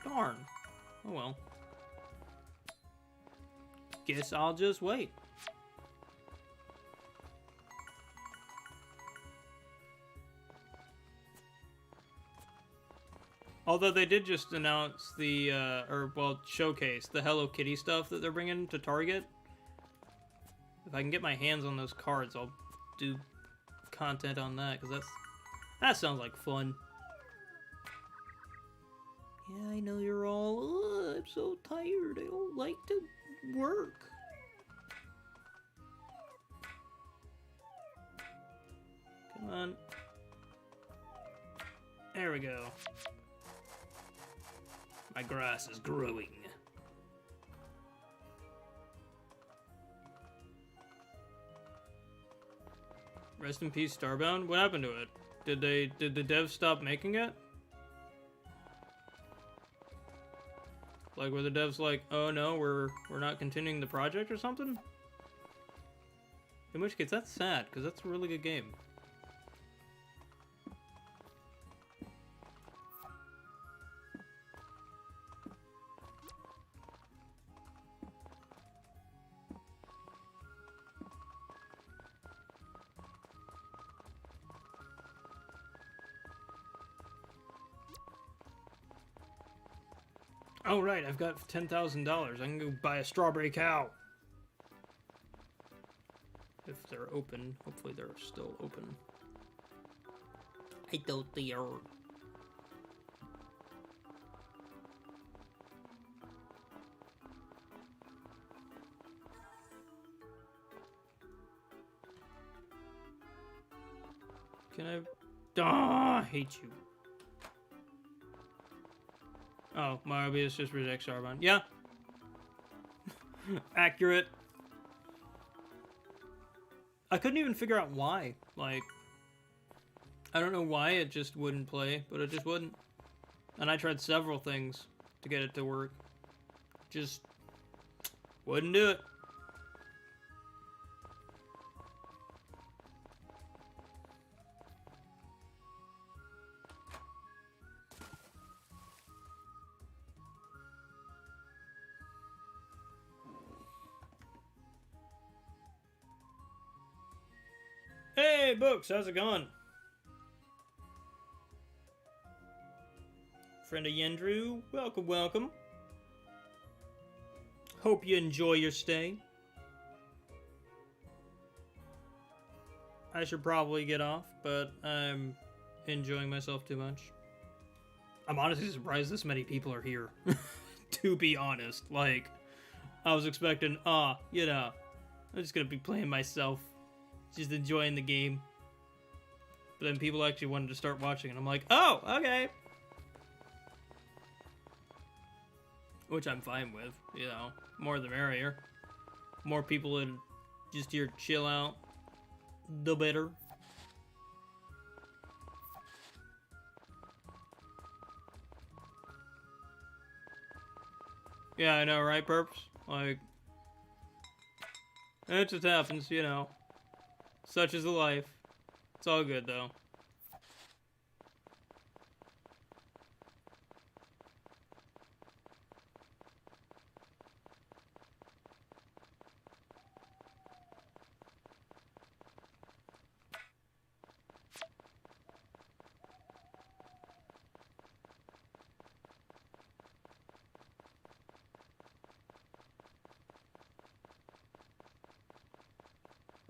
Speaker 1: Darn. Oh well. Guess I'll just wait. Although they did just announce the, showcase the Hello Kitty stuff that they're bringing to Target. If I can get my hands on those cards, I'll do content on that, because that sounds like fun. Yeah, I know you're all, I'm so tired, I don't like to work. Come on. There we go. My grass is growing. Rest in peace, Starbound. What happened to it? Did the devs stop making it? Like, were the devs like, oh no, we're not continuing the project or something? In which case, that's sad, because that's a really good game. Oh right, I've got $10,000. I can go buy a strawberry cow. If they're open. Hopefully they're still open. I doubt they are. Can I... I hate you. Oh, my OBS just rejects Starbound. Yeah. Accurate. I couldn't even figure out why. Like, I don't know why it just wouldn't play, but it just wouldn't. And I tried several things to get it to work. Just wouldn't do it. Hey, Books, how's it going? Friend of Yendrew, welcome, welcome. Hope you enjoy your stay. I should probably get off, but I'm enjoying myself too much. I'm honestly surprised this many people are here, to be honest. Like, I was expecting, you know, I'm just gonna be playing myself. Just enjoying the game. But then people actually wanted to start watching, and I'm like, oh, okay. Which I'm fine with, you know. More the merrier. More people that just here chill out, the better. Yeah, I know, right, Perps? Like, it just happens, you know. Such is the life. It's all good, though.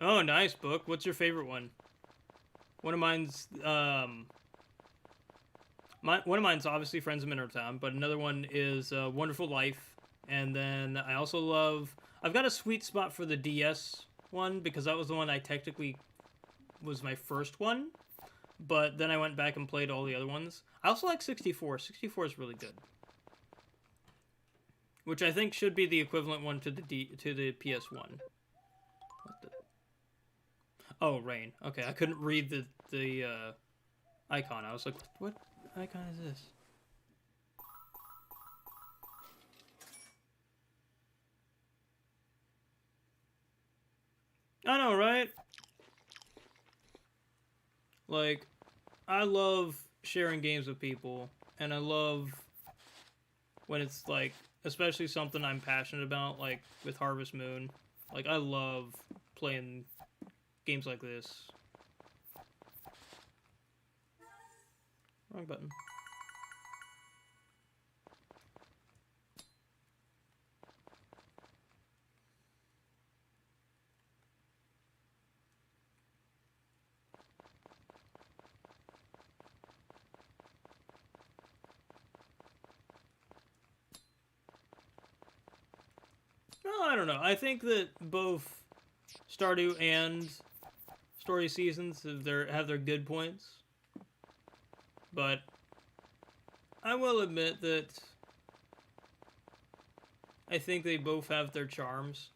Speaker 1: Oh, nice book. What's your favorite one? One of mine's one of mine's obviously Friends of Mineral Town, but another one is Wonderful Life. And then I also love. I've got a sweet spot for the DS one because that was the one I technically was my first one. But then I went back and played all the other ones. I also like 64. 64 is really good. Which I think should be the equivalent one to the PS1. What the... Oh, rain. Okay, I couldn't read the icon. I was like, what icon is this? I know, right? Like, I love sharing games with people, and I love when it's like, especially something I'm passionate about, like with Harvest Moon. Like, I love playing games like this. Wrong button. Well, I don't know. I think that both Stardew and Story Seasons have their good points. But I will admit that I think they both have their charms.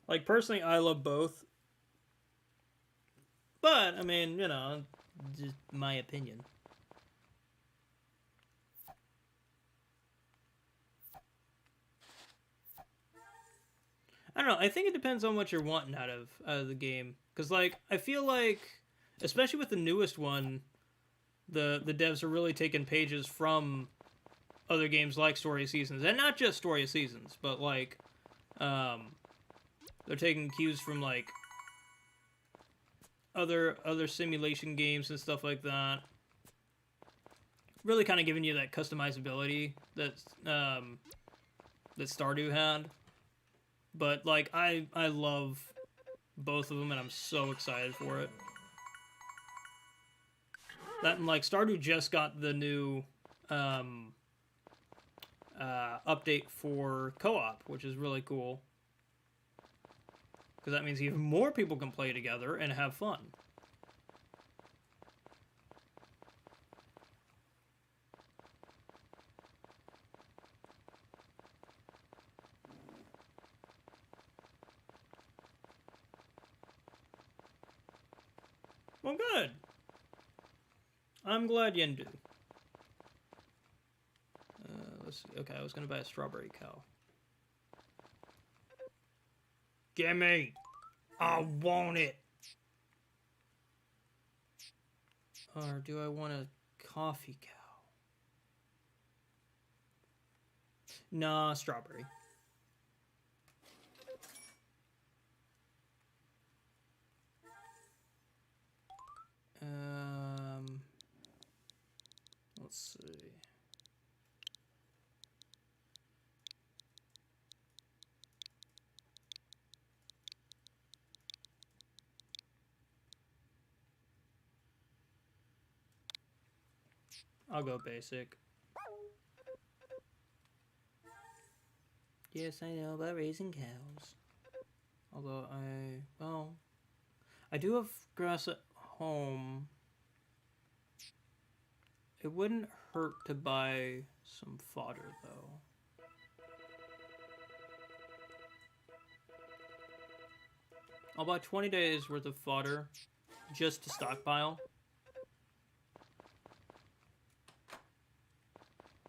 Speaker 1: Like, personally, I love both. But, I mean, you know, just my opinion. I don't know. I think it depends on what you're wanting out of the game. Because, like, I feel like, especially with the newest one, the devs are really taking pages from other games like Story of Seasons. And not just Story of Seasons, but, like, they're taking cues from, like, other simulation games and stuff like that. Really kind of giving you that customizability that Stardew had. But, like, I love both of them, and I'm so excited for it. That, and, like, Stardew just got the new update for co-op, which is really cool. Because that means even more people can play together and have fun. Well, good. I'm glad you do. Let's see. Okay, I was going to buy a strawberry cow. Gimme! I want it! Or do I want a coffee cow? Nah, strawberry. Let's see. I'll go basic. Yes, I know about raising cows. Although I do have grass at home. It wouldn't hurt to buy some fodder, though. I'll buy 20 days worth of fodder just to stockpile.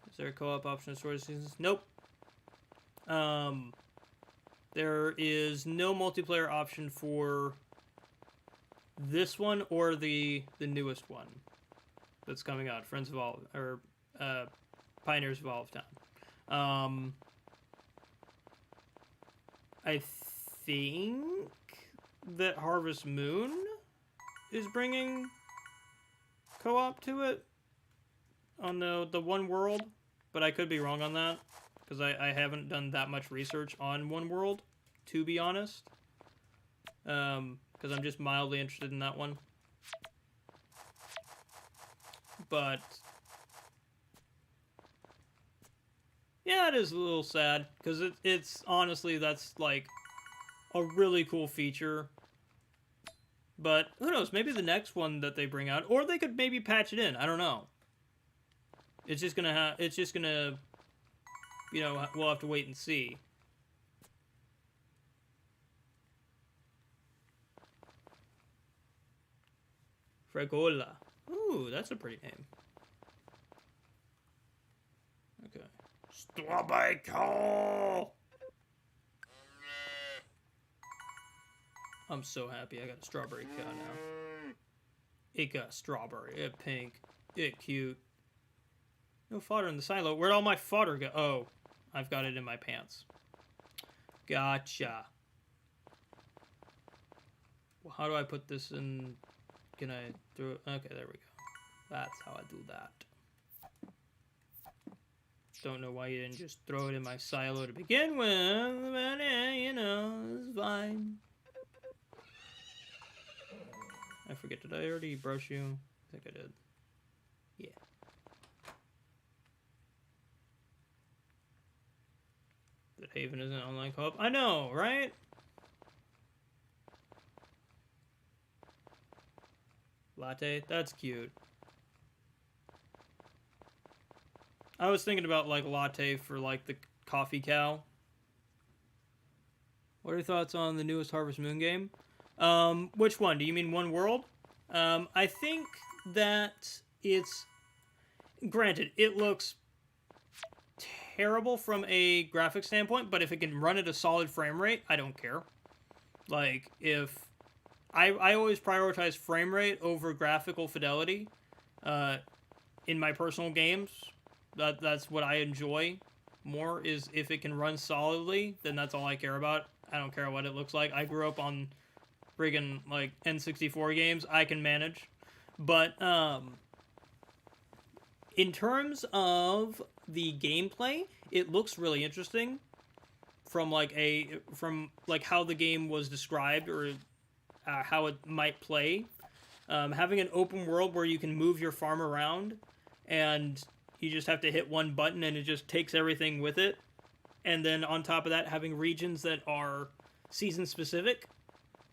Speaker 1: Is there a co-op option in Story Seasons? Nope. There is no multiplayer option for this one or the newest one that's coming out, Friends of All or Pioneers of Olive Town. I think that Harvest Moon is bringing co-op to it on the One World, but I could be wrong on that because I haven't done that much research on One World, to be honest. because I'm just mildly interested in that one. But yeah, it is a little sad because it's honestly, that's like a really cool feature. But who knows? Maybe the next one that they bring out, or they could maybe patch it in. I don't know. It's just gonna you know, we'll have to wait and see. Fregola. Ooh, that's a pretty name. Okay. Strawberry cow. I'm so happy I got a strawberry cow now. It got strawberry, it pink, it cute. No fodder in the silo. Where'd all my fodder go? Oh, I've got it in my pants. Gotcha. Well, how do I put this in? Can I throw it? Okay, there we go. That's how I do that. Don't know why you didn't just throw it in my silo to begin with, but you know, it's fine. I forget, did I already brush you? I think I did. Yeah. That Haven isn't online co-op? I know, right? Latte? That's cute. I was thinking about, like, latte for, like, the coffee cow. What are your thoughts on the newest Harvest Moon game? Which one? Do you mean One World? I think that it's... Granted, it looks terrible from a graphic standpoint, but if it can run at a solid frame rate, I don't care. Like, if... I always prioritize frame rate over graphical fidelity in my personal games. That's what I enjoy more, is if it can run solidly, then that's all I care about. I don't care what it looks like. I grew up on friggin' like N64 games. I can manage. But in terms of the gameplay, it looks really interesting from like how the game was described, or how it might play. Having an open world where you can move your farm around and you just have to hit one button and it just takes everything with it. And then on top of that, having regions that are season specific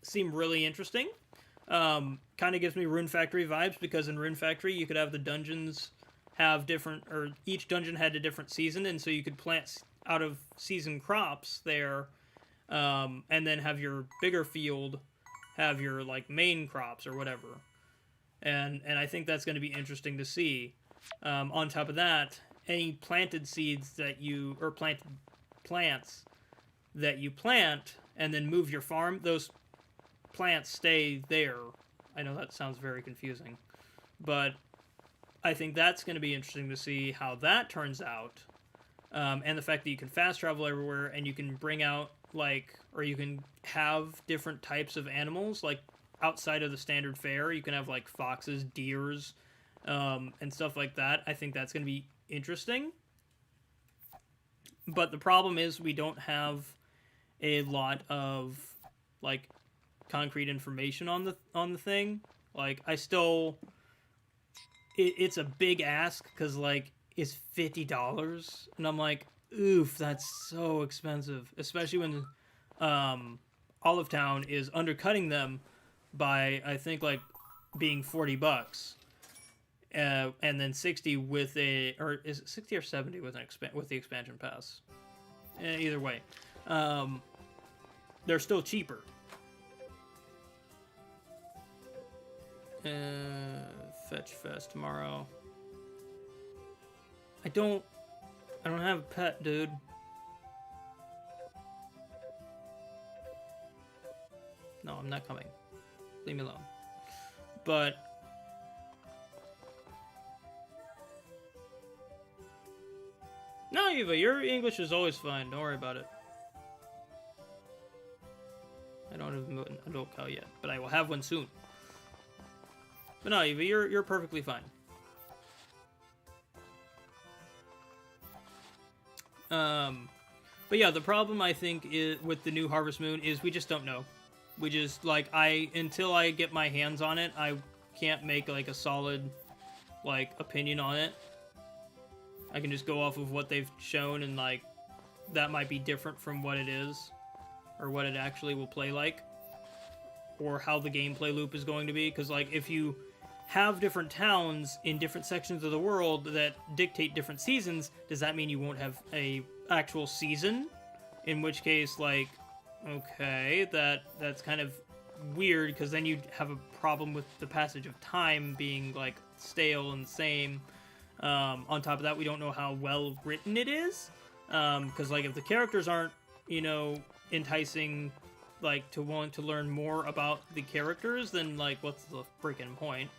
Speaker 1: seem really interesting. Kind of gives me Rune Factory vibes, because in Rune Factory you could have the dungeons have different, or each dungeon had a different season, and so you could plant out of season crops there, and then have your bigger field have your like main crops or whatever. And I think that's going to be interesting to see. On top of that, any planted seeds that you, or planted plants that you plant and then move your farm, those plants stay there. I know that sounds very confusing, but I think that's going to be interesting to see how that turns out. And the fact that you can fast travel everywhere, and you can bring out like, or you can have different types of animals like outside of the standard fare. You can have like foxes, deers, and stuff like that. I think that's going to be interesting. But the problem is we don't have a lot of like concrete information on the thing. Like, I still, it's a big ask, because like it's $50, and I'm like, oof, that's so expensive, especially when Olive Town is undercutting them by, I think, like being $40, and then 60 with a, or is it 60 or 70 with with the expansion pass? Either way, they're still cheaper. Fetch Fest tomorrow. I don't have a pet, dude. No, I'm not coming. Leave me alone. But no, Eva, your English is always fine. Don't worry about it. I don't have an adult cow yet, but I will have one soon. But no, Eva, you're perfectly fine. But yeah, the problem I think is with the new Harvest Moon is we just don't know. We just, like, until I get my hands on it, I can't make, like, a solid, like, opinion on it. I can just go off of what they've shown, and, like, that might be different from what it is, or what it actually will play like, or how the gameplay loop is going to be, because, like, if you have different towns in different sections of the world that dictate different seasons, does that mean you won't have a actual season? In which case, like, okay, that's kind of weird, because then you'd have a problem with the passage of time being, like, stale and same. On top of that, we don't know how well written it is, because, like, if the characters aren't, you know, enticing, like, to want to learn more about the characters, then, like, what's the freaking point?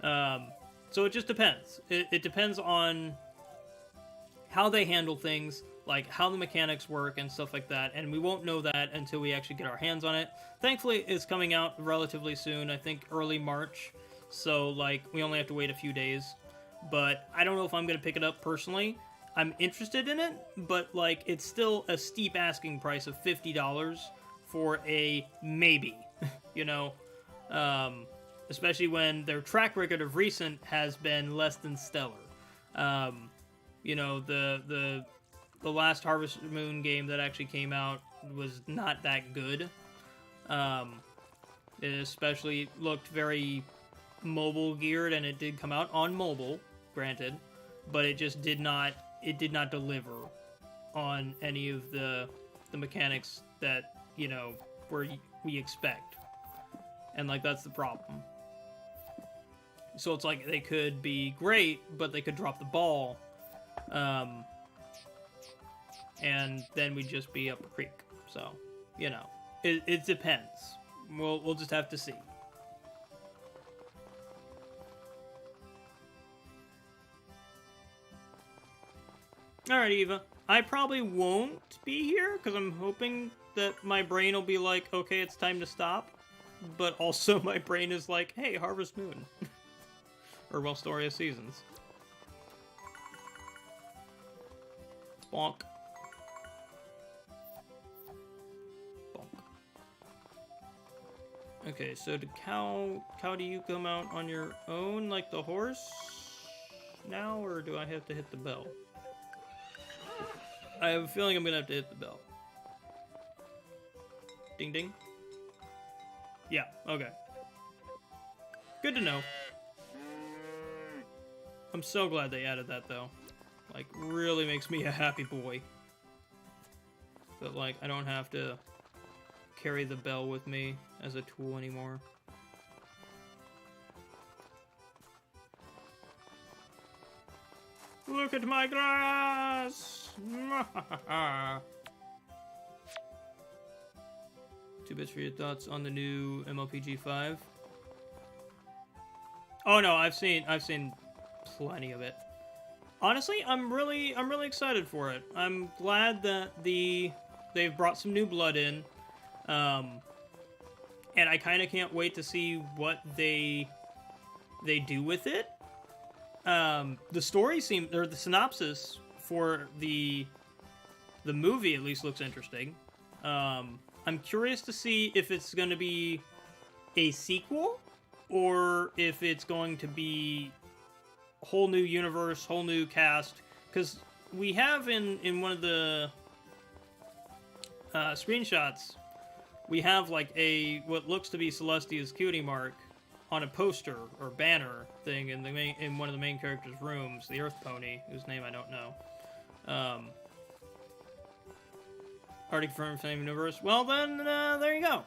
Speaker 1: So it just depends. It depends on how they handle things, like how the mechanics work and stuff like that, and we won't know that until we actually get our hands on it. Thankfully, it's coming out relatively soon, I think early March, so, like, we only have to wait a few days. But I don't know if I'm going to pick it up personally. I'm interested in it, but, like, it's still a steep asking price of $50 for a maybe, you know? Especially when their track record of recent has been less than stellar. You know, the last Harvest Moon game that actually came out was not that good. It especially looked very mobile geared, and it did come out on mobile, granted, but it just did not deliver on any of the mechanics that, you know, we expect. And, like, that's the problem. So it's like they could be great, but they could drop the ball. And then we'd just be up a creek. So, you know, it depends. We'll just have to see. Alright, Eva. I probably won't be here, because I'm hoping that my brain will be like, okay, it's time to stop. But also my brain is like, hey, Harvest Moon. Or, well, Story of Seasons. Bonk. Bonk. Okay, so cow, do you come out on your own like the horse now, or do I have to hit the bell? I have a feeling I'm gonna have to hit the bell. Ding ding. Yeah, okay. Good to know. I'm so glad they added that, though. Like, really makes me a happy boy. But, like, I don't have to carry the bell with me as a tool anymore. Look at my grass! 2 bits for your thoughts on the new MLPG 5. Oh no, I've seen plenty of it. Honestly, I'm really excited for it. I'm glad that they've brought some new blood in, and I kind of can't wait to see what they do with it. The story or the synopsis for the movie at least looks interesting. I'm curious to see if it's going to be a sequel, or if it's going to be whole new universe, whole new cast, because we have in one of the screenshots, we have like what looks to be Celestia's cutie mark on a poster or banner thing in one of the main characters' rooms, the Earth Pony, whose name I don't know. Already confirmed same universe. Well then, there you go.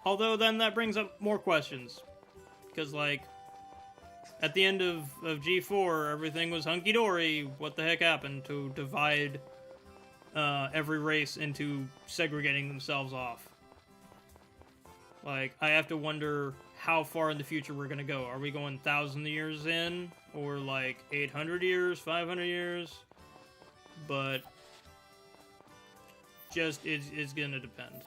Speaker 1: Although then that brings up more questions, because like, at the end of G4, everything was hunky-dory. What the heck happened to divide every race into segregating themselves off? Like, I have to wonder how far in the future we're going to go. Are we going 1,000 years in? Or like 800 years, 500 years? But just, it's going to depend.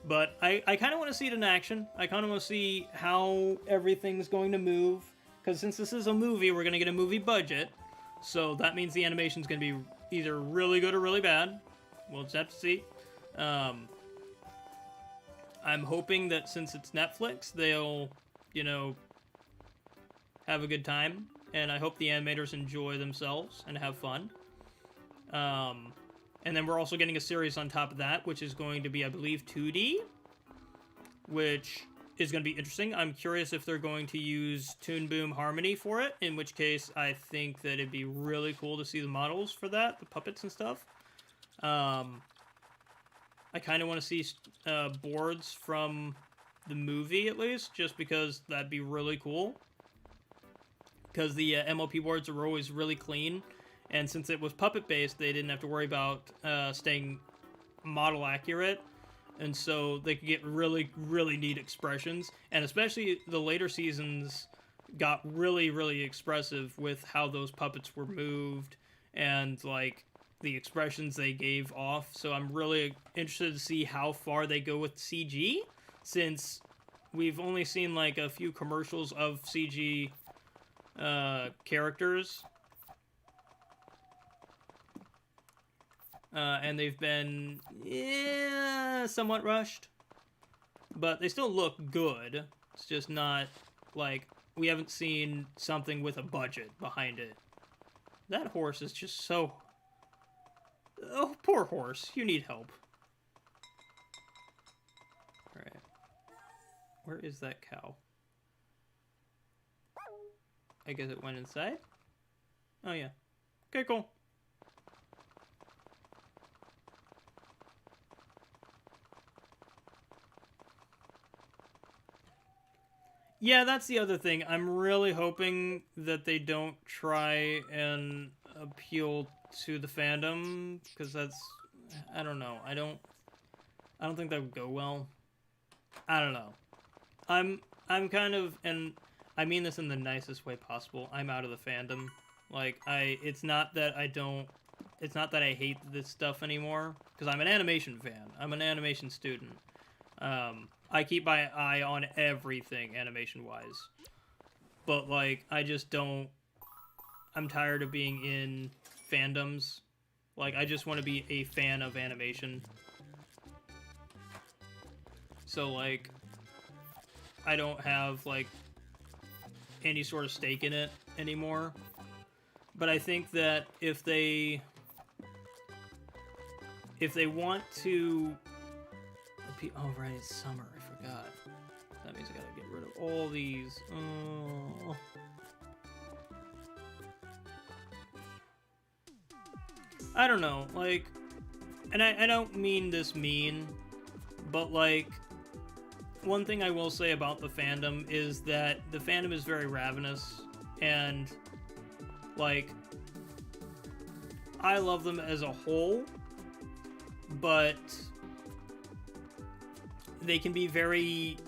Speaker 1: But I kind of want to see it in action. I kind of want to see how everything's going to move. Because since this is a movie, we're going to get a movie budget. So that means the animation's going to be either really good or really bad. We'll just have to see. I'm hoping that since it's Netflix, they'll, you know, have a good time, and I hope the animators enjoy themselves and have fun. And then we're also getting a series on top of that, which is going to be, I believe, 2D, which is going to be interesting. I'm curious if they're going to use Toon Boom Harmony for it, in which case I think that it'd be really cool to see the models for that, the puppets and stuff. I kind of want to see boards from the movie, at least, just because that'd be really cool. Because the MLP boards are always really clean, and since it was puppet-based, they didn't have to worry about staying model accurate, and so they could get really, really neat expressions. And especially the later seasons got really, really expressive with how those puppets were moved and, like, the expressions they gave off. So I'm really interested to see how far they go with CG, since we've only seen, like, a few commercials of CG characters, and they've been somewhat rushed, but they still look good. It's just not like we haven't seen something with a budget behind it. That horse is just so... Oh, poor horse, you need help. Alright, where is that cow? I guess it went inside? Oh, yeah. Okay, cool. Yeah, that's the other thing. I'm really hoping that they don't try and appeal to the fandom, because that's... I don't know. I don't think that would go well. I don't know. I'm kind of... And I mean this in the nicest way possible. I'm out of the fandom. Like, it's not that I hate this stuff anymore, because I'm an animation fan. I'm an animation student. I keep my eye on everything animation-wise. But, like, I just don't... I'm tired of being in fandoms. Like, I just want to be a fan of animation. So, like, I don't have, like, any sort of stake in it anymore. But I think that if they want to... Oh, right, it's summer. I forgot. That means I gotta get rid of all these. Oh. I don't know, like... And I don't mean this mean, but, like... One thing I will say about the fandom is that the fandom is very ravenous, and, like, I love them as a whole, but they can be very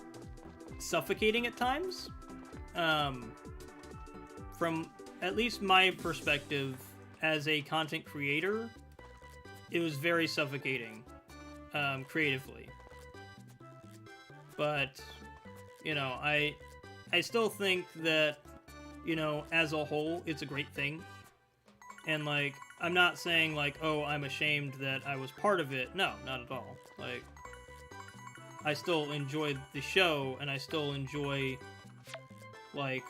Speaker 1: suffocating at times. From at least my perspective as a content creator, it was very suffocating, creatively. But, you know, I still think that, you know, as a whole, it's a great thing. And, like, I'm not saying, like, oh, I'm ashamed that I was part of it. No, not at all. Like, I still enjoy the show, and I still enjoy, like,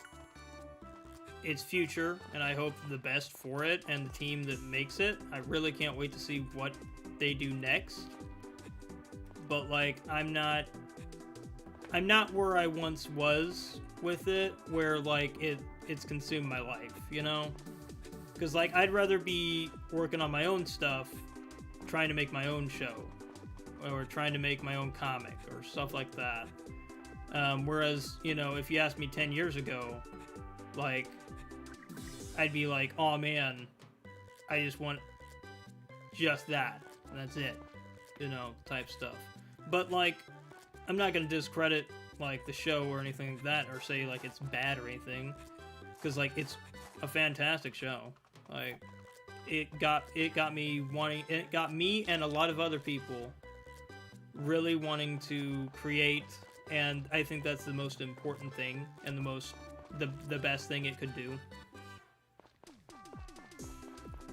Speaker 1: its future, and I hope the best for it and the team that makes it. I really can't wait to see what they do next. But, like, I'm not where I once was with it, where, like, it's consumed my life, you know? Because, like, I'd rather be working on my own stuff, trying to make my own show, or trying to make my own comic, or stuff like that. Whereas, you know, if you asked me 10 years ago, like, I'd be like, oh man, I just want just that, and that's it, you know, type stuff. But, like, I'm not gonna discredit, like, the show or anything like that, or say, like, it's bad or anything, because, like, it's a fantastic show. Like, it got me and a lot of other people really wanting to create, and I think that's the most important thing, and the best thing it could do.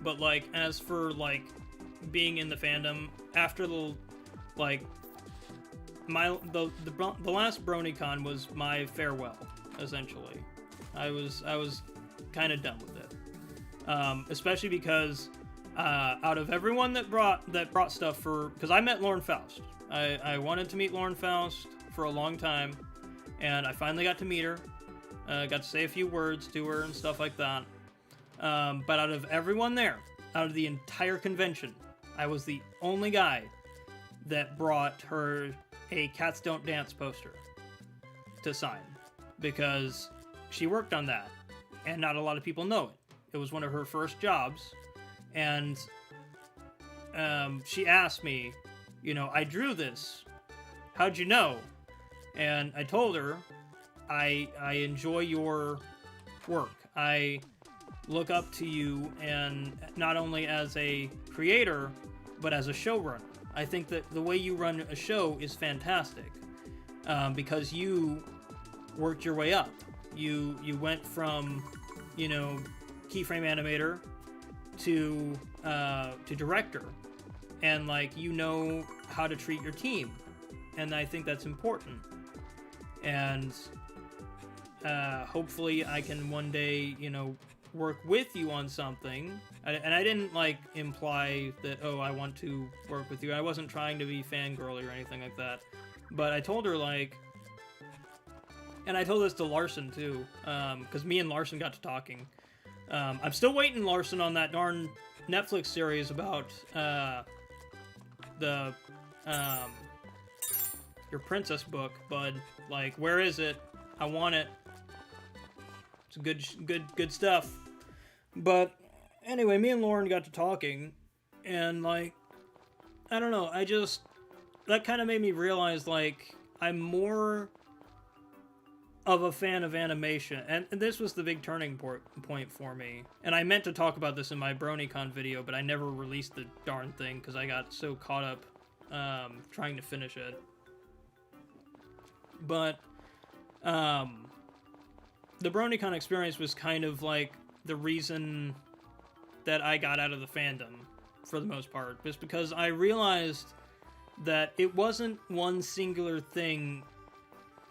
Speaker 1: But, like, as for, like, being in the fandom, after the, like, the last BronyCon was my farewell, essentially. I was kind of done with it, especially because out of everyone that brought stuff because I met Lauren Faust. I wanted to meet Lauren Faust for a long time, and I finally got to meet her. Got to say a few words to her and stuff like that. But out of everyone there, out of the entire convention, I was the only guy that brought her a Cats Don't Dance poster to sign, because she worked on that, and not a lot of people know it. It was one of her first jobs, and she asked me, I drew this. How'd you know? And I told her, I enjoy your work. I look up to you, and not only as a creator, but as a showrunner. I think that the way you run a show is fantastic, because you worked your way up. You went from, keyframe animator to director, and how to treat your team, and I think that's important. And hopefully I can one day, work with you on something. And I didn't imply that, I want to work with you. I wasn't trying to be fangirly or anything like that. But I told her and I told this to Larson too, because me and Larson got to talking. I'm still waiting, Larson, on that darn Netflix series about your princess book, bud. Where is it? I want it. It's good stuff. But anyway, me and Lauren got to talking, and I don't know, that kind of made me realize I'm more of a fan of animation, and this was the big turning point for me. And I meant to talk about this in my BronyCon video, but I never released the darn thing because I got so caught up trying to finish it. But the BronyCon experience was kind of the reason that I got out of the fandom, for the most part, just because I realized that it wasn't one singular thing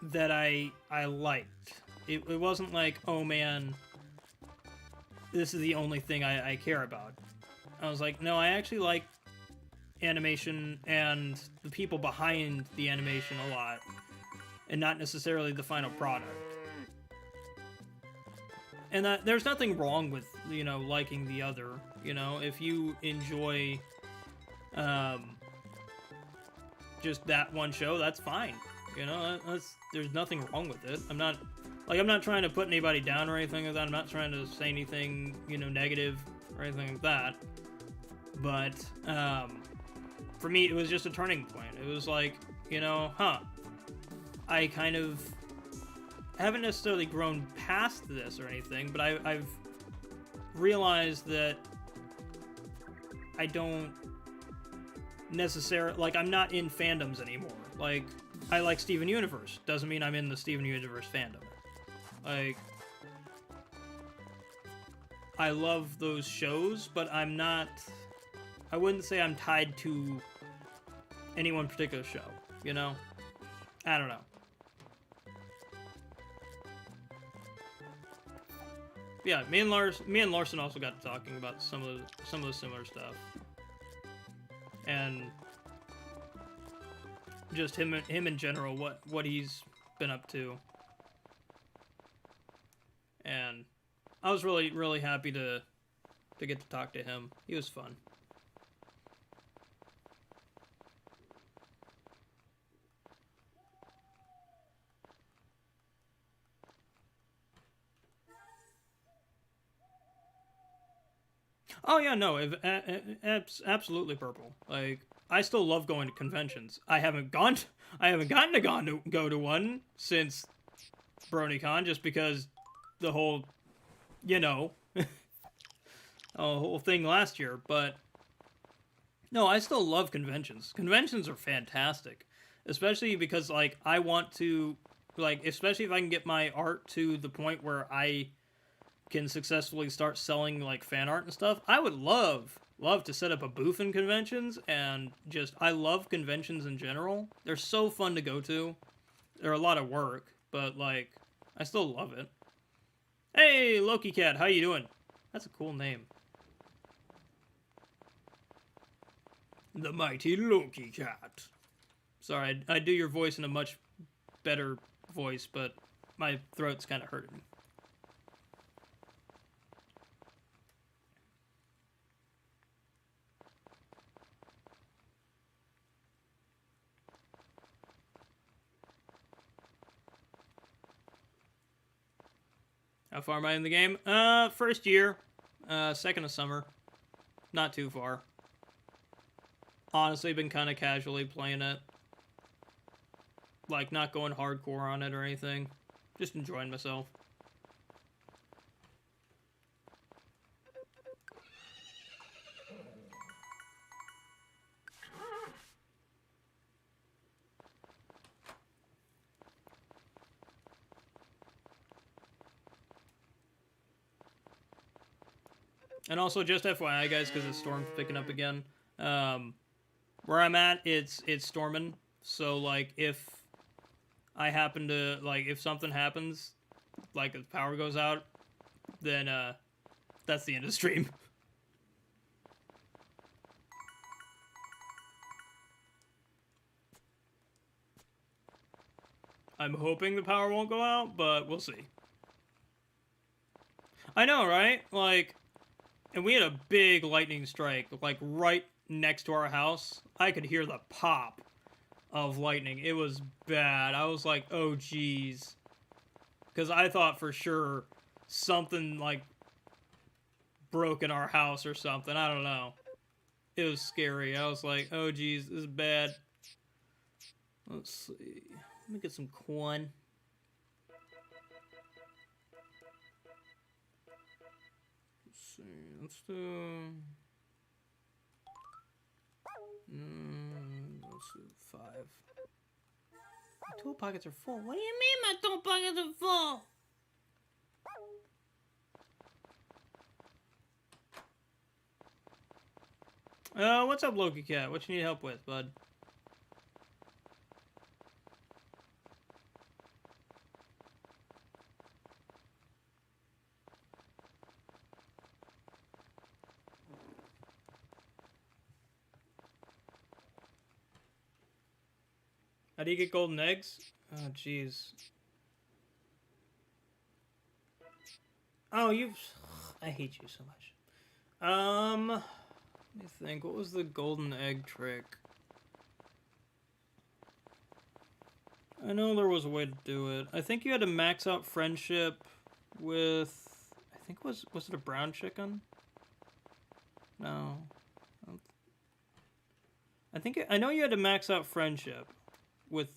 Speaker 1: that I liked. It wasn't oh man, this is the only thing I care about. I was no, I actually like animation and the people behind the animation a lot, and not necessarily the final product. And that there's nothing wrong with, liking the other, if you enjoy just that one show, that's fine. There's nothing wrong with it. I'm not trying to put anybody down or anything like that. I'm not trying to say anything, negative or anything like that. But for me, it was just a turning point. It was I kind of haven't necessarily grown past this or anything, but I've realized that I don't necessarily, I'm not in fandoms anymore. I like Steven Universe. Doesn't mean I'm in the Steven Universe fandom. I love those shows, but I wouldn't say I'm tied to any one particular show, I don't know. Yeah, me and Larson also got to talking about some of the similar stuff, and just him in general, what he's been up to, and I was really happy to get to talk to him. He was fun. Oh yeah, no, absolutely purple. I still love going to conventions. I haven't gotten to go to one since BronyCon, just because the whole, whole thing last year. But no, I still love conventions. Conventions are fantastic, especially because I want to especially if I can get my art to the point where I can successfully start selling fan art and stuff. I would love love to set up a booth in conventions, and just, I love conventions in general. They're so fun to go to. They're a lot of work, but, like, I still love it. Hey, Loki Cat, how you doing? That's a cool name. The mighty Loki Cat. Sorry, I do your voice in a much better voice, but my throat's kind of hurting. How far am I in the game? First year. Second of summer. Not too far. Honestly, been kind of casually playing it. Like, not going hardcore on it or anything. Just enjoying myself. And also, just FYI, guys, because the storm's picking up again. Where I'm at, it's storming. So, like, if I happen to, like, if something happens, like, if the power goes out, then, that's the end of the stream. I'm hoping the power won't go out, but we'll see. I know, right? Like, and we had a big lightning strike, like, right next to our house. I could hear the pop of lightning. It was bad. I was like, oh, geez. Because I thought for sure something, like, broke in our house or something. I don't know. It was scary. I was like, oh, geez, this is bad. Let's see. Let me get some corn. Let's do... let's do 5. My tool pockets are full. What do you mean my tool pockets are full? What's up, Loki Cat? What you need help with, bud? How do you get golden eggs? Oh, jeez. Oh, I hate you so much. Let me think. What was the golden egg trick? I know there was a way to do it. I think you had to max out friendship with... I think was it a brown chicken? No. I know you had to max out friendship with...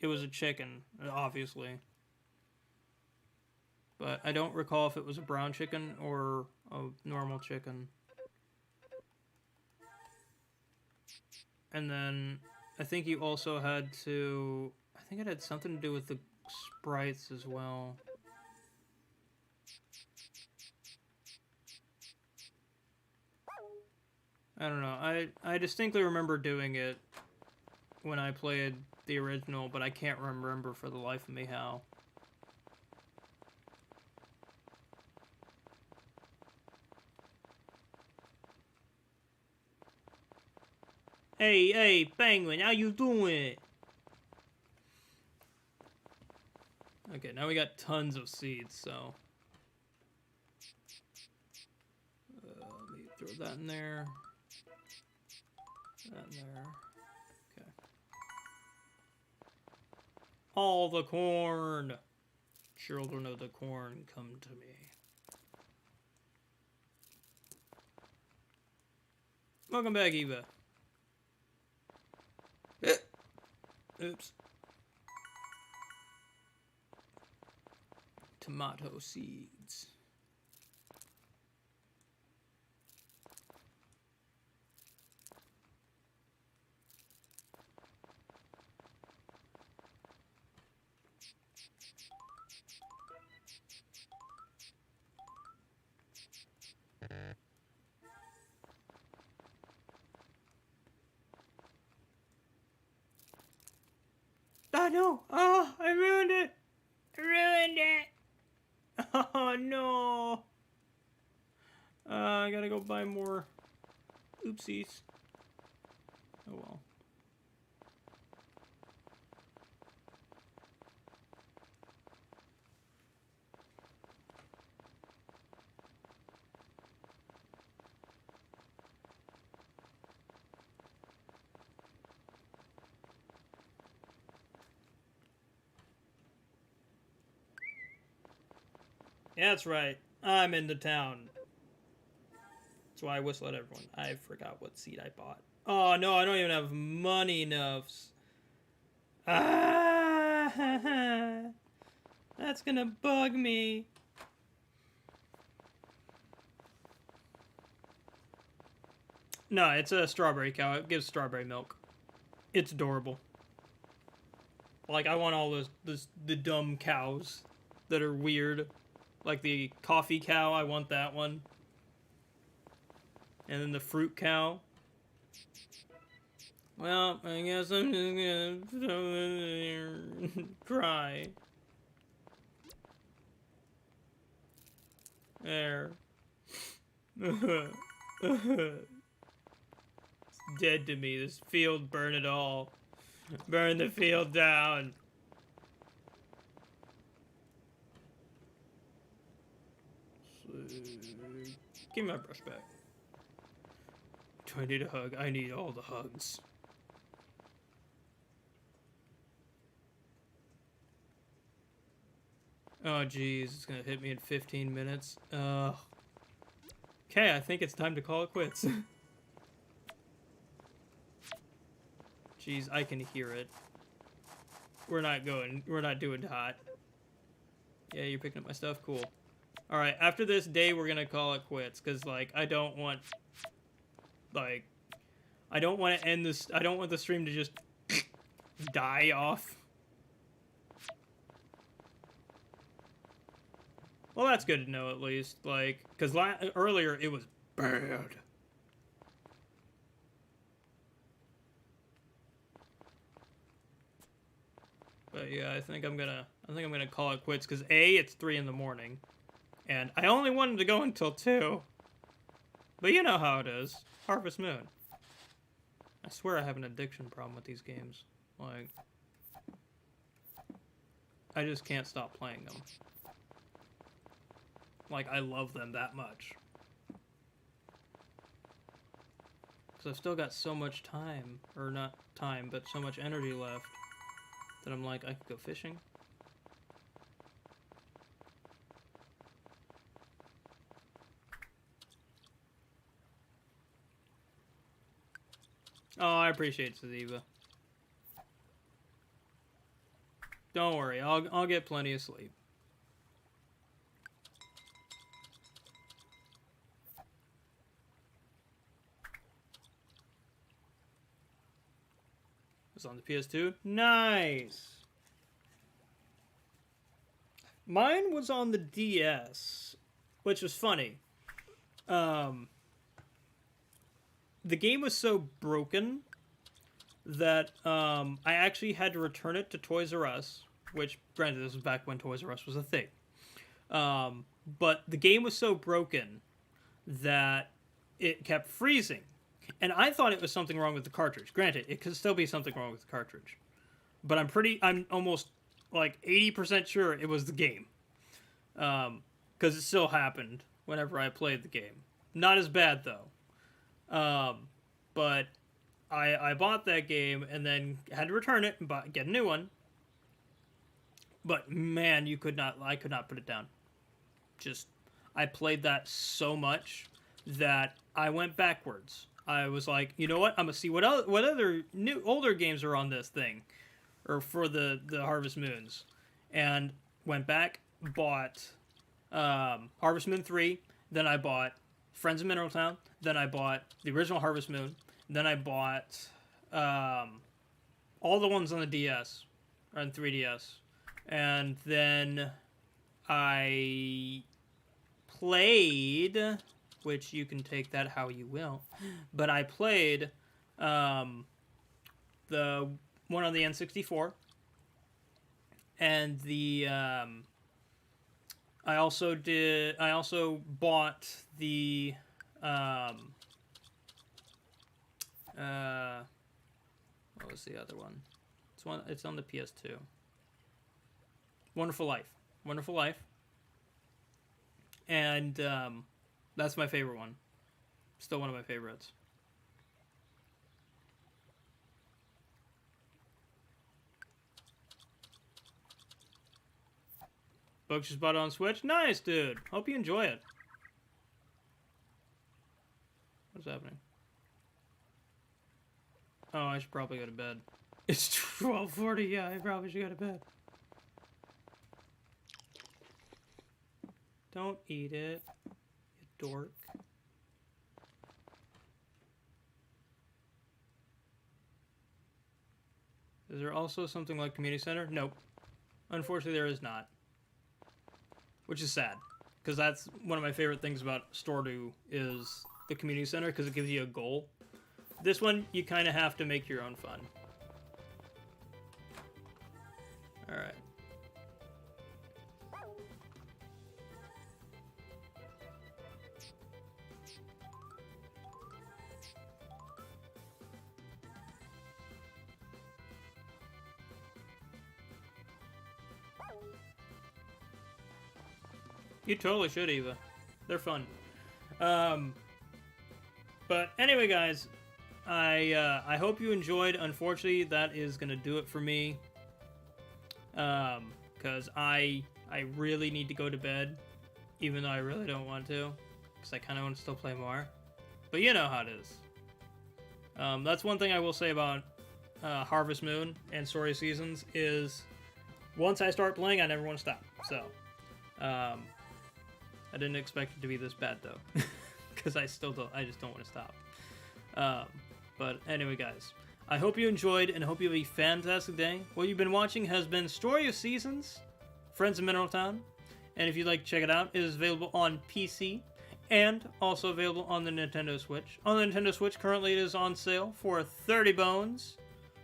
Speaker 1: It was a chicken, obviously. But I don't recall if it was a brown chicken or a normal chicken. And then I think you also had to... I think it had something to do with the sprites as well. I don't know. I distinctly remember doing it when I played the original, but I can't remember for the life of me how. Hey, Penguin, how you doing? Okay, now we got tons of seeds, so... let me throw that in there. That in there. Okay. All the corn! Children of the corn, come to me. Welcome back, Eva. Oops. Tomato seeds. Oh, no. Oh, I ruined it. I ruined it. Oh, no. I gotta go buy more. Oopsies. Oh, well. Yeah, that's right. I'm in the town. That's why I whistle at everyone. I forgot what seed I bought. Oh, no, I don't even have money enough. Ah! That's gonna bug me. No, it's a strawberry cow. It gives strawberry milk. It's adorable. Like, I want all the dumb cows that are weird. Like the coffee cow, I want that one. And then the fruit cow. Well, I guess I'm just gonna throw it in there and cry. There. It's dead to me. This field, burn it all. Burn the field down. Give me my brush back. Do I need a hug? I need all the hugs. Oh, geez. It's gonna hit me in 15 minutes. Okay, I think it's time to call it quits. Jeez, I can hear it. We're not doing hot. Yeah, you're picking up my stuff? Cool. Alright, after this day, we're gonna call it quits, because, like, I don't want to end this, I don't want the stream to just die off. Well, that's good to know, at least, like, because earlier, it was bad. But yeah, I think I'm gonna call it quits, because A, it's 3 in the morning, and I only wanted to go until 2. But you know how it is. Harvest Moon. I swear I have an addiction problem with these games. Like, I just can't stop playing them. Like, I love them that much. Because I've still got so much time, or not time, but so much energy left, that I'm like, I could go fishing. Oh, I appreciate Saziva. Don't worry, I'll get plenty of sleep. It's on the PS2. Nice. Mine was on the DS, which was funny. The game was so broken that I actually had to return it to Toys R Us, which, granted, this was back when Toys R Us was a thing. But the game was so broken that it kept freezing. And I thought it was something wrong with the cartridge. Granted, it could still be something wrong with the cartridge. But I'm almost like 80% sure it was the game. Because it still happened whenever I played the game. Not as bad, though. But I bought that game and then had to return it and get a new one. But man, I could not put it down. I played that so much that I went backwards. I was like, you know what? I'm gonna see what other older games are on this thing, or for the Harvest Moons, and went back, bought Harvest Moon 3. Then I bought Friends of Mineral Town. Then I bought the original Harvest Moon. Then I bought all the ones on the DS, or on 3DS, and then I played, which you can take that how you will, but I played the one on the N64, and the I also bought the what was the other one? It's on the PS2. Wonderful Life. Wonderful Life. And that's my favorite one. Still one of my favorites. Books just bought it on Switch. Nice, dude. Hope you enjoy it. What's happening? Oh, I should probably go to bed. It's 12:40. Yeah, I probably should go to bed. Don't eat it, you dork. Is there also something like community center? Nope. Unfortunately, there is not. Which is sad, because that's one of my favorite things about Stardew is the community center, because it gives you a goal. This one, you kind of have to make your own fun. Alright. You totally should, Eva. They're fun. But anyway, guys, I hope you enjoyed. Unfortunately, that is gonna do it for me. Because I really need to go to bed, even though I really don't want to, because I kind of want to still play more. But you know how it is. That's one thing I will say about Harvest Moon and Story Seasons is once I start playing, I never want to stop. So, I didn't expect it to be this bad though, because I just don't want to stop. But anyway, guys, I hope you enjoyed and hope you have a fantastic day. What you've been watching has been Story of Seasons, Friends of Mineral Town, and if you'd like to check it out, it is available on PC and also available on the Nintendo Switch. On the Nintendo Switch, currently it is on sale for 30 bones,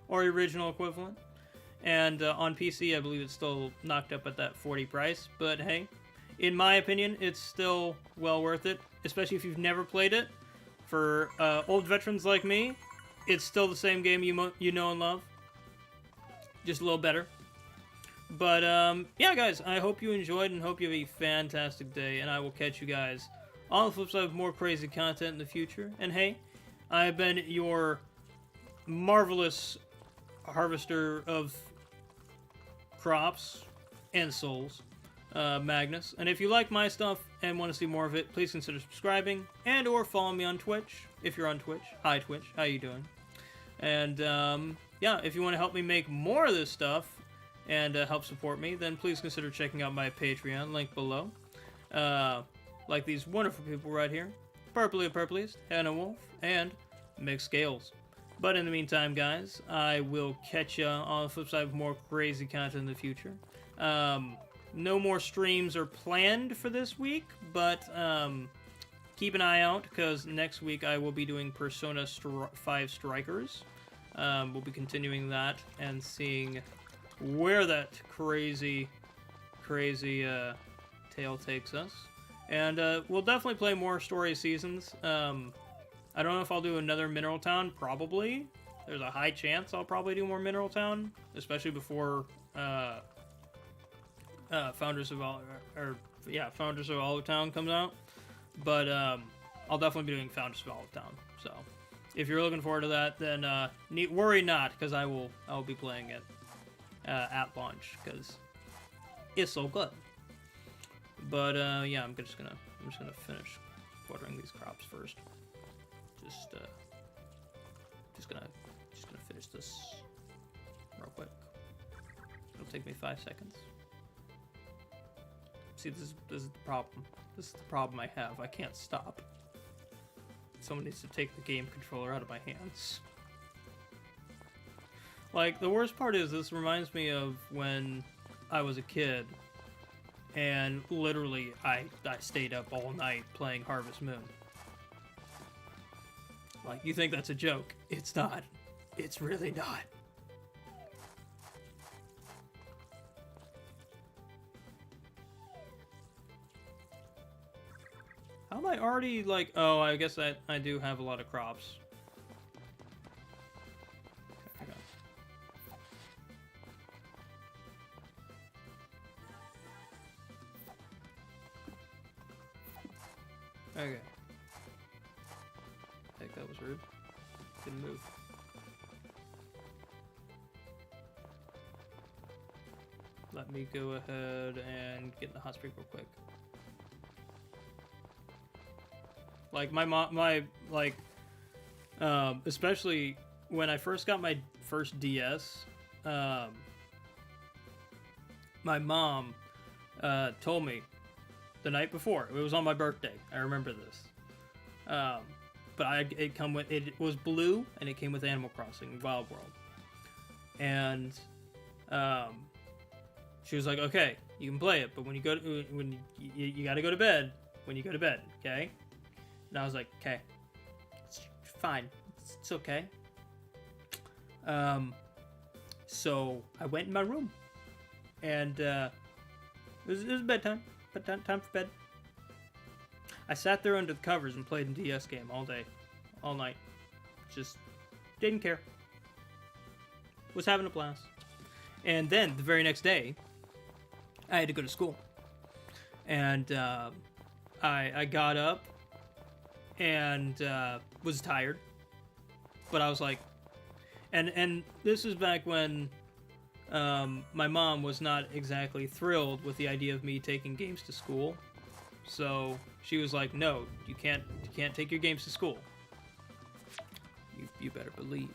Speaker 1: or original equivalent, and on PC, I believe it's still knocked up at that 40 price, but hey, in my opinion, it's still well worth it, especially if you've never played it. For old veterans like me, it's still the same game you know and love, just a little better. But yeah, guys, I hope you enjoyed and hope you have a fantastic day, and I will catch you guys on the flip side of more crazy content in the future. And hey, I have been your marvelous harvester of crops and souls, Magnus. And if you like my stuff and want to see more of it, please consider subscribing and or follow me on Twitch if you're on Twitch. Hi Twitch, how you doing? And yeah, if you want to help me make more of this stuff and help support me, then please consider checking out my Patreon, link below. Like these wonderful people right here, Purpley of Purpliest, Hannah Wolf, and Mick Scales. But in the meantime, guys, I will catch you on the flip side with more crazy content in the future. No more streams are planned for this week, but keep an eye out, because next week I will be doing Persona 5 Strikers. We'll be continuing that and seeing where that crazy tale takes us. And we'll definitely play more Story Seasons. I don't know if I'll do another Mineral Town. Probably. There's a high chance I'll probably do more Mineral Town, especially before Founders of Olive Town comes out. But I'll definitely be doing Founders of Olive Town. So if you're looking forward to that, then worry not, because I'll be playing it at launch, because it's so good. But yeah, I'm just gonna finish watering these crops first. Just gonna finish this real quick. It'll take me 5 seconds. See, this is the problem. This is the problem I have. I can't stop. Someone needs to take the game controller out of my hands. Like, the worst part is, this reminds me of when I was a kid, and literally I stayed up all night playing Harvest Moon. Like, you think that's a joke? It's not. It's really not. am I already like? Oh, I guess I do have a lot of crops. Hang on. Okay. I think that was rude. Didn't move. Let me go ahead and get in the hot spring real quick. Like especially when I first got my first DS, my mom told me the night before. It was on my birthday. I remember this. But it was blue and it came with Animal Crossing Wild World. And she was like, "Okay, you can play it, but when you go to, when you got to go to bed when you go to bed, okay?" And I was like, "Okay, it's fine, it's okay." So I went in my room, and it was bedtime, time for bed. I sat there under the covers and played a DS game all day, all night. Just didn't care. Was having a blast. And then the very next day, I had to go to school. And I got up and was tired. But I was like, and this is back when my mom was not exactly thrilled with the idea of me taking games to school. So she was like, "No, you can't take your games to school." You better believe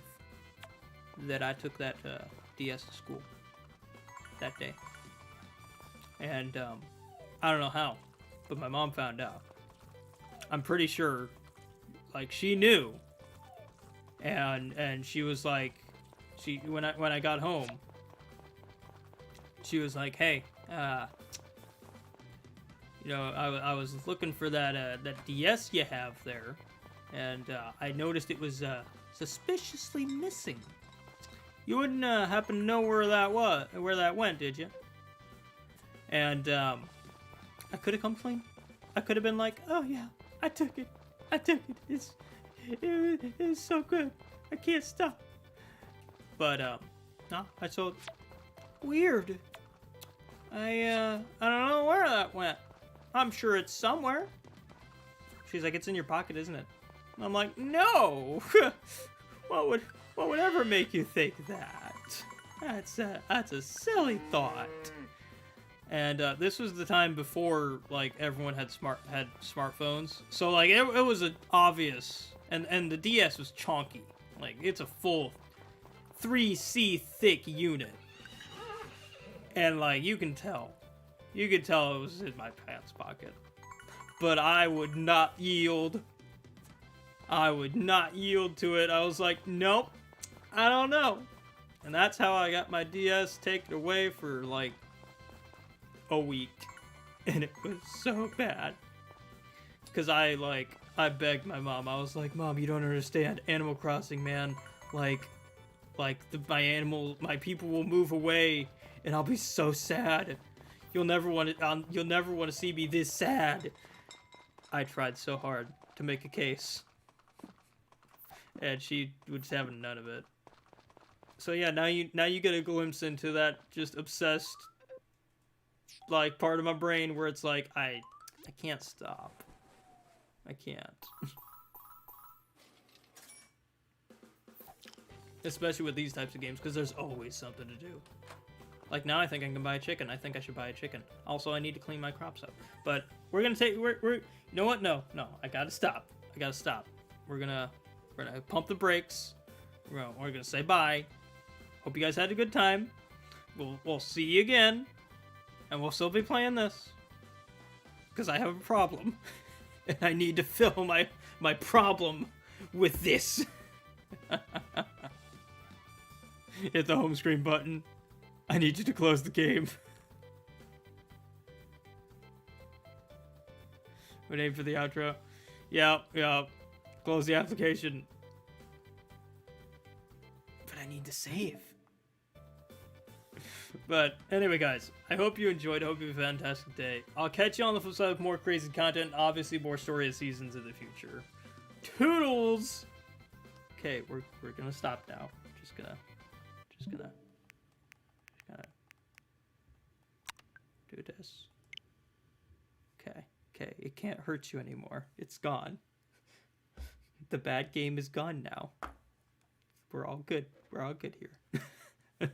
Speaker 1: that I took that DS to school that day. And I don't know how, but my mom found out. I'm pretty sure, like, she knew. And she was like, when I got home, she was like, "Hey, I was looking for that DS you have there, and I noticed it was suspiciously missing. You wouldn't happen to know where that went, did you?" And I could have come clean. I could have been like, "Oh yeah, I took it. It was so good. I can't stop." But no, I told, "Weird. I don't know where that went. I'm sure it's somewhere." She's like, "It's in your pocket, isn't it?" I'm like, "No." What would ever make you think that? That's a silly thought. And this was the time before, like, everyone had smartphones, so like it was an obvious, and the DS was chonky. Like, it's a full 3C thick unit, and like you could tell it was in my pants pocket. But I would not yield. I would not yield to it. I was like, "Nope, I don't know." And that's how I got my DS taken away for like a week. And it was so bad. Because I begged my mom. I was like, "Mom, you don't understand. Animal Crossing, man. My people will move away and I'll be so sad. You'll never want to see me this sad." I tried so hard to make a case. And she was having none of it. So yeah, now you get a glimpse into that just obsessed, like, part of my brain where it's like, I can't stop. I can't. Especially with these types of games, because there's always something to do. Like, now I think I can buy a chicken. I think I should buy a chicken. Also, I need to clean my crops up. But we're gonna you know what? No, I gotta stop. We're gonna pump the brakes. We're gonna say bye. Hope you guys had a good time. We'll see you again, and we'll still be playing this because I have a problem, and I need to fill my problem with this. Hit the home screen button. I need you to close the game. We're aiming for the outro. Yeah. Close the application. But I need to save. But anyway, guys, I hope you enjoyed. I hope you have a fantastic day. I'll catch you on the flip side with more crazy content. Obviously, more story of seasons in the future. Toodles! Okay, we're gonna stop now. Just gonna do this. Okay, it can't hurt you anymore. It's gone. The bad game is gone now. We're all good. We're all good here.